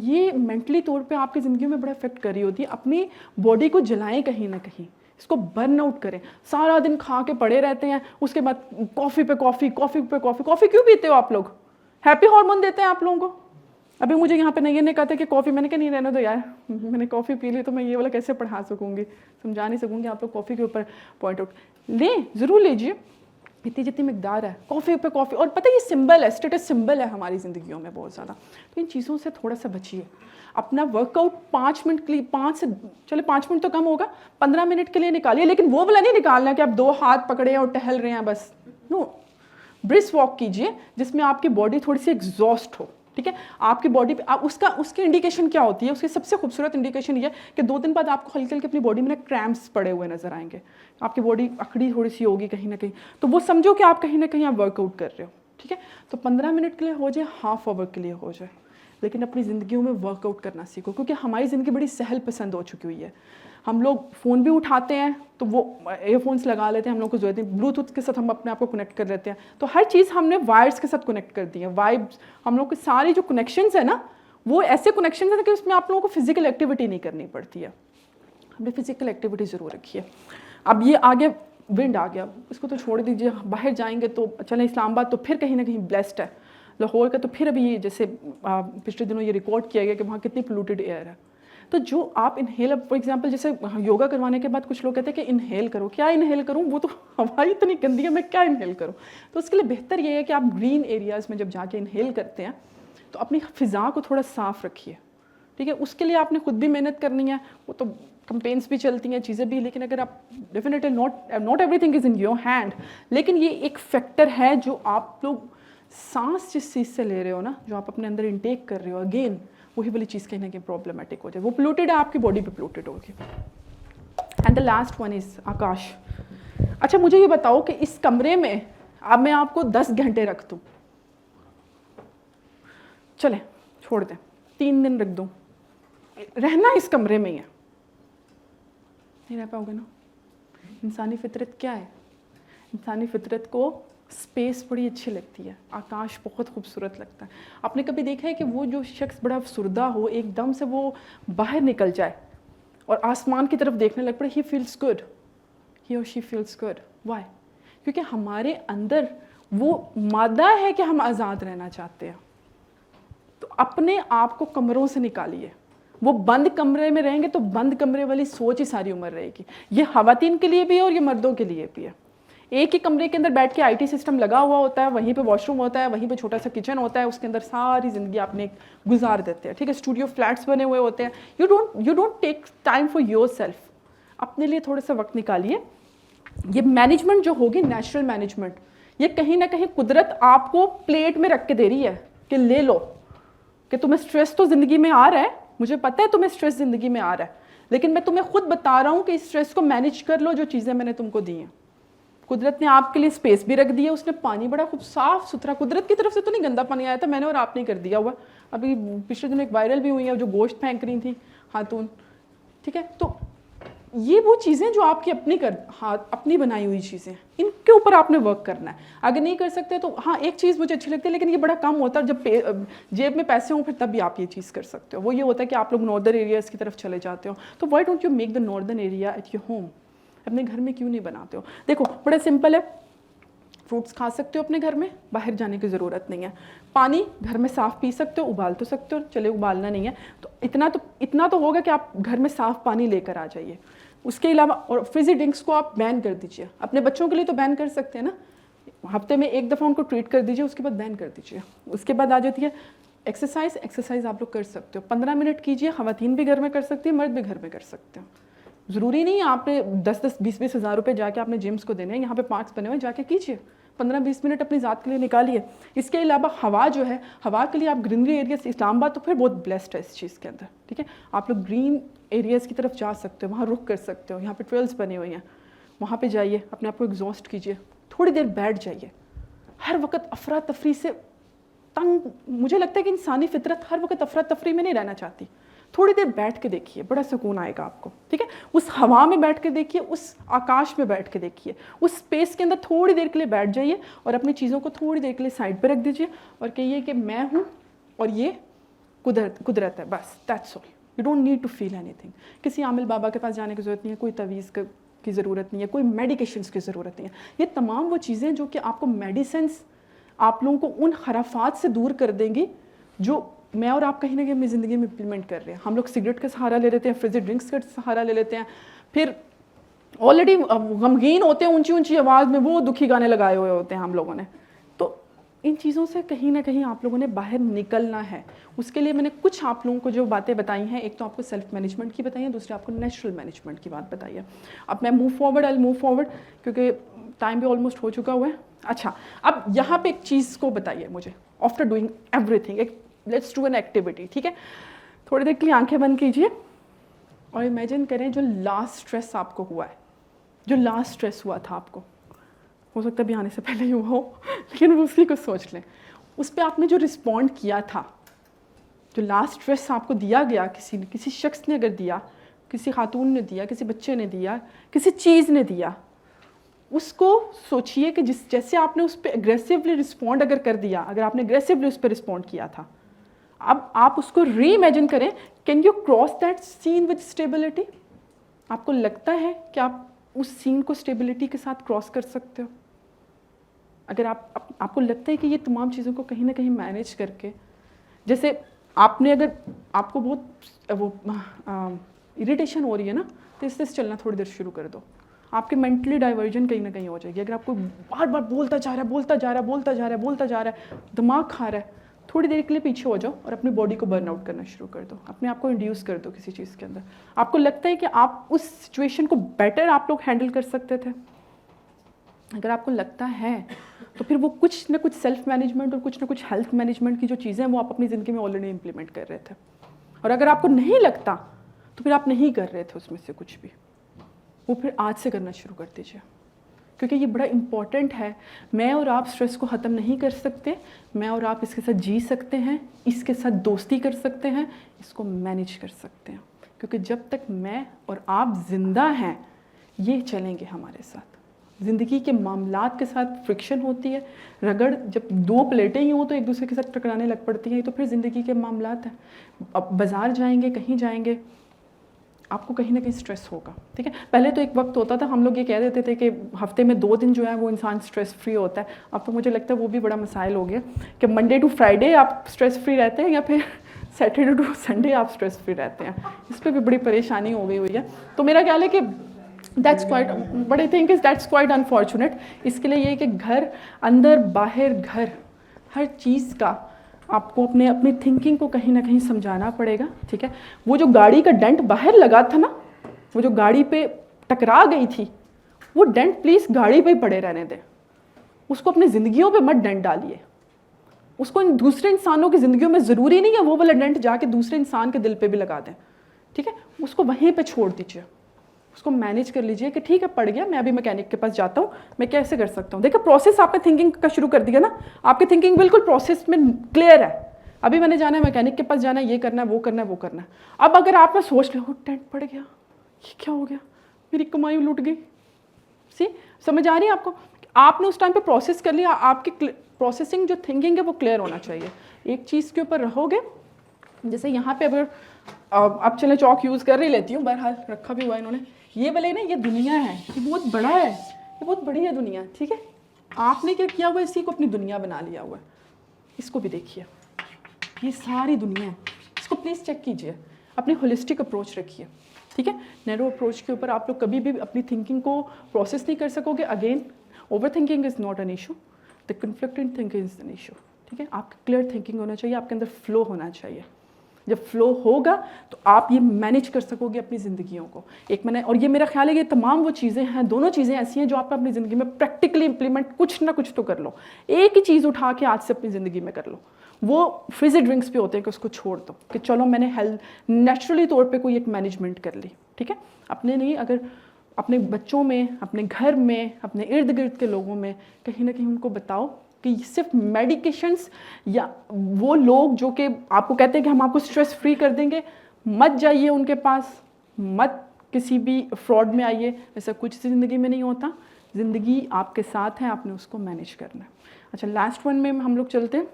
ये मेंटली तौर पे आपकी ज़िंदगी में बड़ा इफेक्ट कर रही होती है। अपनी बॉडी को जलाएं कहीं ना कहीं, इसको बर्न आउट करें। सारा दिन खा के पड़े रहते हैं, उसके बाद कॉफ़ी पे कॉफ़ी क्यों पीते हो आप लोग? हैप्पी हार्मोन देते हैं आप लोगों को। अभी मुझे यहाँ पे नैयर ने कहा था कि कॉफ़ी, मैंने कहा नहीं रहने दो यार, मैंने कॉफ़ी पी ली तो मैं ये वाला कैसे पढ़ा सकूँगी, समझा नहीं सकूँगी। आप लोग कॉफ़ी के ऊपर पॉइंट आउट लें, ज़रूर लीजिए, इतनी जितनी मकदार है, कॉफ़ी पे कॉफ़ी, और पता है ये सिंबल है, स्टेटस सिंबल है हमारी ज़िंदगियों में बहुत ज़्यादा। तो इन चीज़ों से थोड़ा सा बचिए। अपना वर्कआउट 5 मिनट के लिए, 5 मिनट तो कम होगा, 15 मिनट के लिए निकालिए, लेकिन वो वाला नहीं निकालना कि आप 2 हाथ पकड़े हैं और टहल रहे हैं बस। नो, ब्रिस्क वॉक कीजिए जिसमें आपकी बॉडी थोड़ी सी एग्जॉस्ट हो, ठीक है। आपकी बॉडी पे आप उसकी इंडिकेशन क्या होती है? उसकी सबसे खूबसूरत इंडिकेशन ये है कि 2 दिन बाद आपको हल्के हल्के अपनी बॉडी में ना क्रैम्प्स पड़े हुए नजर आएंगे, आपकी बॉडी अकड़ी थोड़ी सी होगी कहीं ना कहीं, तो वो समझो कि आप कहीं ना कहीं आप वर्कआउट कर रहे हो, ठीक है। तो 15 मिनट के लिए हो जाए, हाफ आवर के लिए हो जाए, लेकिन अपनी ज़िंदगियों में वर्कआउट करना सीखो, क्योंकि हमारी ज़िंदगी बड़ी सहल पसंद हो चुकी हुई है। हम लोग फ़ोन भी उठाते हैं तो वो एयरफोन्स लगा लेते हैं, हम लोग को ज़रूरत नहीं, ब्लूटूथ के साथ हम अपने आप को कनेक्ट कर लेते हैं, तो हर चीज़ हमने वायर्स के साथ कनेक्ट कर दी है। वाइब्स, हम लोग की सारी जो कनेक्शंस है ना, वो ऐसे कनेक्शंस हैं कि उसमें आप लोगों को फिजिकल एक्टिविटी नहीं करनी पड़ती है। हमने फिजिकल एक्टिविटी ज़रूर रखी है। अब ये आगे विंड आ गया, इसको तो छोड़ दीजिए, बाहर जाएंगे तो चलें, इस्लामाबाद तो फिर कहीं ना कहीं ब्लेस्ड है, लाहौर का तो फिर अभी ये जैसे पिछले दिनों ये रिकॉर्ड किया गया कि वहाँ कितनी पोल्यूटेड एयर है। तो जो आप इनहेल, फॉर एग्जांपल जैसे योगा करवाने के बाद कुछ लोग कहते हैं कि इनहेल करो, क्या इनहेल करूँ, वो तो हवा ही इतनी गंदी है, मैं क्या इनहेल करूँ। तो उसके लिए बेहतर ये है कि आप ग्रीन एरियाज़ में जब जाके इनहेल करते हैं तो अपनी फ़िज़ा को थोड़ा साफ़ रखिए, ठीक है। उसके लिए आपने खुद भी मेहनत करनी है, वो तो कंपेन्स भी चलती हैं, चीज़ें भी, लेकिन अगर आप definitely not everything is in your hand, लेकिन ये एक फैक्टर है जो आप लोग सांस जिस चीज़ से ले रहे हो ना, जो आप अपने अंदर इनटेक कर रहे हो, अगेन वही वाली चीज़ कहीं ना कहीं प्रॉब्लमेटिक हो जाए, वो पोल्यूटेड है, आपकी बॉडी पे पोल्यूटेड होगी। And the last one is Akash. अच्छा मुझे ये बताओ कि इस कमरे में अब मैं आपको 10 घंटे रख दूँ, चले छोड़ दें, 3 दिन रख दूँ, रहना इस कमरे में ही है, नहीं रह पाओगे ना। इंसानी फितरत क्या है? इंसानी फितरत को स्पेस बड़ी अच्छी लगती है, आकाश बहुत खूबसूरत लगता है। आपने कभी देखा है कि वो जो शख्स बड़ा अफसुर्दा हो, एकदम से वो बाहर निकल जाए और आसमान की तरफ देखने लग पड़े, ही फील्स गुड, ही और शी फील्स गुड। वाई? क्योंकि हमारे अंदर वो मादा है कि हम आज़ाद रहना चाहते हैं। तो अपने आप को कमरों से निकालिए। वो बंद कमरे में रहेंगे तो बंद कमरे वाली सोच ही सारी उम्र रहेगी। ये ख़वातीन के लिए भी है और ये मर्दों के लिए भी है। एक ही कमरे के अंदर बैठ के आईटी सिस्टम लगा हुआ होता है, वहीं पे वॉशरूम होता है, वहीं पे छोटा सा किचन होता है, उसके अंदर सारी ज़िंदगी आपने गुजार देते हैं, ठीक है। स्टूडियो फ्लैट्स बने हुए होते हैं। You don't take time for yourself. अपने लिए थोड़ा सा वक्त निकालिए। ये मैनेजमेंट जो होगी, नेचुरल मैनेजमेंट, ये कहीं ना कहीं कुदरत आपको प्लेट में रख के दे रही है कि ले लो, कि तुम्हें स्ट्रेस तो ज़िंदगी में आ रहा है, मुझे पता है तुम्हें स्ट्रेस ज़िंदगी में आ रहा है, लेकिन मैं तुम्हें खुद बता रहा हूँ कि इस स्ट्रेस को मैनेज कर लो, जो चीज़ें मैंने तुमको दी हैं। कुदरत ने आपके लिए स्पेस भी रख दी है, उसने पानी बड़ा खूब साफ़ सुथरा, कुदरत की तरफ से तो नहीं गंदा पानी आया था, मैंने और आपने कर दिया हुआ। अभी पिछले दिन एक वायरल भी हुई है, जो गोश्त फेंक रही थी खातून, ठीक है। तो ये वो चीज़ें जो आपकी अपनी बनाई हुई चीज़ें, इनके ऊपर आपने वर्क करना है। अगर नहीं कर सकते तो हाँ, एक चीज़ मुझे अच्छी लगती है, लेकिन ये बड़ा कम होता है, जब जेब में पैसे हों फिर तब भी आप ये चीज़ कर सकते हो। वो ये होता है कि आप लोग नॉर्दर्न एरियाज़ की तरफ चले जाते हो, तो why don't you make the northern area at your home? अपने घर में क्यों नहीं बनाते हो? देखो बड़ा सिंपल है, फ्रूट्स खा सकते हो अपने घर में, बाहर जाने की ज़रूरत नहीं है। पानी घर में साफ़ पी सकते हो, उबाल तो सकते हो, चले उबालना नहीं है तो इतना तो होगा कि आप घर में साफ़ पानी लेकर आ जाइए। उसके अलावा और फ्रिजी ड्रिंक्स को आप बैन कर दीजिए। अपने बच्चों के लिए तो बैन कर सकते हैं ना, हफ्ते में 1 दफ़ा उनको ट्रीट कर दीजिए, उसके बाद बैन कर दीजिए। उसके बाद आ जाती है एक्सरसाइज आप लोग कर सकते हो, 15 मिनट कीजिए। ख़वातीन भी घर में कर सकती है, मर्द भी घर में कर सकते हो। ज़रूरी नहीं आपने 10-10, 20-20 हज़ार रुपये जाके आपने जिम्स को देने हैं। यहाँ पे पार्क्स बने हुए, जाके कीजिए, 15-20 मिनट अपनी ज़ात के लिए निकालिए। इसके अलावा हवा जो है, हवा के लिए आप ग्रीनरी एरियाज, इस्लामाबाद तो फिर बहुत ब्लेस्ड है इस चीज़ के अंदर, ठीक है। आप लोग ग्रीन एरियाज़ की तरफ जा सकते हो, वहाँ रुक कर सकते हो। यहाँ पे ट्रेल्स बने हुए हैं, वहाँ पे जाइए, अपने आप को एग्जॉस्ट कीजिए, थोड़ी देर बैठ जाइए। हर वक्त अफरा तफरी से तंग, मुझे लगता है कि इंसानी फितरत हर वक्त अफरा तफरी में नहीं रहना चाहती। थोड़ी देर बैठ के देखिए, बड़ा सुकून आएगा आपको, ठीक है। उस हवा में बैठ के देखिए, उस आकाश में बैठ के देखिए, उस स्पेस के अंदर थोड़ी देर के लिए बैठ जाइए और अपनी चीज़ों को थोड़ी देर के लिए साइड पर रख दीजिए और कहिए कि मैं हूँ और ये कुदरत है, बस that's all. You don't need to feel anything. किसी आमिल बाबा के पास जाने की ज़रूरत नहीं है, कोई तवीज़ की ज़रूरत नहीं है, कोई मेडिकेशंस की ज़रूरत नहीं है। ये तमाम वो चीज़ें जो कि आपको मेडिसिन्स आप लोगों को उन खराफात से दूर कर देंगी जो मैं और आप कहीं ना कहीं अपनी ज़िंदगी में इम्प्लीमेंट कर रहे हैं। हम लोग सिगरेट का सहारा ले लेते हैं, फ्रिजी ड्रिंक्स का सहारा ले लेते हैं, फिर ऑलरेडी गमगीन होते हैं, ऊंची ऊंची आवाज़ में वो दुखी गाने लगाए हुए होते हैं हम लोगों ने। तो इन चीज़ों से कहीं ना कहीं आप लोगों ने बाहर निकलना है। उसके लिए मैंने कुछ आप लोगों को जो बातें बताई हैं, एक तो आपको सेल्फ मैनेजमेंट की बताई है, दूसरी आपको नेचुरल मैनेजमेंट की बात बताई है। अब मैं मूव फॉरवर्ड क्योंकि टाइम भी ऑलमोस्ट हो चुका हुआ है। अच्छा, अब यहाँ पे एक चीज़ को बताइए मुझे, आफ्टर डूइंग एवरीथिंग, एक लेट्स डू एन एक्टिविटी, ठीक है। थोड़ी देर के लिए आंखें बंद कीजिए और इमेजिन करें जो लास्ट स्ट्रेस आपको हुआ है, जो लास्ट स्ट्रेस हुआ था आपको, हो सकता है भी आने से पहले ही हुआ हो, लेकिन उसी को सोच लें। उस पर आपने जो रिस्पॉन्ड किया था, जो लास्ट स्ट्रेस आपको दिया गया, किसी शख्स ने अगर दिया, किसी खातून ने दिया, किसी बच्चे ने दिया, किसी चीज़ ने दिया, उसको सोचिए कि जैसे आपने उस पर एग्रेसिवली रिस्पॉन्ड अगर कर दिया, अगर आपने एग्रेसिवली उस पर रिस्पॉन्ड किया था, अब आप उसको री इमेजिन करें। Can you cross that scene with stability? आपको लगता है कि आप उस सीन को स्टेबिलिटी के साथ क्रॉस कर सकते हो? अगर आपको लगता है कि ये तमाम चीज़ों को कहीं ना कहीं मैनेज करके, जैसे आपने अगर आपको बहुत वो इरिटेशन हो रही है ना, तो इससे चलना थोड़ी देर शुरू कर दो, आपके मेंटली डाइवर्जन कहीं ना कहीं हो जाएगी। अगर आपको बार बार बोलता जा रहा है, दिमाग खा रहा है, थोड़ी देर के लिए पीछे हो जाओ और अपनी बॉडी को बर्न आउट करना शुरू कर दो, अपने आप को इंड्यूस कर दो किसी चीज़ के अंदर। आपको लगता है कि आप उस सिचुएशन को बेटर आप लोग हैंडल कर सकते थे? अगर आपको लगता है तो फिर वो कुछ ना कुछ सेल्फ मैनेजमेंट और कुछ ना कुछ हेल्थ मैनेजमेंट की जो चीज़ें हैं वो आप अपनी ज़िंदगी में ऑलरेडी इंप्लीमेंट कर रहे थे। और अगर आपको नहीं लगता तो फिर आप नहीं कर रहे थे उसमें से कुछ भी, वो फिर आज से करना शुरू कर दीजिए, क्योंकि ये बड़ा इम्पॉर्टेंट है। मैं और आप स्ट्रेस को ख़त्म नहीं कर सकते, मैं और आप इसके साथ जी सकते हैं, इसके साथ दोस्ती कर सकते हैं, इसको मैनेज कर सकते हैं, क्योंकि जब तक मैं और आप ज़िंदा हैं ये चलेंगे हमारे साथ। ज़िंदगी के मामलात के साथ फ्रिक्शन होती है, रगड़, जब दो प्लेटें ही हों तो एक दूसरे के साथ टकराने लग पड़ती हैं, तो फिर ज़िंदगी के मामलात हैं। अब बाज़ार जाएंगे, कहीं जाएंगे, आपको कहीं ना कहीं स्ट्रेस होगा, ठीक है। पहले तो एक वक्त होता था हम लोग ये कह देते थे कि हफ्ते में 2 दिन जो है वो इंसान स्ट्रेस फ्री होता है। अब तो मुझे लगता है वो भी बड़ा मसाइल हो गया कि मंडे टू फ्राइडे आप स्ट्रेस फ्री रहते हैं या फिर सैटरडे टू संडे आप स्ट्रेस फ्री रहते हैं। इस पर भी बड़ी परेशानी हो गई हुई है। तो मेरा ख्याल है कि that's quite, but I think is that's quite unfortunate. इसके लिए ये कि घर, अंदर बाहर घर, हर चीज़ का आपको अपनी थिंकिंग को कहीं ना कहीं समझाना पड़ेगा, ठीक है। वो जो गाड़ी का डेंट बाहर लगा था ना, वो जो गाड़ी पे टकरा गई थी, वो डेंट प्लीज़ गाड़ी पे ही पड़े रहने दें, उसको अपनी ज़िंदगियों पे मत डेंट डालिए। उसको दूसरे इंसानों की ज़िंदगियों में ज़रूरी नहीं है वो वाला डेंट जाके दूसरे इंसान के दिल पे भी लगा दें, ठीक है। उसको वहीं पे छोड़ दीजिए, उसको मैनेज कर लीजिए कि ठीक है पड़ गया, मैं अभी मैकेनिक के पास जाता हूँ, मैं कैसे कर सकता हूँ। देखिए प्रोसेस आपने थिंकिंग का शुरू कर दिया ना, आपकी थिंकिंग बिल्कुल प्रोसेस में क्लियर है। अभी मैंने जाना है मैकेनिक के पास जाना है, ये करना है, वो करना है, वो करना है। अब अगर आप में सोच लो टेंट पड़ गया, ये क्या हो गया, मेरी कमाई लूट गई, सी समझ आ रही है आपको? आपने उस टाइम पे प्रोसेस कर लिया, आपकी प्रोसेसिंग जो थिंकिंग है वो क्लियर होना चाहिए। एक चीज़ के ऊपर रहोगे, जैसे यहाँ पे अगर अब चले चौक यूज़ कर ही लेती हूँ, बहरहाल रखा भी हुआ है इन्होंने, ये वाले ना, ये दुनिया है, ये बहुत बड़ा है, ये बहुत बड़ी है दुनिया, ठीक है। आपने क्या किया हुआ है, इसी को अपनी दुनिया बना लिया हुआ है। इसको भी देखिए, ये सारी दुनिया है, इसको प्लीज़ चेक कीजिए, अपनी होलिस्टिक अप्रोच रखिए, ठीक है। नैरो अप्रोच के ऊपर आप लोग कभी भी अपनी थिंकिंग को प्रोसेस नहीं कर सकोगे। Again over thinking is not an issue, the conflicting thinking is an issue, ठीक है। आपका क्लियर थिंकिंग होना चाहिए, आपके अंदर फ्लो होना चाहिए। जब फ्लो होगा तो आप ये मैनेज कर सकोगे अपनी ज़िंदगियों को। एक मैंने, और ये मेरा ख्याल है ये तमाम वो चीज़ें हैं, दोनों चीज़ें ऐसी हैं जो आप अपनी ज़िंदगी में प्रैक्टिकली इंप्लीमेंट कुछ ना कुछ तो कर लो। एक ही चीज़ उठा के आज से अपनी ज़िंदगी में कर लो। वो फ्रिजी ड्रिंक्स भी होते हैं कि उसको छोड़ दो, कि चलो मैंने हेल्थ नेचुरली तौर पे कोई एक मैनेजमेंट कर ली, ठीक है। अपने नहीं, अगर अपने बच्चों में, अपने घर में, अपने इर्द गिर्द के लोगों में कहीं ना कहीं उनको बताओ कि सिर्फ मेडिकेशंस या वो लोग जो कि आपको कहते हैं कि हम आपको स्ट्रेस फ्री कर देंगे, मत जाइए उनके पास, मत किसी भी फ्रॉड में आइए। ऐसा कुछ ज़िंदगी में नहीं होता, ज़िंदगी आपके साथ है, आपने उसको मैनेज करना है। अच्छा, लास्ट वन में हम लोग चलते हैं।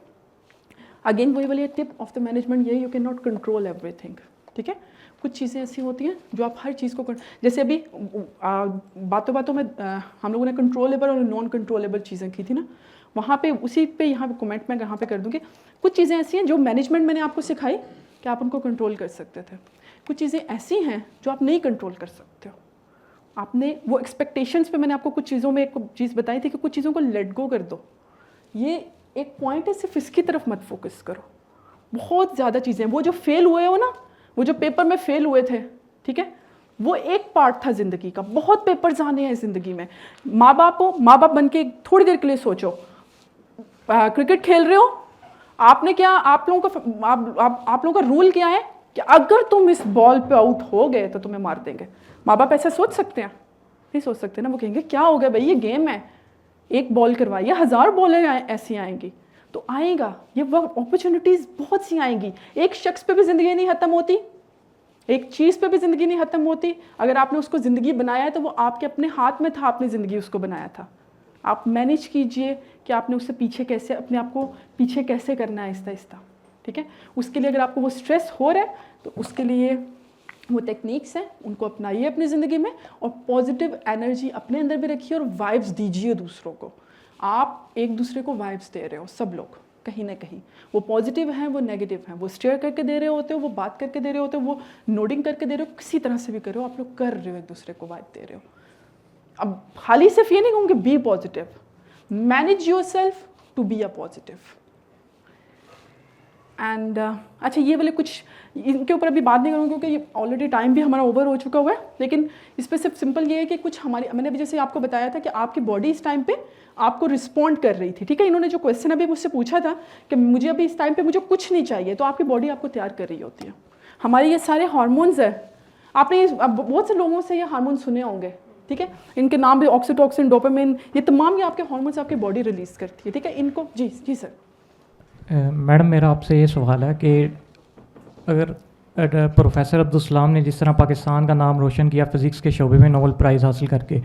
अगेन वही वाली टिप ऑफ द मैनेजमेंट, ये you can not control everything, ठीक है। कुछ चीज़ें ऐसी होती हैं जो आप हर चीज़ को जैसे अभी बातों बातों में हम लोगों ने कंट्रोलेबल और नॉन कंट्रोलेबल चीज़ें की थी ना, वहाँ पे उसी पे यहाँ पे कमेंट मैं यहाँ पे कर दूँगी। कुछ चीज़ें ऐसी हैं जो मैनेजमेंट मैंने आपको सिखाई कि आप उनको कंट्रोल कर सकते थे, कुछ चीज़ें ऐसी हैं जो आप नहीं कंट्रोल कर सकते हो, आपने वो एक्सपेक्टेशंस पे मैंने आपको कुछ चीज़ों में एक चीज़ बताई थी कि कुछ चीज़ों को लेट गो कर दो। ये एक पॉइंट है, सिर्फ इसकी तरफ मत फोकस करो। बहुत ज़्यादा चीज़ें, वो जो फेल हुए हो ना, वो जो पेपर में फेल हुए थे, ठीक है, वो एक पार्ट था ज़िंदगी का। बहुत पेपर्स आने हैं ज़िंदगी में। माँ बाप हो, माँ बाप बन के थोड़ी देर के लिए सोचो, क्रिकेट खेल रहे हो, आपने क्या, आप लोगों का आप लोगों का रूल क्या है कि अगर तुम इस बॉल पे आउट हो गए तो तुम्हें मार देंगे। माँ बाप ऐसा सोच सकते हैं? नहीं सोच सकते ना। वो कहेंगे क्या हो गया भाई, ये गेम है, एक बॉल करवाइए, 1000 बॉलें ऐसी आएंगी। तो आएगा, ये वक्त अपॉर्चुनिटीज़ बहुत सी आएंगी। एक शख्स पे भी ज़िंदगी नहीं ख़त्म होती, एक चीज़ पे भी ज़िंदगी नहीं ख़त्म होती। अगर आपने उसको ज़िंदगी बनाया है तो वो आपके अपने हाथ में था, आपने ज़िंदगी उसको बनाया था। आप मैनेज कीजिए कि आपने उससे पीछे कैसे, अपने आप को पीछे कैसे करना है आहिस्ता आहिस्ता, ठीक है। उसके लिए अगर आपको वो स्ट्रेस हो रहा है तो उसके लिए वो टेक्निक्स हैं, उनको अपनाइए अपनी ज़िंदगी में, और पॉजिटिव एनर्जी अपने अंदर भी रखिए और वाइब्स दीजिए दूसरों को। आप एक दूसरे को वाइब्स दे रहे हो, सब लोग कहीं ना कहीं, वो पॉजिटिव हैं, वो नेगेटिव हैं, वो शेयर करके दे रहे होते हो, वो बात करके दे रहे होते हो, वो नोडिंग करके दे रहे हो, किसी तरह से भी करो, आप लोग कर रहे हो, एक दूसरे को वाइब दे रहे हो। अब खाली सिर्फ ये नहीं कहूँगी be positive, manage yourself to be a positive. And अच्छा, ये वाले कुछ इनके ऊपर अभी बात नहीं करूँगी क्योंकि ऑलरेडी टाइम भी हमारा ओवर हो चुका हुआ है, लेकिन इस पर सिर्फ सिंपल ये है कि कुछ हमारी, मैंने अभी जैसे आपको बताया था कि आपकी बॉडी इस टाइम पे आपको रिस्पॉन्ड कर रही थी, ठीक है। इन्होंने जो क्वेश्चन अभी मुझसे पूछा था कि मुझे अभी इस टाइम पे मुझे कुछ नहीं चाहिए, तो आपकी बॉडी आपको तैयार कर रही होती है। हमारे ये सारे हार्मोन्स हैं, आपने बहुत से लोगों से ये हार्मोन सुने होंगे, ठीक है। इनके नाम भी ऑक्सीटोसिन, डोपामिन, ये तमाम ये आपके हार्मोन्स आपकी बॉडी रिलीज़ करती है, ठीक है। इनको जी सर। मैडम मेरा आपसे ये सवाल है कि अगर प्रोफेसर अब्दुल सलाम ने जिस तरह पाकिस्तान का नाम रोशन किया फ़िज़िक्स के शोबे में नोबेल प्राइज़ हासिल करके,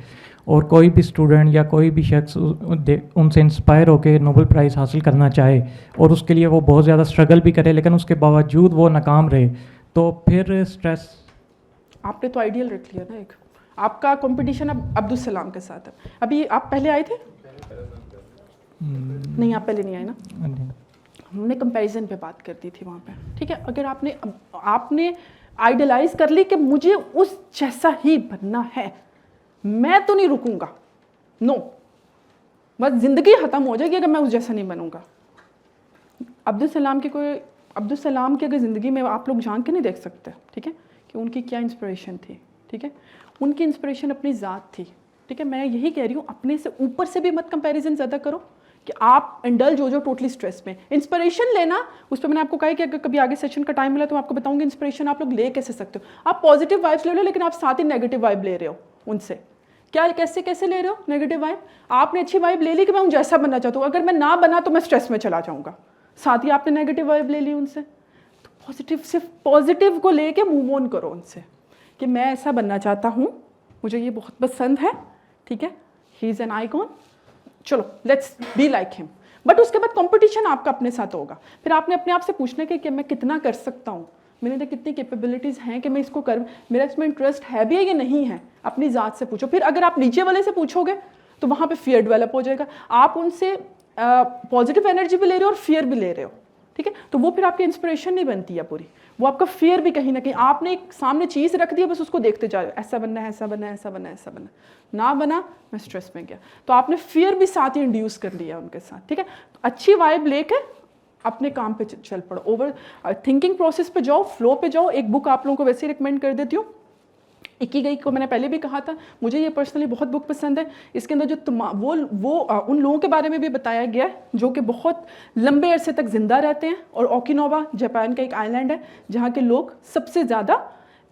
और कोई भी स्टूडेंट या कोई भी शख्स उनसे इंस्पायर होकर नोबेल प्राइज़ हासिल करना चाहे और उसके लिए वो बहुत ज़्यादा स्ट्रगल भी करे लेकिन उसके बावजूद वो नाकाम रहे, तो फिर स्ट्रेस? आपने तो आइडियल रख लिया ना, एक आपका कंपटीशन अब अब्दुल सलाम के साथ है। अभी आप पहले आए थे? नहीं, आप पहले नहीं आए ना। हमने कंपैरिजन पे बात कर दी थी वहाँ पे, ठीक है। अगर आपने आइडलाइज कर ली कि मुझे उस जैसा ही बनना है, मैं तो नहीं रुकूंगा, नो, बस ज़िंदगी ख़त्म हो जाएगी अगर मैं उस जैसा नहीं बनूंगा। अब्दुल सलाम की अगर ज़िंदगी में आप लोग जान के नहीं देख सकते, ठीक है, कि उनकी क्या इंस्पिरेशन थी, ठीक है। उनकी इंस्पिरेशन अपनी ज़ात थी, ठीक है। मैं यही कह रही हूँ, अपने से ऊपर से भी मत कंपैरिजन ज़्यादा करो कि आप इंडल्ज हो जो टोटली स्ट्रेस में। इंस्पिरेशन लेना, उस पर मैंने आपको कहा कि अगर कभी आगे सेशन का टाइम मिला तो मैं आपको बताऊंगी इंस्पिरेशन आप लोग ले कैसे सकते हो। आप पॉजिटिव वाइब्स ले लो, लेकिन आप साथ ही नेगेटिव वाइब ले रहे हो उनसे। क्या कैसे ले रहे हो नेगेटिव वाइब? आपने अच्छी वाइब ले ली कि मैं उन जैसा बनना चाहता हूँ, अगर मैं ना बना तो मैं स्ट्रेस में चला जाऊँगा, साथ ही आपने नेगेटिव वाइब ले ली उनसे। तो पॉजिटिव, सिर्फ पॉजिटिव को लेके मूव ऑन करो उनसे कि मैं ऐसा बनना चाहता हूँ, मुझे ये बहुत पसंद है, ठीक है, ही इज़ एन आइकॉन, चलो let's be like him. But उसके बाद कंपटीशन आपका अपने साथ होगा। फिर आपने अपने आप से पूछना कि मैं कितना कर सकता हूँ, मेरे अंदर कितनी कैपेबिलिटीज़ हैं कि मैं इसको कर, मेरा इसमें इंटरेस्ट है भी है या नहीं है, अपनी ज़ात से पूछो। फिर अगर आप नीचे वाले से पूछोगे तो वहाँ पे फियर डेवलप हो जाएगा। आप उनसे पॉजिटिव एनर्जी भी ले रहे हो और फियर भी ले रहे हो, ठीक है, तो वो फिर आपकी इंस्पिरेशन नहीं बनती है पूरी, वो आपका फियर भी कहीं ना कहीं, आपने एक सामने चीज़ रख दी है, बस उसको देखते जा रहे हो, ऐसा बनना है, ऐसा बनना है, ऐसा बनना है, ऐसा बनना, ना बना मैं स्ट्रेस में गया, तो आपने फियर भी साथ ही इंड्यूस कर लिया उनके साथ, ठीक है। तो अच्छी वाइब लेके अपने काम पे चल पड़ो, ओवर थिंकिंग प्रोसेस पे जाओ, फ्लो पे जाओ। एक बुक आप लोगों को वैसे ही रिकमेंड कर देती हूँ, इकिगाई को मैंने पहले भी कहा था, मुझे ये पर्सनली बहुत बुक पसंद है। इसके अंदर जो उन लोगों के बारे में भी बताया गया है जो कि बहुत लंबे अरसे तक ज़िंदा रहते हैं, और ओकिनावा जापान का एक आइलैंड है जहाँ के लोग सबसे ज़्यादा,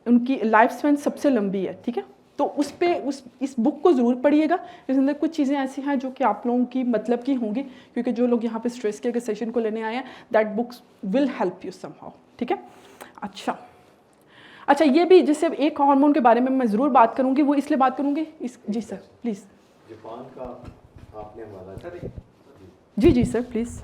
उनकी लाइफ स्पैन सबसे लंबी है, ठीक है। तो इस बुक को ज़रूर पढ़िएगा। इसके अंदर कुछ चीज़ें ऐसी हैं जो कि आप लोगों की मतलब की होंगी, क्योंकि जो लोग यहाँ पे स्ट्रेस के सेशन को लेने आए हैं, that books will help you somehow, ठीक है। अच्छा, ये भी जैसे एक हार्मोन के बारे में मैं ज़रूर बात करूँगी, वो इसलिए बात करूँगी जी सर प्लीज़। जापान का आपने हवाला जी सर प्लीज़।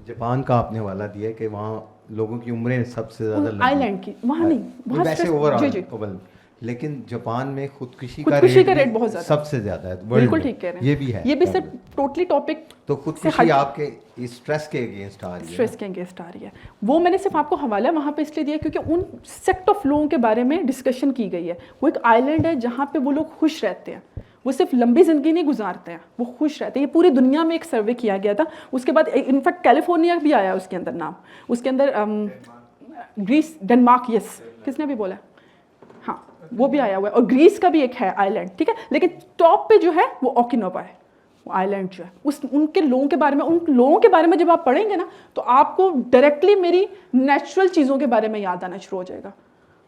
जापान का आपने हवाला दिया कि वहाँ लोगों की उम्रें सबसे ज़्यादा आइलैंड की, वहाँ नहीं, वहाँ वैसे ओवरऑल लेकिन जापान में खुदकुशी का रेट बहुत ज़्यादा सबसे ज़्यादा है वर्ल्ड बिल्कुल में। ठीक कह रहे हैं। ये भी है, ये भी सर टोटली टॉपिक तो खुदकुशी आपके स्ट्रेस के अगेंस्ट आ रही है, स्ट्रेस के अगेंस्ट आ रही है। वो मैंने सिर्फ आपको हवाला वहाँ पे इसलिए दिया क्योंकि उन सेक्ट ऑफ लोगों के बारे में डिस्कशन की गई है। वो एक आइलैंड है जहाँ पे वो लोग खुश रहते हैं, वो सिर्फ लंबी ज़िंदगी नहीं गुजारते हैं, वो खुश रहते हैं। ये पूरी दुनिया में एक सर्वे किया गया था। उसके बाद इनफैक्ट कैलिफोर्निया भी आया उसके अंदर नाम, उसके अंदर ग्रीस, डेनमार्क, यस किसने भी बोला, हाँ वो भी आया हुआ है, और ग्रीस का भी एक है आइलैंड, ठीक है। लेकिन टॉप पे जो है वो ओकिनावा है, वो आइलैंड जो है उस उनके लोगों के बारे में, उन लोगों के बारे में जब आप पढ़ेंगे ना तो आपको डायरेक्टली मेरी नेचुरल चीज़ों के बारे में याद आना शुरू हो जाएगा।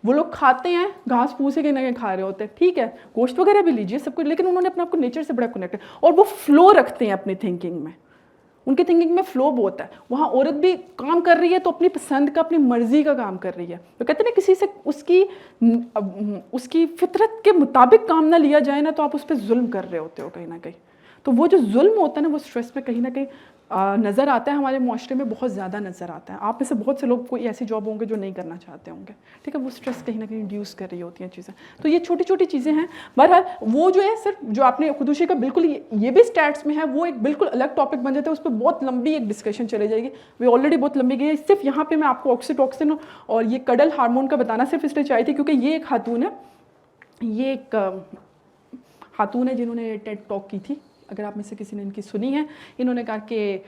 वो लोग खाते हैं घास फूस के नहीं खा रहे होते हैं, ठीक है, गोश्त वगैरह भी लीजिए सब कुछ, लेकिन उन्होंने अपने आप को नेचर से बड़ा कनेक्ट है और वो फ्लो रखते हैं अपनी थिंकिंग में। उनके थिंकिंग में फ्लो बहुत है। वहाँ औरत भी काम कर रही है तो अपनी पसंद का, अपनी मर्जी का काम कर रही है। तो कहते हैं ना किसी से उसकी फितरत के मुताबिक काम ना लिया जाए ना तो आप उस पर जुल्म कर रहे होते हो कहीं ना कहीं। तो वो जो जुल्म होता है ना वो स्ट्रेस पे कहीं ना कहीं नज़र आता है, हमारे मुआशरे में बहुत ज़्यादा नज़र आता है। आप में से बहुत से लोग कोई ऐसी जॉब होंगे जो नहीं करना चाहते होंगे, ठीक है, वो स्ट्रेस कहीं ना कहीं इंड्यूस कर रही होती हैं चीज़ें। तो ये छोटी छोटी चीज़ें हैं। बहरहाल वो जो है सर, जो आपने खुदकुशी का बिल्कुल ये भी स्टैट्स में है, वो एक बिल्कुल अलग टॉपिक बन जाता है, उस पर बहुत लंबी एक डिस्कशन चली जाएगी, वो ऑलरेडी बहुत लंबी गई है। सिर्फ यहाँ पर मैं आपको ऑक्सीटोसिन और ये कडल हार्मोन का बताना सिर्फ इसलिए चाहिए थी क्योंकि ये एक खातून है, ये एक खातून है जिन्होंने टेड टॉक की थी, अगर आप में से किसी ने इनकी सुनी है। इन्होंने कहा कि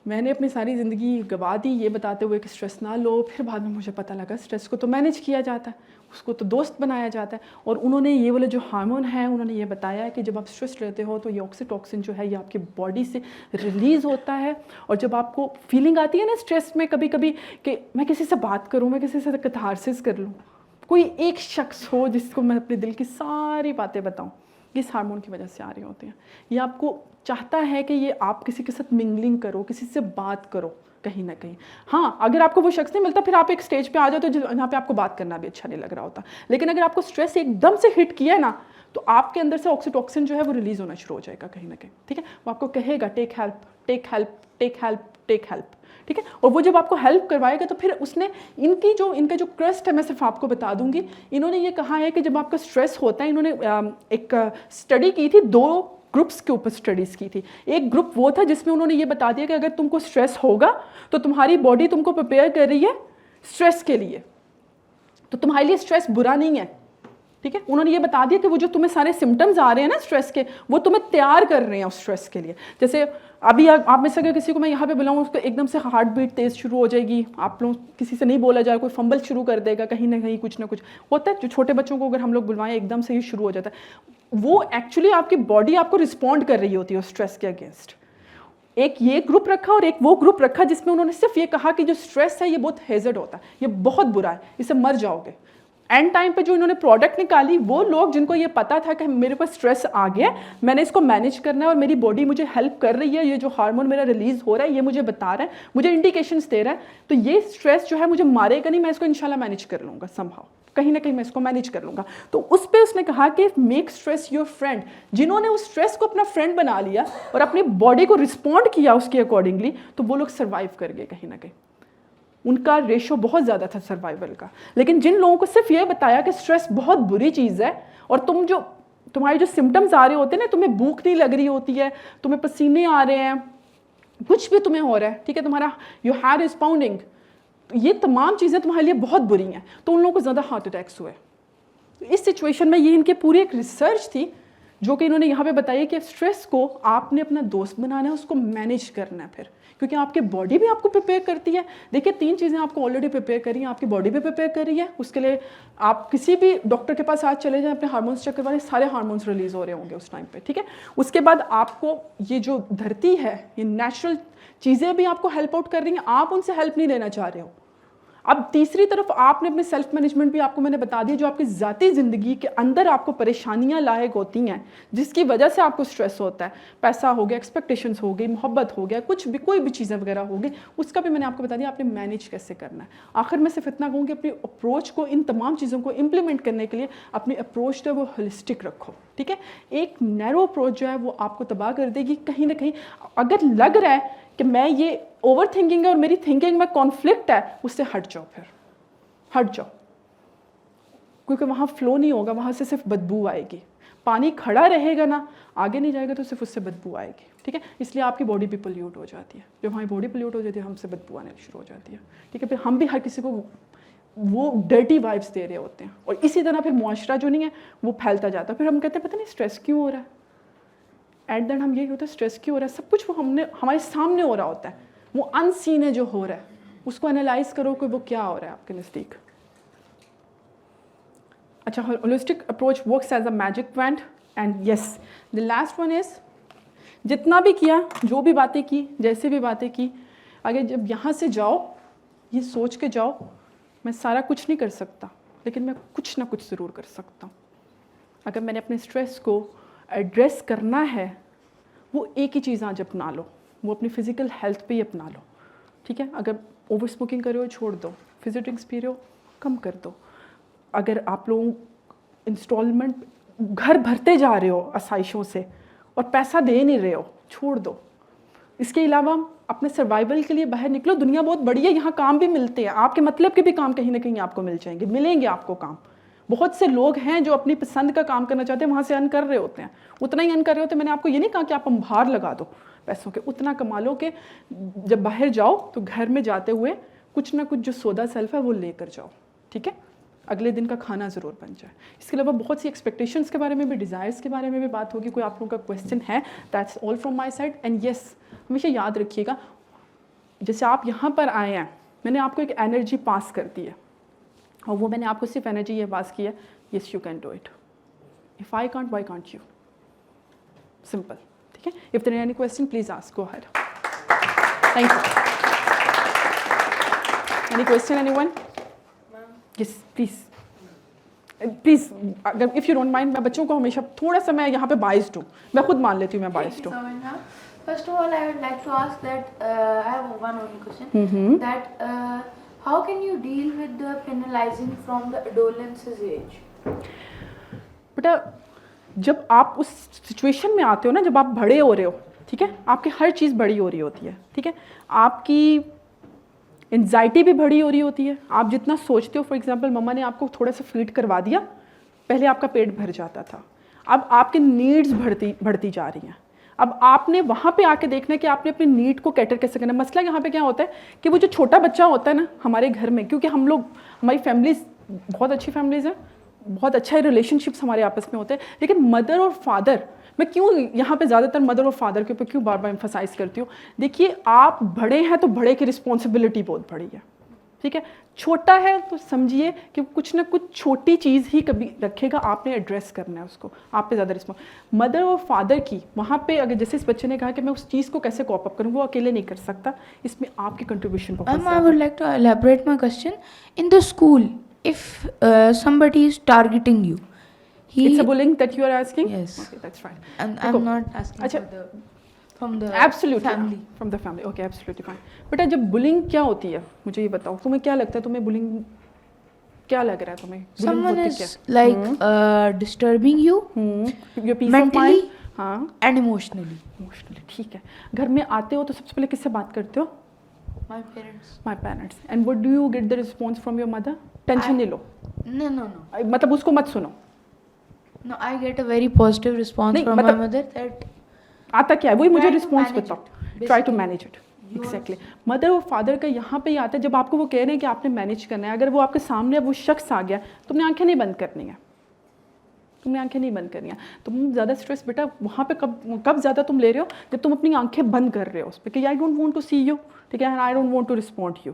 मैंने अपनी सारी ज़िंदगी गवा दी ये बताते हुए कि स्ट्रेस ना लो, फिर बाद में मुझे पता लगा स्ट्रेस को तो मैनेज किया जाता है, उसको तो दोस्त बनाया जाता है। और उन्होंने ये वाले जो हार्मोन है उन्होंने ये बताया है कि जब आप स्ट्रेस लेते हो तो ये ऑक्सीटोसिन जो है ये आपकी बॉडी से रिलीज़ होता है। और जब आपको फीलिंग आती है ना स्ट्रेस में कभी कभी कि मैं किसी से बात करूँ, मैं किसी से कैथारसिस कर लूँ, कोई एक शख्स हो जिसको मैं अपने दिल की सारी बातें बताऊँ, इस हार्मोन की वजह से आ रही होती हैं। ये आपको चाहता है कि ये आप किसी के साथ मिंगलिंग करो, किसी से बात करो कहीं ना कहीं। हाँ, अगर आपको वो शख्स नहीं मिलता फिर आप एक स्टेज पे आ जाते हो जहाँ पे आपको बात करना भी अच्छा नहीं लग रहा होता। लेकिन अगर आपको स्ट्रेस एकदम से हिट किया है ना तो आपके अंदर से ऑक्सीटोसिन जो है वो रिलीज़ होना शुरू हो जाएगा कहीं ना कहीं, ठीक है। वो आपको कहेगा take help, take help, take help, take help, ठीक है। और वो जब आपको हेल्प करवाएगा तो फिर उसने इनका जो क्रस्ट है मैं सिर्फ आपको बता दूंगी। इन्होंने ये कहा है कि जब आपका स्ट्रेस होता है, इन्होंने एक स्टडी की थी, 2 ग्रुप्स के ऊपर स्टडीज़ की थी। एक ग्रुप वो था जिसमें उन्होंने ये बता दिया कि अगर तुमको स्ट्रेस होगा तो तुम्हारी बॉडी तुमको प्रिपेयर कर रही है स्ट्रेस के लिए, तो तुम्हारे लिए स्ट्रेस बुरा नहीं है, ठीक है। उन्होंने ये बता दिया कि वो जो तुम्हें सारे सिम्टम्स आ रहे हैं ना स्ट्रेस के, वो तुम्हें तैयार कर रहे हैं उस स्ट्रेस के लिए। जैसे अभी आप में से अगर किसी को मैं यहाँ पे बुलाऊँ उसको एकदम से हार्ट बीट तेज़ शुरू हो जाएगी, आप लोग किसी से नहीं बोला जाए, कोई फंबल शुरू कर देगा, कहीं ना कहीं कुछ ना कुछ होता है। जो छोटे बच्चों को अगर हम लोग बुलवाएं एकदम से ही शुरू हो जाता है, वो एक्चुअली आपकी बॉडी आपको रिस्पॉन्ड कर रही होती है स्ट्रेस के अगेंस्ट। एक ये ग्रुप रखा और एक वो ग्रुप रखा जिसमें उन्होंने सिर्फ ये कहा कि जो स्ट्रेस है ये बहुत हेजर्ड होता है, ये बहुत बुरा है, इससे मर जाओगे। एंड टाइम पे जो इन्होंने प्रोडक्ट निकाली, वो लोग जिनको ये पता था कि मेरे पास स्ट्रेस आ गया, मैंने इसको मैनेज करना है और मेरी बॉडी मुझे हेल्प कर रही है, ये जो हार्मोन मेरा रिलीज़ हो रहा है ये मुझे बता रहा है, मुझे इंडिकेशंस दे रहा है, तो ये स्ट्रेस जो है मुझे मारेगा नहीं, मैं इसको इंशाल्लाह मैनेज कर लूँगा समहाउ, कहीं ना कहीं मैं इसको मैनेज कर लूँगा। तो उस पर उसने कहा कि मेक स्ट्रेस योर फ्रेंड। जिन्होंने उस स्ट्रेस को अपना फ्रेंड बना लिया और अपनी बॉडी को रिस्पॉन्ड किया उसके अकॉर्डिंगली, तो वो लोग सर्वाइव कर गए कहीं ना कहीं। उनका रेशो बहुत ज़्यादा था सर्वाइवल का। लेकिन जिन लोगों को सिर्फ ये बताया कि स्ट्रेस बहुत बुरी चीज़ है और तुम्हारे जो सिम्टम्स आ रहे होते हैं ना, तुम्हें भूख नहीं लग रही होती है, तुम्हें पसीने आ रहे हैं, कुछ भी तुम्हें हो रहा है, ठीक है, तुम्हारा योर हार्ट इज पाउंडिंग, ये तमाम चीज़ें तुम्हारे लिए बहुत बुरी हैं, तो उन लोगों को ज़्यादा हार्ट अटैक्स हुए। इस सिचुएशन में ये इनके पूरी एक रिसर्च थी जो कि इन्होंने यहाँ पे बताई कि स्ट्रेस को आपने अपना दोस्त बनाना है, उसको मैनेज करना है फिर, क्योंकि आपकी बॉडी भी आपको प्रिपेयर करती है। देखिए 3 चीज़ें आपको ऑलरेडी प्रिपेयर करी हैं, आपकी बॉडी भी प्रिपेयर कर रही है। उसके लिए आप किसी भी डॉक्टर के पास आज चले जाएं, अपने हार्मोन्स चेक करवाने, सारे हार्मोन्स रिलीज़ हो रहे होंगे उस टाइम पे, ठीक है। उसके बाद आपको ये जो धरती है, ये नेचुरल चीज़ें भी आपको हेल्प आउट कर रही हैं, आप उनसे हेल्प नहीं लेना चाह रहे हो। अब तीसरी तरफ आपने अपने सेल्फ मैनेजमेंट भी आपको मैंने बता दिया, जो आपकी ज़ाती ज़िंदगी के अंदर आपको परेशानियां लायक होती हैं, जिसकी वजह से आपको स्ट्रेस होता है, पैसा हो गया, एक्सपेक्टेशंस हो गई, मोहब्बत हो गया, कुछ भी कोई भी चीज़ें वगैरह हो गई, उसका भी मैंने आपको बता दिया आपने मैनेज कैसे करना है। आखिर में सिर्फ इतना कहूँ कि अपनी अप्रोच को, इन तमाम चीज़ों को इम्प्लीमेंट करने के लिए अपनी अप्रोच जो है वो होलिस्टिक रखो, ठीक है। एक नैरो अप्रोच जो है वो आपको तबाह कर देगी कहीं ना कहीं। अगर लग रहा है कि मैं ये ओवर थिंकिंग है और मेरी थिंकिंग में कॉन्फ्लिक्ट है, उससे हट जाओ, फिर हट जाओ। क्योंकि वहाँ फ्लो नहीं होगा, वहाँ से सिर्फ बदबू आएगी। पानी खड़ा रहेगा ना, आगे नहीं जाएगा तो सिर्फ उससे बदबू आएगी, ठीक है। इसलिए आपकी बॉडी भी पोल्यूट हो जाती है। जब हमारी बॉडी पोल्यूट हो जाती है, हमसे बदबू आने शुरू हो जाती है, ठीक है। फिर हम भी हर किसी को वो डर्टी वाइब्स दे रहे होते हैं, और इसी तरह फिर मुआशरा जो नहीं है वो फैलता जाता है। फिर हम कहते हैं पता नहीं स्ट्रेस क्यों हो रहा है। एट द एंड हम यही होता है, स्ट्रेस क्यों हो रहा है, सब कुछ वो हमारे सामने हो रहा होता है, वो अनसीन है जो हो रहा है, उसको एनालाइज करो कि वो क्या हो रहा है आपके नज़दीक। अच्छा, holistic approach works as a magic wand. And yes, the last one is, जितना भी किया, जो भी बातें की, जैसे भी बातें की, अगर जब यहाँ से जाओ ये सोच के जाओ मैं सारा कुछ नहीं कर सकता, लेकिन मैं कुछ ना कुछ ज़रूर कर सकता हूँ। अगर मैंने अपने स्ट्रेस को एड्रेस करना है, वो एक ही चीज़ आज अपना लो, वो अपनी फ़िज़िकल हेल्थ पे ही अपना लो, ठीक है। अगर ओवर स्मोकिंग कर रहे हो छोड़ दो, फिज़ी ड्रिंक्स पी रहे हो कम कर दो, अगर आप लोग इंस्टॉलमेंट घर भरते जा रहे हो आसाइशों से और पैसा दे नहीं रहे हो, छोड़ दो। इसके अलावा अपने सर्वाइवल के लिए बाहर निकलो, दुनिया बहुत बड़ी है, यहाँ काम भी मिलते हैं, आपके मतलब के भी काम कहीं ना कहीं आपको मिल जाएंगे, मिलेंगे आपको काम। बहुत से लोग हैं जो अपनी पसंद का काम करना चाहते हैं, वहाँ से अर्न कर रहे होते हैं, उतना ही अर्न कर रहे होते हैं। मैंने आपको ये नहीं कहा कि आप अंबार लगा दो पैसों के, उतना कमा लो कि जब बाहर जाओ तो घर में जाते हुए कुछ ना कुछ जो सौदा सेल्फ है वो लेकर जाओ, ठीक है, अगले दिन का खाना ज़रूर बन जाए। इसके अलावा बहुत सी एक्सपेक्टेशंस के बारे में भी, डिज़ायर्स के बारे में भी बात होगी। कोई आप लोगों का क्वेश्चन है? That's all from my side. And yes, हमेशा याद रखिएगा, जैसे आप यहाँ पर आए हैं, मैंने आपको एक एनर्जी पास कर दी है, और वो मैंने आपको सिर्फ एनर्जी ये पास की है, yes you can do it, if I can't why can't you, simple, ठीक है। If there are any question please ask, go ahead. Thank you. Any question anyone? Yes please please, अगर इफ़ यू डोंट माइंड, मैं बच्चों को हमेशा थोड़ा सा, मैं यहाँ पे बाइस्ड हूँ, मैं खुद मान लेती हूँ मैं बाइस्ड हूँ। First of all, I would like to ask that I have one only question. That how can you deal with the penalizing from the adolescence age? बेटा, जब आप उस सिचुएशन में आते हो ना, जब आप बड़े हो रहे हो, ठीक है, आपकी हर चीज़ बड़ी हो रही होती है, ठीक है, आपकी एंजाइटी भी बड़ी हो रही होती है। आप जितना सोचते हो, फॉर एग्जांपल मम्मा ने आपको थोड़ा सा फीड करवा दिया, पहले आपका पेट भर जाता था, अब आपके नीड्स बढ़ती जा रही हैं। अब आपने वहाँ पे आके देखना है कि आपने अपनी नीड को कैटर कैसे करना है। मसला यहाँ पे क्या होता है कि वो जो छोटा बच्चा होता है ना हमारे घर में, क्योंकि हम लोग, हमारी फैमिलीज बहुत अच्छी फैमिलीज हैं, बहुत अच्छा रिलेशनशिप्स हमारे आपस में होते हैं, लेकिन मदर और फादर, मैं क्यों यहाँ पे ज़्यादातर मदर और फादर के ऊपर क्यों बार बार एम्फसाइज करती हूँ, देखिए आप बड़े हैं तो बड़े की रिस्पॉन्सिबिलिटी बहुत बड़ी है, ठीक है। छोटा है तो समझिए कि कुछ ना कुछ छोटी चीज़ ही कभी रखेगा, आपने एड्रेस करना है उसको, आप पे ज़्यादा रिस्पॉन्स। मदर और फादर की वहाँ पे, अगर जैसे इस बच्चे ने कहा कि मैं उस चीज़ को कैसे कॉप अप करूँ, वो अकेले नहीं कर सकता, इसमें आपकी कंट्रीब्यूशन बहुत ज़्यादा है। I would like to elaborate my question. In the school, if somebody is targeting you, it's a bullying that you are asking? Yes. Okay, that's fine. And I'm not asking from the absolutely family. From the family. Okay, absolutely fine. बेटा, जब bullying क्या होती है मुझे ये बताओ, तुम्हें क्या लगता है, तुम्हें बुलिंग क्या लग रहा है तुम्हें? Someone is like disturbing you your peace mentally of mind, हाँ, and emotionally. Emotionally, ठीक है। घर में आते हो तो सबसे पहले किससे बात करते हो? My parents. My parents. And what do you get the response from your mother? Tension नहीं लो। No. मतलब उसको मत सुनो। No, I get a very positive response from my mother that आता क्या है, वही मुझे रिस्पॉन्स बताओ। Try to manage it, exactly. Mother और फादर का यहाँ पे ही आता है, जब आपको वो कह रहे हैं कि आपने मैनेज करना है, अगर वो आपके सामने वो शख्स आ गया, तुमने आंखें नहीं बंद करनी है, तुमने आंखें नहीं बंद करनी है। तुम ज़्यादा स्ट्रेस बेटा वहाँ पे कब ज़्यादा तुम ले रहे हो, जब तुम अपनी आंखें बंद कर रहे हो उस पर कि I don't want to see you, ठीक है, I don't want to respond you.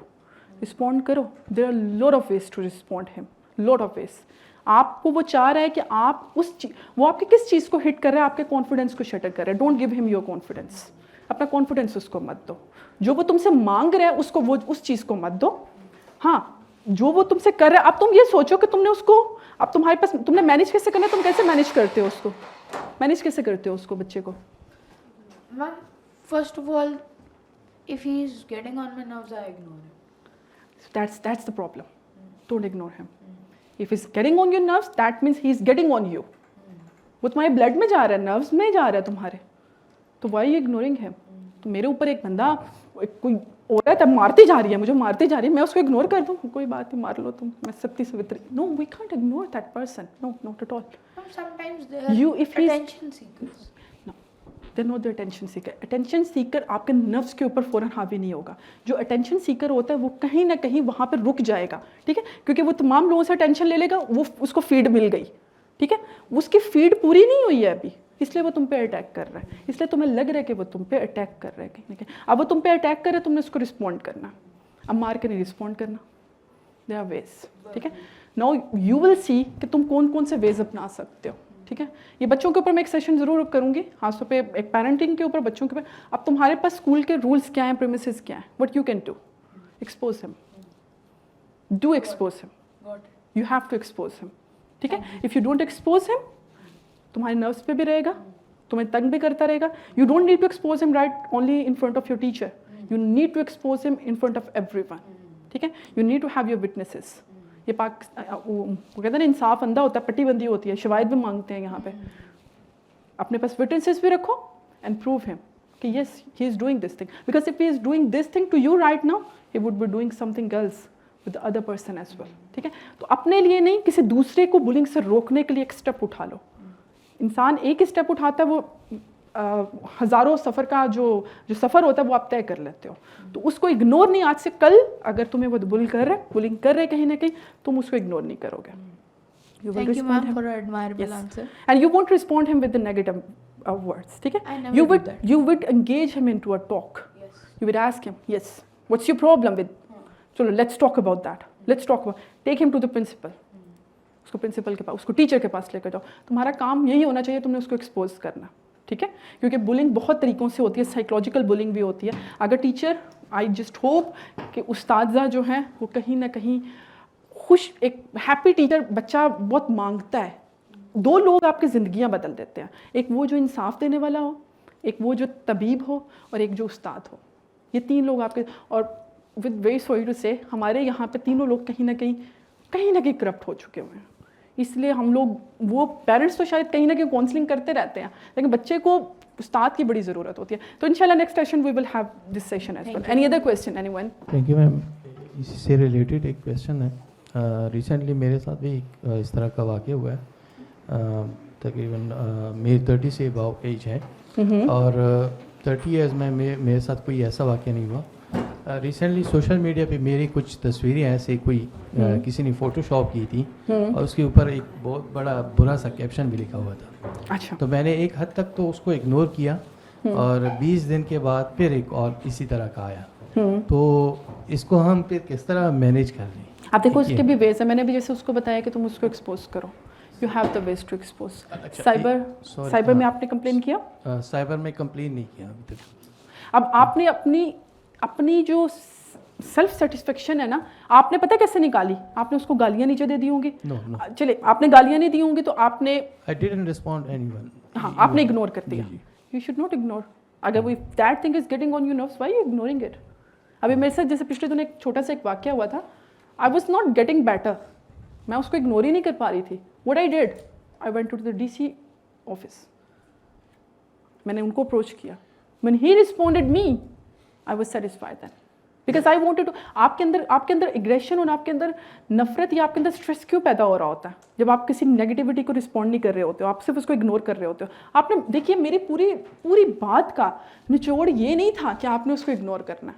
Respond करो, there are lot of ways to respond him, lot of ways. आपको वो चाह रहा है कि आप वो आपकी किस चीज़ को हिट कर रहा है, आपके कॉन्फिडेंस को शटर कर रहा है। Don't give him your confidence, अपना कॉन्फिडेंस उसको मत दो। जो वो तुमसे मांग रहा है उसको, वो उस चीज़ को मत दो। हाँ, जो वो तुमसे कर रहा है, अब तुम ये सोचो कि तुमने उसको, अब तुम्हारे पास, तुमने मैनेज कैसे करना है, तुम कैसे मैनेज करते हो उसको, मैनेज कैसे करते हो उसको, बच्चे को? Ma'am, first of all, if he is getting on my nerves, I ignore him. That's the problem. Don't ignore him. If he's getting on your nerves, that means he's getting on you. वो तुम्हारे blood में जा रहा है, nerves में जा रहा है तुम्हारे, तो why are you ignoring him? तो मेरे ऊपर एक बंदा कोई औरत है मारती जा रही है, मुझे मारती जा रही है, मैं उसको इग्नोर कर दूँ, कोई बात नहीं, मार लो तुम, मैं Sati Savitri. No, we can't ignore that person. No, not at all. Sometimes they You, are if he's- attention seekers. They're not the attention seeker. Attention seeker आपके नर्व्स के ऊपर फ़ौरन हावी नहीं होगा. जो attention seeker होता है वो कहीं ना कहीं वहाँ पर रुक जाएगा, ठीक है, क्योंकि वो तमाम लोगों से attention ले लेगा, वो उसको फीड मिल गई, ठीक है, उसकी फीड पूरी नहीं हुई है अभी, इसलिए वो तुम पे अटैक कर रहा है, इसलिए तुम्हें लग रहा है कि वो तुम पे अटैक कर रहा है कहीं ना कहीं. अब वो तुम पे अटैक कर रहा है, तुमने उसको रिस्पॉन्ड करना, अब मार के नहीं रिस्पॉन्ड करना. दे आर वेज, ठीक है. नाउ यू विल सी कि तुम कौन कौन से वेज अपना सकते हो, ठीक है. ये बच्चों के ऊपर मैं एक सेशन ज़रूर करूँगी, खासतौर पे एक पेरेंटिंग के ऊपर, बच्चों के ऊपर. अब तुम्हारे पास स्कूल के रूल्स क्या हैं, प्रीमिसेस क्या हैं, what you can do, expose him, do expose him, you have to expose him, ठीक है. If you don't expose him, तुम्हारे नर्व्स पे भी रहेगा, तुम्हें तंग भी करता रहेगा. You don't need to expose him right only in front of your teacher, you need to expose him in front of everyone, ठीक है. You need to have your witnesses. ये वो कहते हैं ना, इंसाफ अंधा होता है, पट्टी बंदी होती है, शिवायत भी मांगते हैं यहाँ पे. अपने पास विटनेसेस भी रखो एंड प्रूव हिम कि yes he is doing this thing, because if he is doing this thing to you right now, he would be doing something else with the other person as well, ठीक है. तो अपने लिए नहीं, किसी दूसरे को बुलिंग से रोकने के लिए एक स्टेप उठा लो. इंसान एक ही स्टेप उठाता है, वो हज़ारों सफ़र का जो सफ़र होता है वो आप तय कर लेते हो. तो उसको इग्नोर नहीं, आज से कल अगर तुम्हें वो बुलिंग कर रहे कहीं ना कहीं, तुम उसको इग्नोर नहीं करोगे. You will Thank you, respond ma'am, him. for an admirable Yes. answer. And you won't respond him with the negative words, ठीक I है. never You do would that. you would engage him into a talk. Yes. You would ask him, yes, what's your problem with? चलो, let's talk about that. Let's talk about. Take him to the principal. उसको principal के पास, उसको teacher के पास लेकर जाओ. तुम्हारा काम यही होना चाहिए, तुमने उसको एक्सपोज करना, ठीक है. क्योंकि बुलिंग बहुत तरीक़ों से होती है, साइकोलॉजिकल बुलिंग भी होती है. अगर टीचर, आई जस्ट होप कि उस्तादज़ा जो हैं वो कहीं ना कहीं खुश, एक हैप्पी टीचर बच्चा बहुत मांगता है. 2 लोग आपकी ज़िंदगियां बदल देते हैं, एक वो जो इंसाफ देने वाला हो, एक वो जो तबीब हो, और एक जो उस्ताद हो. ये 3 लोग आपके, और विद वेरी सॉरी टू से हमारे यहाँ पे तीनों लोग कहीं ना कहीं करप्ट हो चुके हुए हैं. इसलिए हम लोग, वो पेरेंट्स तो शायद कहीं ना कहीं काउंसलिंग करते रहते हैं, लेकिन बच्चे को उस्ताद की बड़ी ज़रूरत होती है. तो इंशाल्लाह next session we will have this session as well. Any other question, anyone? Thank you ma'am. इससे रिलेटेड एक क्वेश्चन है. रिसेंटली मेरे साथ भी इस तरह का वाक़या हुआ है. तकरीबन मेरी 30 से अबाव एज है, और 30 ईयर्स में मेरे साथ कोई ऐसा वाक़या नहीं हुआ. रिसेंटली सोशल मीडिया पे मेरी कुछ तस्वीरें ऐसे कोई किसी ने फ़ोटोशॉप की थी, और उसके ऊपर एक बहुत बड़ा बुरा सा कैप्शन भी लिखा हुआ था. अच्छा. तो मैंने एक हद तक तो उसको इग्नोर किया, और 20 दिन के बाद फिर एक और इसी तरह का आया. तो इसको हम फिर किस तरह मैनेज कर लें? आप देखो, उसके भी वेज है. मैंने भी जैसे उसको बताया कि तुम उसको एक्सपोज करो. You have the ways to expose. Cyber में आपने कंप्लेन किया? साइबर में कंप्लेन नहीं किया अभी तक. अब आपने अपनी जो सेल्फ सेटिस्फेक्शन है ना, आपने पता कैसे निकाली? आपने उसको गालियाँ नीचे दे दी होंगी. चले, आपने गालियाँ नहीं दी होंगी तो आपने, I didn't respond anyone. हाँ, आपने इग्नोर कर दिया. You should not ignore. अगर वो that thing is getting on your nerves, why are you ignoring it? अभी मेरे साथ जैसे पिछले दिनों एक छोटा सा एक वाक़या हुआ था. I was not getting better. मैं उसको इग्नोर ही नहीं कर पा रही थी. What I did, I went to the DC office. मैंने उनको अप्रोच किया. When he responded me, I was satisfied then. Because I wanted to. आपके अंदर एग्रेशन और आपके अंदर नफरत या आपके अंदर स्ट्रेस क्यों पैदा हो रहा होता है जब आप किसी नेगेटिविटी को रिस्पॉन्ड नहीं कर रहे होते हो, आप सिर्फ उसको इग्नोर कर रहे होते हो. आपने देखिए, मेरी पूरी बात का निचोड़ ये नहीं था कि आपने उसको इग्नोर करना है.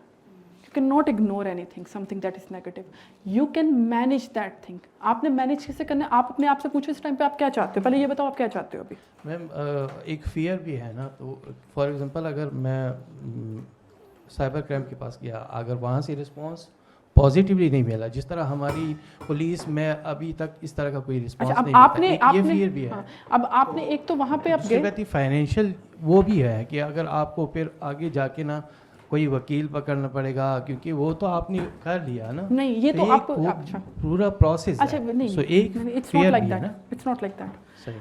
You can not ignore anything, something that is negative. You can manage that thing. आपने मैनेज कैसे करना है? आप अपने आप से पूछो इस टाइम पे आप क्या चाहते हो. पहले ये बताओ आप क्या चाहते हो अभी. मैम एक फियर भी है ना. तो फॉर एग्जांपल अगर मैं साइबर क्राइम के पास गया, अगर वहाँ से रिस्पांस पॉजिटिवली नहीं मिला, जिस तरह हमारी पुलिस में अभी तक इस तरह का कोई रिस्पांस नहीं मिलता, ये फियर भी है. हाँ, अब आपने एक तो वहाँ पे आप गए, फाइनेंशियल वो भी है कि अगर आपको फिर आगे जाके ना कोई वकील पकड़ना पड़ेगा, क्योंकि वो तो आपने कर लिया ना. नहीं, ये तो आप अच्छा पूरा प्रोसेस. अच्छा नहीं, so, एक it's not like that. It's not like that.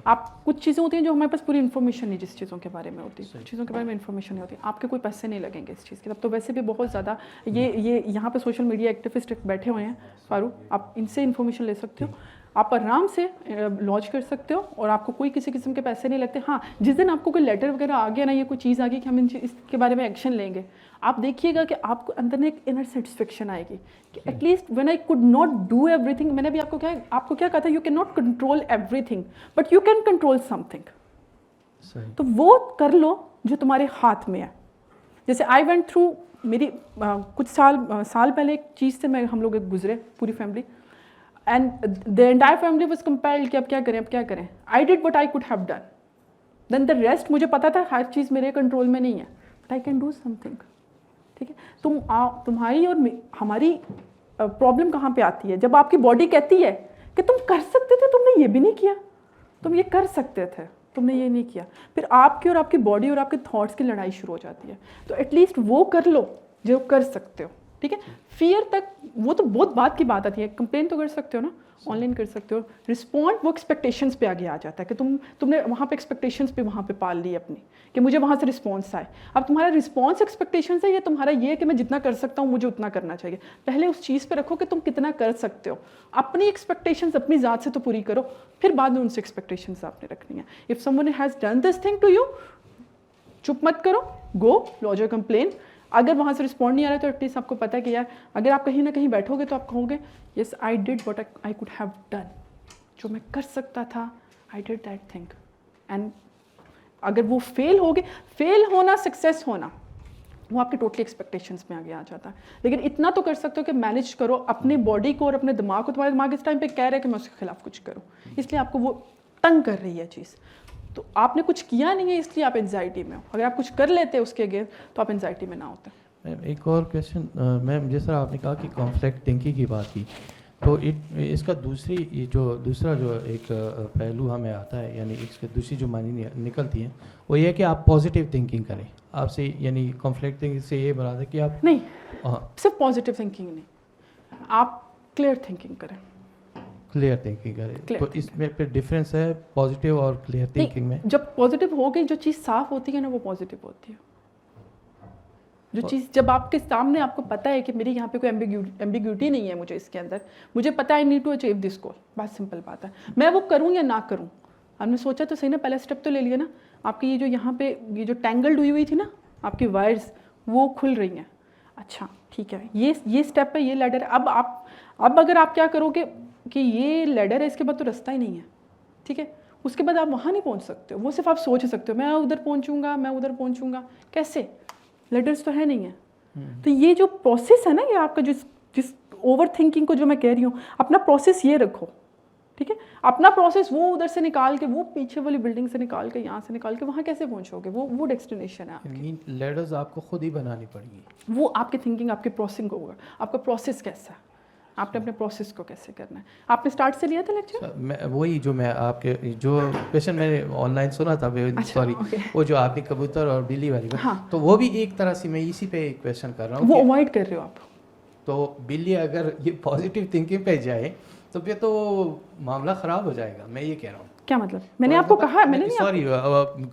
आप कुछ चीज़ें होती हैं जो हमारे पास पूरी इन्फॉर्मेशन नहीं, जिस चीज़ों के बारे में होती है, चीज़ों के बारे में इन्फॉर्मेशन नहीं होती. आपके कोई पैसे नहीं लगेंगे इस चीज़ के. तब तो वैसे भी बहुत ज़्यादा ये यहाँ पे सोशल मीडिया एक्टिविस्ट बैठे हुए हैं फारूक, आप इनसे इन्फॉर्मेशन ले सकते हो. आप आराम से लॉन्च कर सकते हो और आपको कोई किसी किस्म के पैसे नहीं लगते। हाँ, जिस दिन आपको कोई लेटर वगैरह आ गया ना, ये कोई चीज़ आ गई कि हम इसके बारे में एक्शन लेंगे, आप देखिएगा कि आपको अंदर में एक इनर सेटिस्फेक्शन आएगी कि at least when I could not do everything, मैंने भी आपको क्या कहा था, you can not control everything but you can control something. तो वो कर लो जो तुम्हारे हाथ में है। जैसे आई वेंट थ्रू, मेरी कुछ साल पहले एक चीज़ से हम लोग गुजरे पूरी family, and the entire family was compelled कि अब क्या करें। I did what I could have done, then the rest मुझे पता था हर चीज़ मेरे कंट्रोल में नहीं है, but I can do something. ठीक है, तुम्हारी और हमारी प्रॉब्लम कहाँ पे आती है, जब आपकी बॉडी कहती है कि तुम कर सकते थे, तुमने ये भी नहीं किया, तुम ये कर सकते थे, तुमने ये नहीं किया, फिर आपकी और आपकी बॉडी और आपके थॉट्स की लड़ाई शुरू हो जाती है। तो एटलीस्ट वो कर लो जो कर सकते हो। ठीक है, फियर तक वो तो बहुत बात की बात आती है, कंप्लेन तो कर सकते हो ना, ऑनलाइन कर सकते हो। रिस्पॉन्ड वो एक्सपेक्टेशंस पे आगे आ जाता है कि तुमने वहाँ पे एक्सपेक्टेशंस पे वहाँ पे पाल ली अपनी कि मुझे वहाँ से रिस्पॉन्स आए। अब तुम्हारा रिस्पॉन्स एक्सपेक्टेशंस है, ये तुम्हारा ये है कि मैं जितना कर सकता हूँ मुझे उतना करना चाहिए। पहले उस चीज़ पे रखो कि तुम कितना कर सकते हो, अपनी एक्सपेक्टेशंस अपनी ज़ात से तो पूरी करो, फिर बाद में उनसे एक्सपेक्टेशंस आपने रखनी है। If someone has done this thing to you, चुप मत करो, गो लॉज योर कंप्लेन। अगर वहाँ से रिस्पॉन्ड नहीं आ रहा है तो एटलीस्ट आपको पता है कि यार अगर आप कहीं ना कहीं बैठोगे तो आप कहोगे yes I did what I could have done, जो मैं कर सकता था, I did that thing. And अगर वो फेल होना सक्सेस होना, वो आपके टोटली एक्सपेक्टेशंस में आगे आ जाता है। लेकिन इतना तो कर सकते हो कि मैनेज करो अपनी बॉडी को और अपने दिमाग को। तुम्हारे दिमाग इस टाइम पे कह रहा है कि मैं उसके खिलाफ कुछ करूँ, इसलिए आपको वो तंग कर रही है चीज़। तो आपने कुछ किया नहीं है इसलिए आप एंजाइटी में हो। अगर आप कुछ कर लेते उसके अगेंस्ट तो आप एंजाइटी में ना होते। मैम एक और क्वेश्चन, मैम जिस तरह आपने कहा कि कॉन्फ्लिक्ट थिंकिंग की बात की, तो इसका दूसरा जो एक पहलू हमें आता है, यानी इसके दूसरी जो मानी निकलती है वो ये है कि आप पॉजिटिव थिंकिंग करें। आपसे यानी कॉन्फ्लिक्ट थिंकिंग से ये बना है कि आप नहीं, सिर्फ पॉजिटिव थिंकिंग नहीं, आप क्लियर थिंकिंग करें। क्लियर थिंकिंग करें, तो इसमें फिर डिफरेंस है पॉजिटिव और क्लियर थिंकिंग में? जब पॉजिटिव हो गई, जो चीज़ साफ होती है ना वो पॉजिटिव होती है। जो चीज़ जब आपके सामने आपको पता है कि मेरी यहाँ पे कोई एम्बिग्यूटी नहीं है, मुझे इसके अंदर, मुझे पता है I need to achieve this goal, बहुत सिंपल बात है। मैं वो करूँ या ना करूँ, आपने सोचा तो सही ना, पहला स्टेप तो ले लिया ना। आपकी ये जो यहाँ पे ये जो टैंगल्ड हुई थी ना आपकी वायर्स, वो खुल रही हैं। अच्छा ठीक है, ये स्टेप है, ये लैडर है। अब अगर आप क्या करोगे कि ये लैडर है, इसके बाद तो रास्ता ही नहीं है। ठीक है, उसके बाद आप वहाँ नहीं पहुँच सकते हो, वो सिर्फ आप सोच सकते हो मैं उधर पहुँचूँगा, मैं उधर पहुँचूँगा, कैसे? लेटर्स तो है नहीं है। तो ये जो प्रोसेस है ना, ये आपका जिस ओवर थिंकिंग को जो मैं कह रही हूँ, अपना प्रोसेस ये रखो। ठीक है, अपना प्रोसेस वो उधर से निकाल के, वो पीछे वाली बिल्डिंग से निकाल के, यहाँ से निकाल के वहाँ कैसे पहुँचोगे, वो डेस्टिनेशन है आपकी। लेटर्स आपको खुद ही बनानी पड़ेगी। वो आपकी थिंकिंग, आपकी प्रोसेसिंग होगा, आपका प्रोसेस कैसा है, आपने अपने प्रोसेस को कैसे करना है। आपने स्टार्ट से लिया था लेक्चर? मैं वही जो मैं आपके जो क्वेश्चन मैंने ऑनलाइन सुना था, सॉरी वो जो आपने कबूतर और बिल्ली वाली, हाँ। तो वो भी एक तरह से मैं इसी पे क्वेश्चन कर रहा हूँ। वो अवॉइड कर रहे हो आप। तो बिल्ली अगर ये पॉजिटिव थिंकिंग पे जाए तो फिर तो मामला ख़राब हो जाएगा, मैं ये कह रहा हूँ। क्या मतलब? मैंने आपको कहा, मैंने नहीं, सॉरी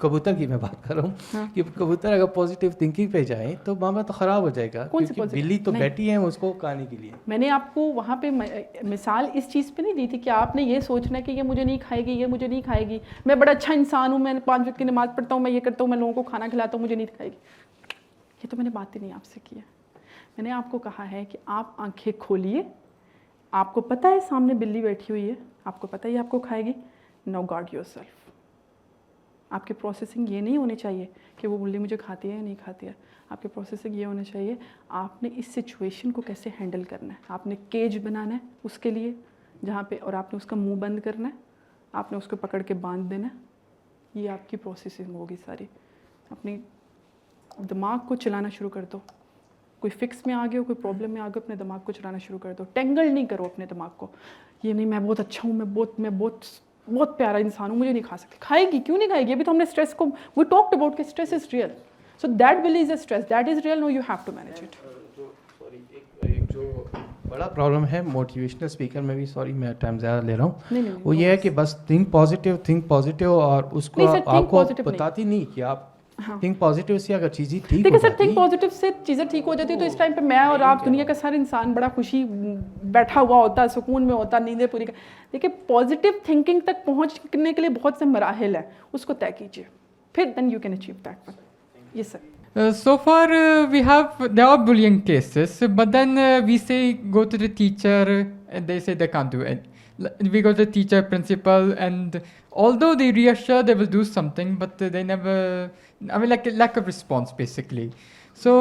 कबूतर की मैं बात कर रहा हूँ। हाँ। कि कबूतर अगर पॉजिटिव थिंकिंग पे जाए तो मामला तो ख़राब हो जाएगा, क्योंकि बिल्ली तो बैठी है उसको खाने के लिए। मैंने आपको वहाँ पे मिसाल इस चीज़ पे नहीं दी थी कि आपने ये सोचना कि ये मुझे नहीं खाएगी, ये मुझे नहीं खाएगी, मैं बड़ा अच्छा इंसान हूँ, मैं 5 वक्त की नमाज़ पढ़ता हूँ, मैं ये करता हूँ, मैं लोगों को खाना खिलाता हूँ, मुझे नहीं खाएगी। ये तो मैंने बात ही नहीं आपसे की है। मैंने आपको कहा है कि आप आंखें खोलिए, आपको पता है सामने बिल्ली बैठी हुई है, आपको पता है आपको खाएगी, नाउ गार्ड योरसेल्फ। आपके प्रोसेसिंग ये नहीं होनी चाहिए कि वो बिल्ली मुझे खाती है या नहीं खाती है। आपके प्रोसेसिंग ये होना चाहिए आपने इस सिचुएशन को कैसे हैंडल करना है। आपने केज बनाना है उसके लिए जहाँ पे, और आपने उसका मुंह बंद करना है, आपने उसको पकड़ के बांध देना है। ये आपकी प्रोसेसिंग होगी सारी। अपनी दिमाग को चलाना शुरू कर दो। कोई फिक्स में आ गए हो, कोई प्रॉब्लम में आ गए, अपने दिमाग को चलाना शुरू कर दो। टेंगल नहीं करो अपने दिमाग को, ये नहीं मैं बहुत अच्छा हूँ, मैं बहुत प्यारा इंसान हूँ, मुझे नहीं खा सकती। खाएगी, क्यों नहीं खाएगी? अभी तो हमने स्ट्रेस को, वी टॉक्ड अबाउट कि stress is real, so that bill is a stress, that is real, no you have to manage it. एक जो बड़ा प्रॉब्लम है मोटिवेशनल स्पीकर में भी, सॉरी मैं टाइम ज़्यादा ले रहा हूँ, वो ये है कि बस थिंक पॉजिटिव, और उसको आपको बताती नहीं कि आप थिंक पॉजिटिव से अगर चीज़ें ठीक देखिए हो सर, जाती थिंक पॉजिटिव से चीज़ें ठीक हो जाती है तो इस टाइम पे मैं और आप दुनिया का सारा इंसान बड़ा खुशी बैठा हुआ होता है, सुकून में होता, नींदें पूरी देखिए पॉजिटिव थिंकिंग तक पहुंचने के लिए बहुत से मराहिल है, उसको तय कीजिए, फिर then you can achieve that one. ये sir So far, there are bullying cases, but then we say go to the teacher, and they say they can't do it. We go to the teacher, principal, and although they reassure they will do something, but they never. I mean, like a lack of response, basically. So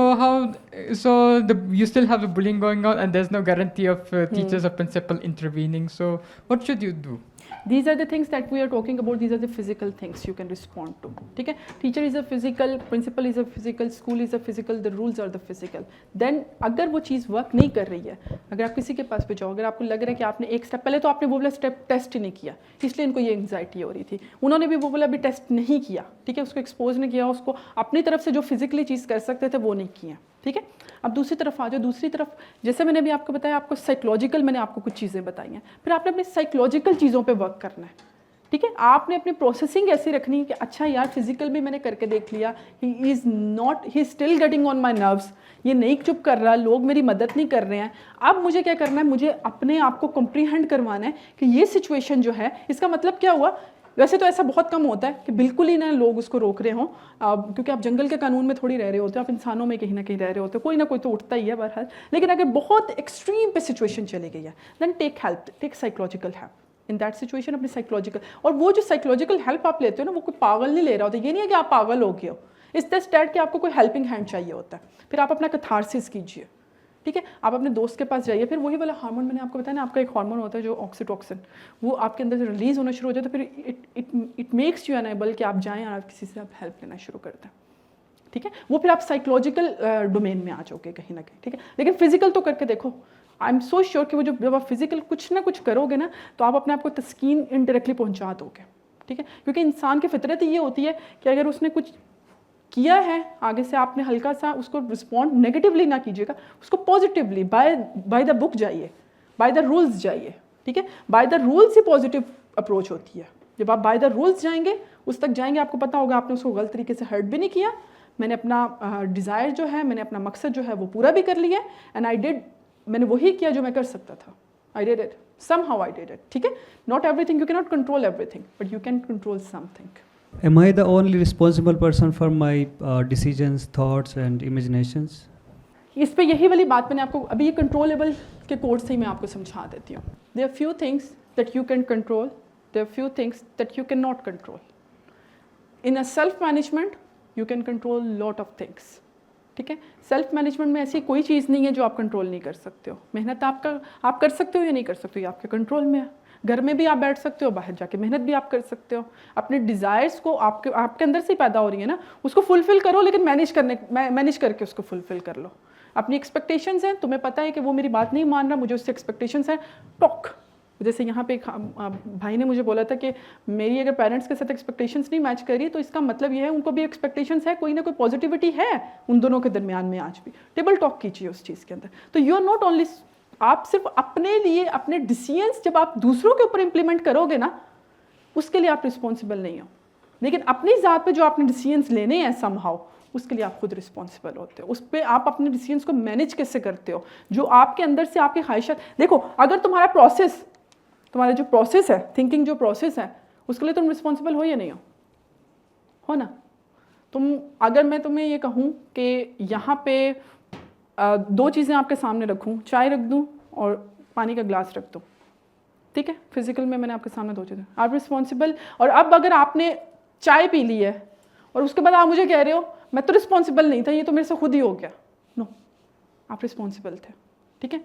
you still have the bullying going on, and there's no guarantee of teachers or principal intervening. So what should you do? These are the things that we are talking about. These are the physical things you can respond to. ठीक है, teacher is a physical, principal is a physical, school is a physical, the rules are the physical. Then अगर वो चीज़ work नहीं कर रही है, अगर आप किसी के पास पे जाओ, अगर आपको लग रहा है कि आपने एक स्टेप पहले तो आपने वो वाला स्टेप टेस्ट ही नहीं किया, इसलिए इनको ये एंग्जाइटी हो रही थी, उन्होंने भी वो वाला भी टेस्ट नहीं किया, ठीक है, उसको एक्सपोज नहीं किया, उसको अपनी तरफ से जो फिजिकली चीज़ कर सकते थे वो नहीं किया, ठीक है। अब दूसरी तरफ आ जाओ, दूसरी तरफ जैसे मैंने भी आपको बताया, आपको साइकोलॉजिकल मैंने आपको कुछ चीज़ें बताई हैं, फिर आपने अपनी साइकोलॉजिकल चीज़ों पे वर्क करना है, ठीक है। आपने अपनी प्रोसेसिंग ऐसी रखनी है कि अच्छा यार फिजिकल भी मैंने करके देख लिया, he is still getting on my nerves, ये नहीं चुप कर रहा, लोग मेरी मदद नहीं कर रहे हैं, अब मुझे क्या करना है, मुझे अपने आप को कॉम्प्रीहेंड करवाना है कि ये सिचुएशन जो है इसका मतलब क्या हुआ। वैसे तो ऐसा बहुत कम होता है कि बिल्कुल ही ना लोग उसको रोक रहे हों, क्योंकि आप जंगल के कानून में थोड़ी रह रहे होते हो, आप इंसानों में कहीं ना कहीं रह रहे होते हो, कोई ना कोई तो उठता ही है बहरहाल। लेकिन अगर बहुत एक्सट्रीम पे सिचुएशन चली गई है, then take help, take psychological help in that situation, अपनी साइकोलॉजिकल। और वो जो साइकोलॉजिकल हेल्प आप लेते हो ना, वो कोई पागल नहीं ले रहा होता, ये नहीं है कि आप पागल हो गए हो, इस द स्टेट कि आपको कोई हेल्पिंग हैंड चाहिए होता है। फिर आप अपना कैथारसिस कीजिए, ठीक है, आप अपने दोस्त के पास जाइए, फिर वही वाला हार्मोन मैंने आपको बताया ना, आपका एक हार्मोन होता है जो ऑक्सीटोसिन, वो आपके अंदर से रिलीज़ होना शुरू हो जाए, तो फिर इट मेक्स यू अनेबल कि आप जाएँ और आप किसी से आप हेल्प लेना शुरू कर दें, ठीक है। वो फिर आप साइकोलॉजिकल डोमेन में आ जाओगे कहीं ना कहीं, ठीक है। लेकिन फिजिकल तो करके देखो, आई एम सो श्योर कि वो जब आप फिजिकल कुछ ना कुछ करोगे ना, तो आप अपने आप को तस्कीन इनडायरेक्टली पहुँचा दोगे, ठीक है। क्योंकि इंसान की फितरत ये होती है कि अगर उसने कुछ किया है आगे से, आपने हल्का सा उसको रिस्पॉन्ड नेगेटिवली ना कीजिएगा, उसको पॉजिटिवली बाय द बुक जाइए, बाय द रूल्स जाइए, ठीक है। By the rules he positive approach होती है। जब आप बाय द रूल्स जाएंगे, उस तक जाएंगे, आपको पता होगा आपने उसको गलत तरीके से हर्ट भी नहीं किया, मैंने अपना डिज़ायर जो है, मैंने अपना मकसद जो है वो पूरा भी कर लिया, एंड आई डिड, मैंने वही किया जो मैं कर सकता था, I did it, somehow I did it, ठीक है। Not everything, you can not control everything, but you can control something. Am I the only responsible person for my decisions, thoughts and imaginations? इस पे यही वाली बात मैंने आपको अभी ये कंट्रोलेबल के कोड से ही मैं आपको समझा देती हूँ। There are few things that you can control, there are few things that you can not control. In a self management you can control lot of things, ठीक है। सेल्फ मैनेजमेंट में ऐसी कोई चीज़ नहीं है जो आप कंट्रोल नहीं कर सकते हो। मेहनत आप कर सकते हो या नहीं कर सकते हो, ये आपके कंट्रोल में है। घर में भी आप बैठ सकते हो, बाहर जाके मेहनत भी आप कर सकते हो। अपने डिज़ायर्स को आपके अंदर से ही पैदा हो रही है ना, उसको फुलफ़िल करो, लेकिन मैनेज करके उसको फुलफ़िल कर लो। अपनी एक्सपेक्टेशंस हैं, तुम्हें पता है कि वो मेरी बात नहीं मान रहा, मुझे उससे एक्सपेक्टेशंस हैं, टॉक। जैसे यहाँ पे एक भाई ने मुझे बोला था कि मेरी अगर पेरेंट्स के साथ एक्सपेक्टेशंस नहीं मैच कर रही, तो इसका मतलब ये है उनको भी एक्सपेक्टेशंस है, कोई ना कोई पॉजिटिविटी है उन दोनों के दरमियान में। आज भी टेबल टॉक कीजिए उस चीज़ के अंदर। तो यू आर नॉट ओनली, आप सिर्फ अपने लिए अपने डिसीजंस जब आप दूसरों के ऊपर इंप्लीमेंट करोगे ना, उसके लिए आप रिस्पॉन्सिबल नहीं हो, लेकिन अपनी ज़ात पे जो आपने डिसीजंस लेने हैं समहाउ, उसके लिए आप खुद रिस्पॉन्सिबल होते हो। उस पर आप अपने डिसीजंस को मैनेज कैसे करते हो, जो आपके अंदर से आपकी ख्वाहिशात। देखो, अगर तुम्हारा जो प्रोसेस है, थिंकिंग जो प्रोसेस है, उसके लिए तुम रिस्पॉन्सिबल हो या नहीं हो ना। अगर मैं तुम्हें ये कहूँ कि यहाँ पे दो चीज़ें आपके सामने रखूँ, चाय रख दूँ और पानी का ग्लास रख दूँ, ठीक है। फिजिकल में मैंने आपके सामने दो चीज़ें, आप रिस्पॉन्सिबल। और अब अगर आपने चाय पी ली है और उसके बाद आप मुझे कह रहे हो मैं तो रिस्पॉन्सिबल नहीं था, ये तो मेरे से खुद ही हो गया, नो, आप रिस्पॉन्सिबल थे, ठीक है।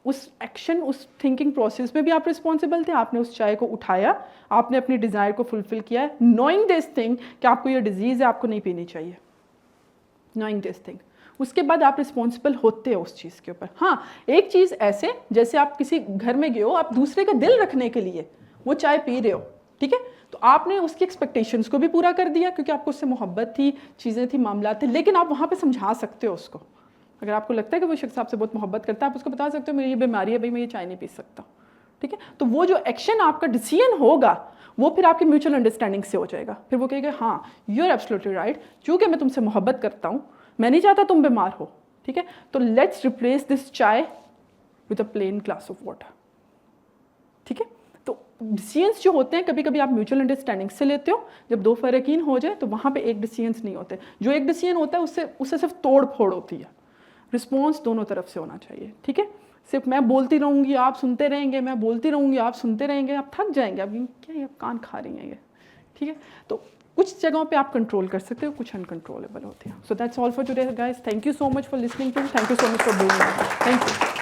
उस एक्शन, उस थिंकिंग प्रोसेस में भी आप रिस्पॉन्सिबल थे। आपने उस चाय को उठाया, आपने अपनी डिज़ायर को फुलफिल किया है, नोइंग दिस थिंग कि आपको ये डिजीज़ है, आपको नहीं पीनी चाहिए, नोइंग दिस थिंग। उसके बाद आप रिस्पॉन्सिबल होते हो उस चीज़ के ऊपर। हाँ, एक चीज़ ऐसे, जैसे आप किसी घर में गए हो, आप दूसरे का दिल रखने के लिए वो चाय पी रहे हो, ठीक है, तो आपने उसकी एक्सपेक्टेशंस को भी पूरा कर दिया, क्योंकि आपको उससे मोहब्बत थी, चीज़ें थी, मामला थे। लेकिन आप वहाँ पे समझा सकते हो उसको। अगर आपको लगता है कि वो शख्स आपसे बहुत मोहब्बत करता है, आप उसको बता सकते हो मेरी ये बीमारी है भाई, मैं ये चाय नहीं पी सकता, ठीक है। तो वो जो एक्शन आपका डिसीजन होगा, वो फिर आपकी म्यूचुअल अंडरस्टैंडिंग से हो जाएगा। फिर वो कहेगा हाँ यू आर एब्सोल्युटली राइट, चूँकि मैं तुमसे मोहब्बत करता हूँ, मैं नहीं चाहता तुम बीमार हो, ठीक है, तो let's replace this chai with a plain glass of water, ठीक है। तो डिसीजंस जो होते हैं कभी कभी आप म्यूचुअल अंडरस्टैंडिंग से लेते हो, जब दो फरकीन हो जाए तो वहाँ पे एक डिसीजंस नहीं होते, जो एक डिसीजन होता है उससे सिर्फ तोड़ फोड़ होती है। रिस्पॉन्स दोनों तरफ से होना चाहिए, ठीक है। सिर्फ मैं बोलती रहूँगी आप सुनते रहेंगे, मैं बोलती रहूँगी आप सुनते रहेंगे, आप थक जाएंगे, आप क्या ये कान खा रही हैं ये, ठीक है। तो कुछ जगहों पे आप कंट्रोल कर सकते हो, कुछ अनकंट्रोलेबल होते हैं। So that's all for today guys, thank you so much for listening to, thank you so much for doing, thank you.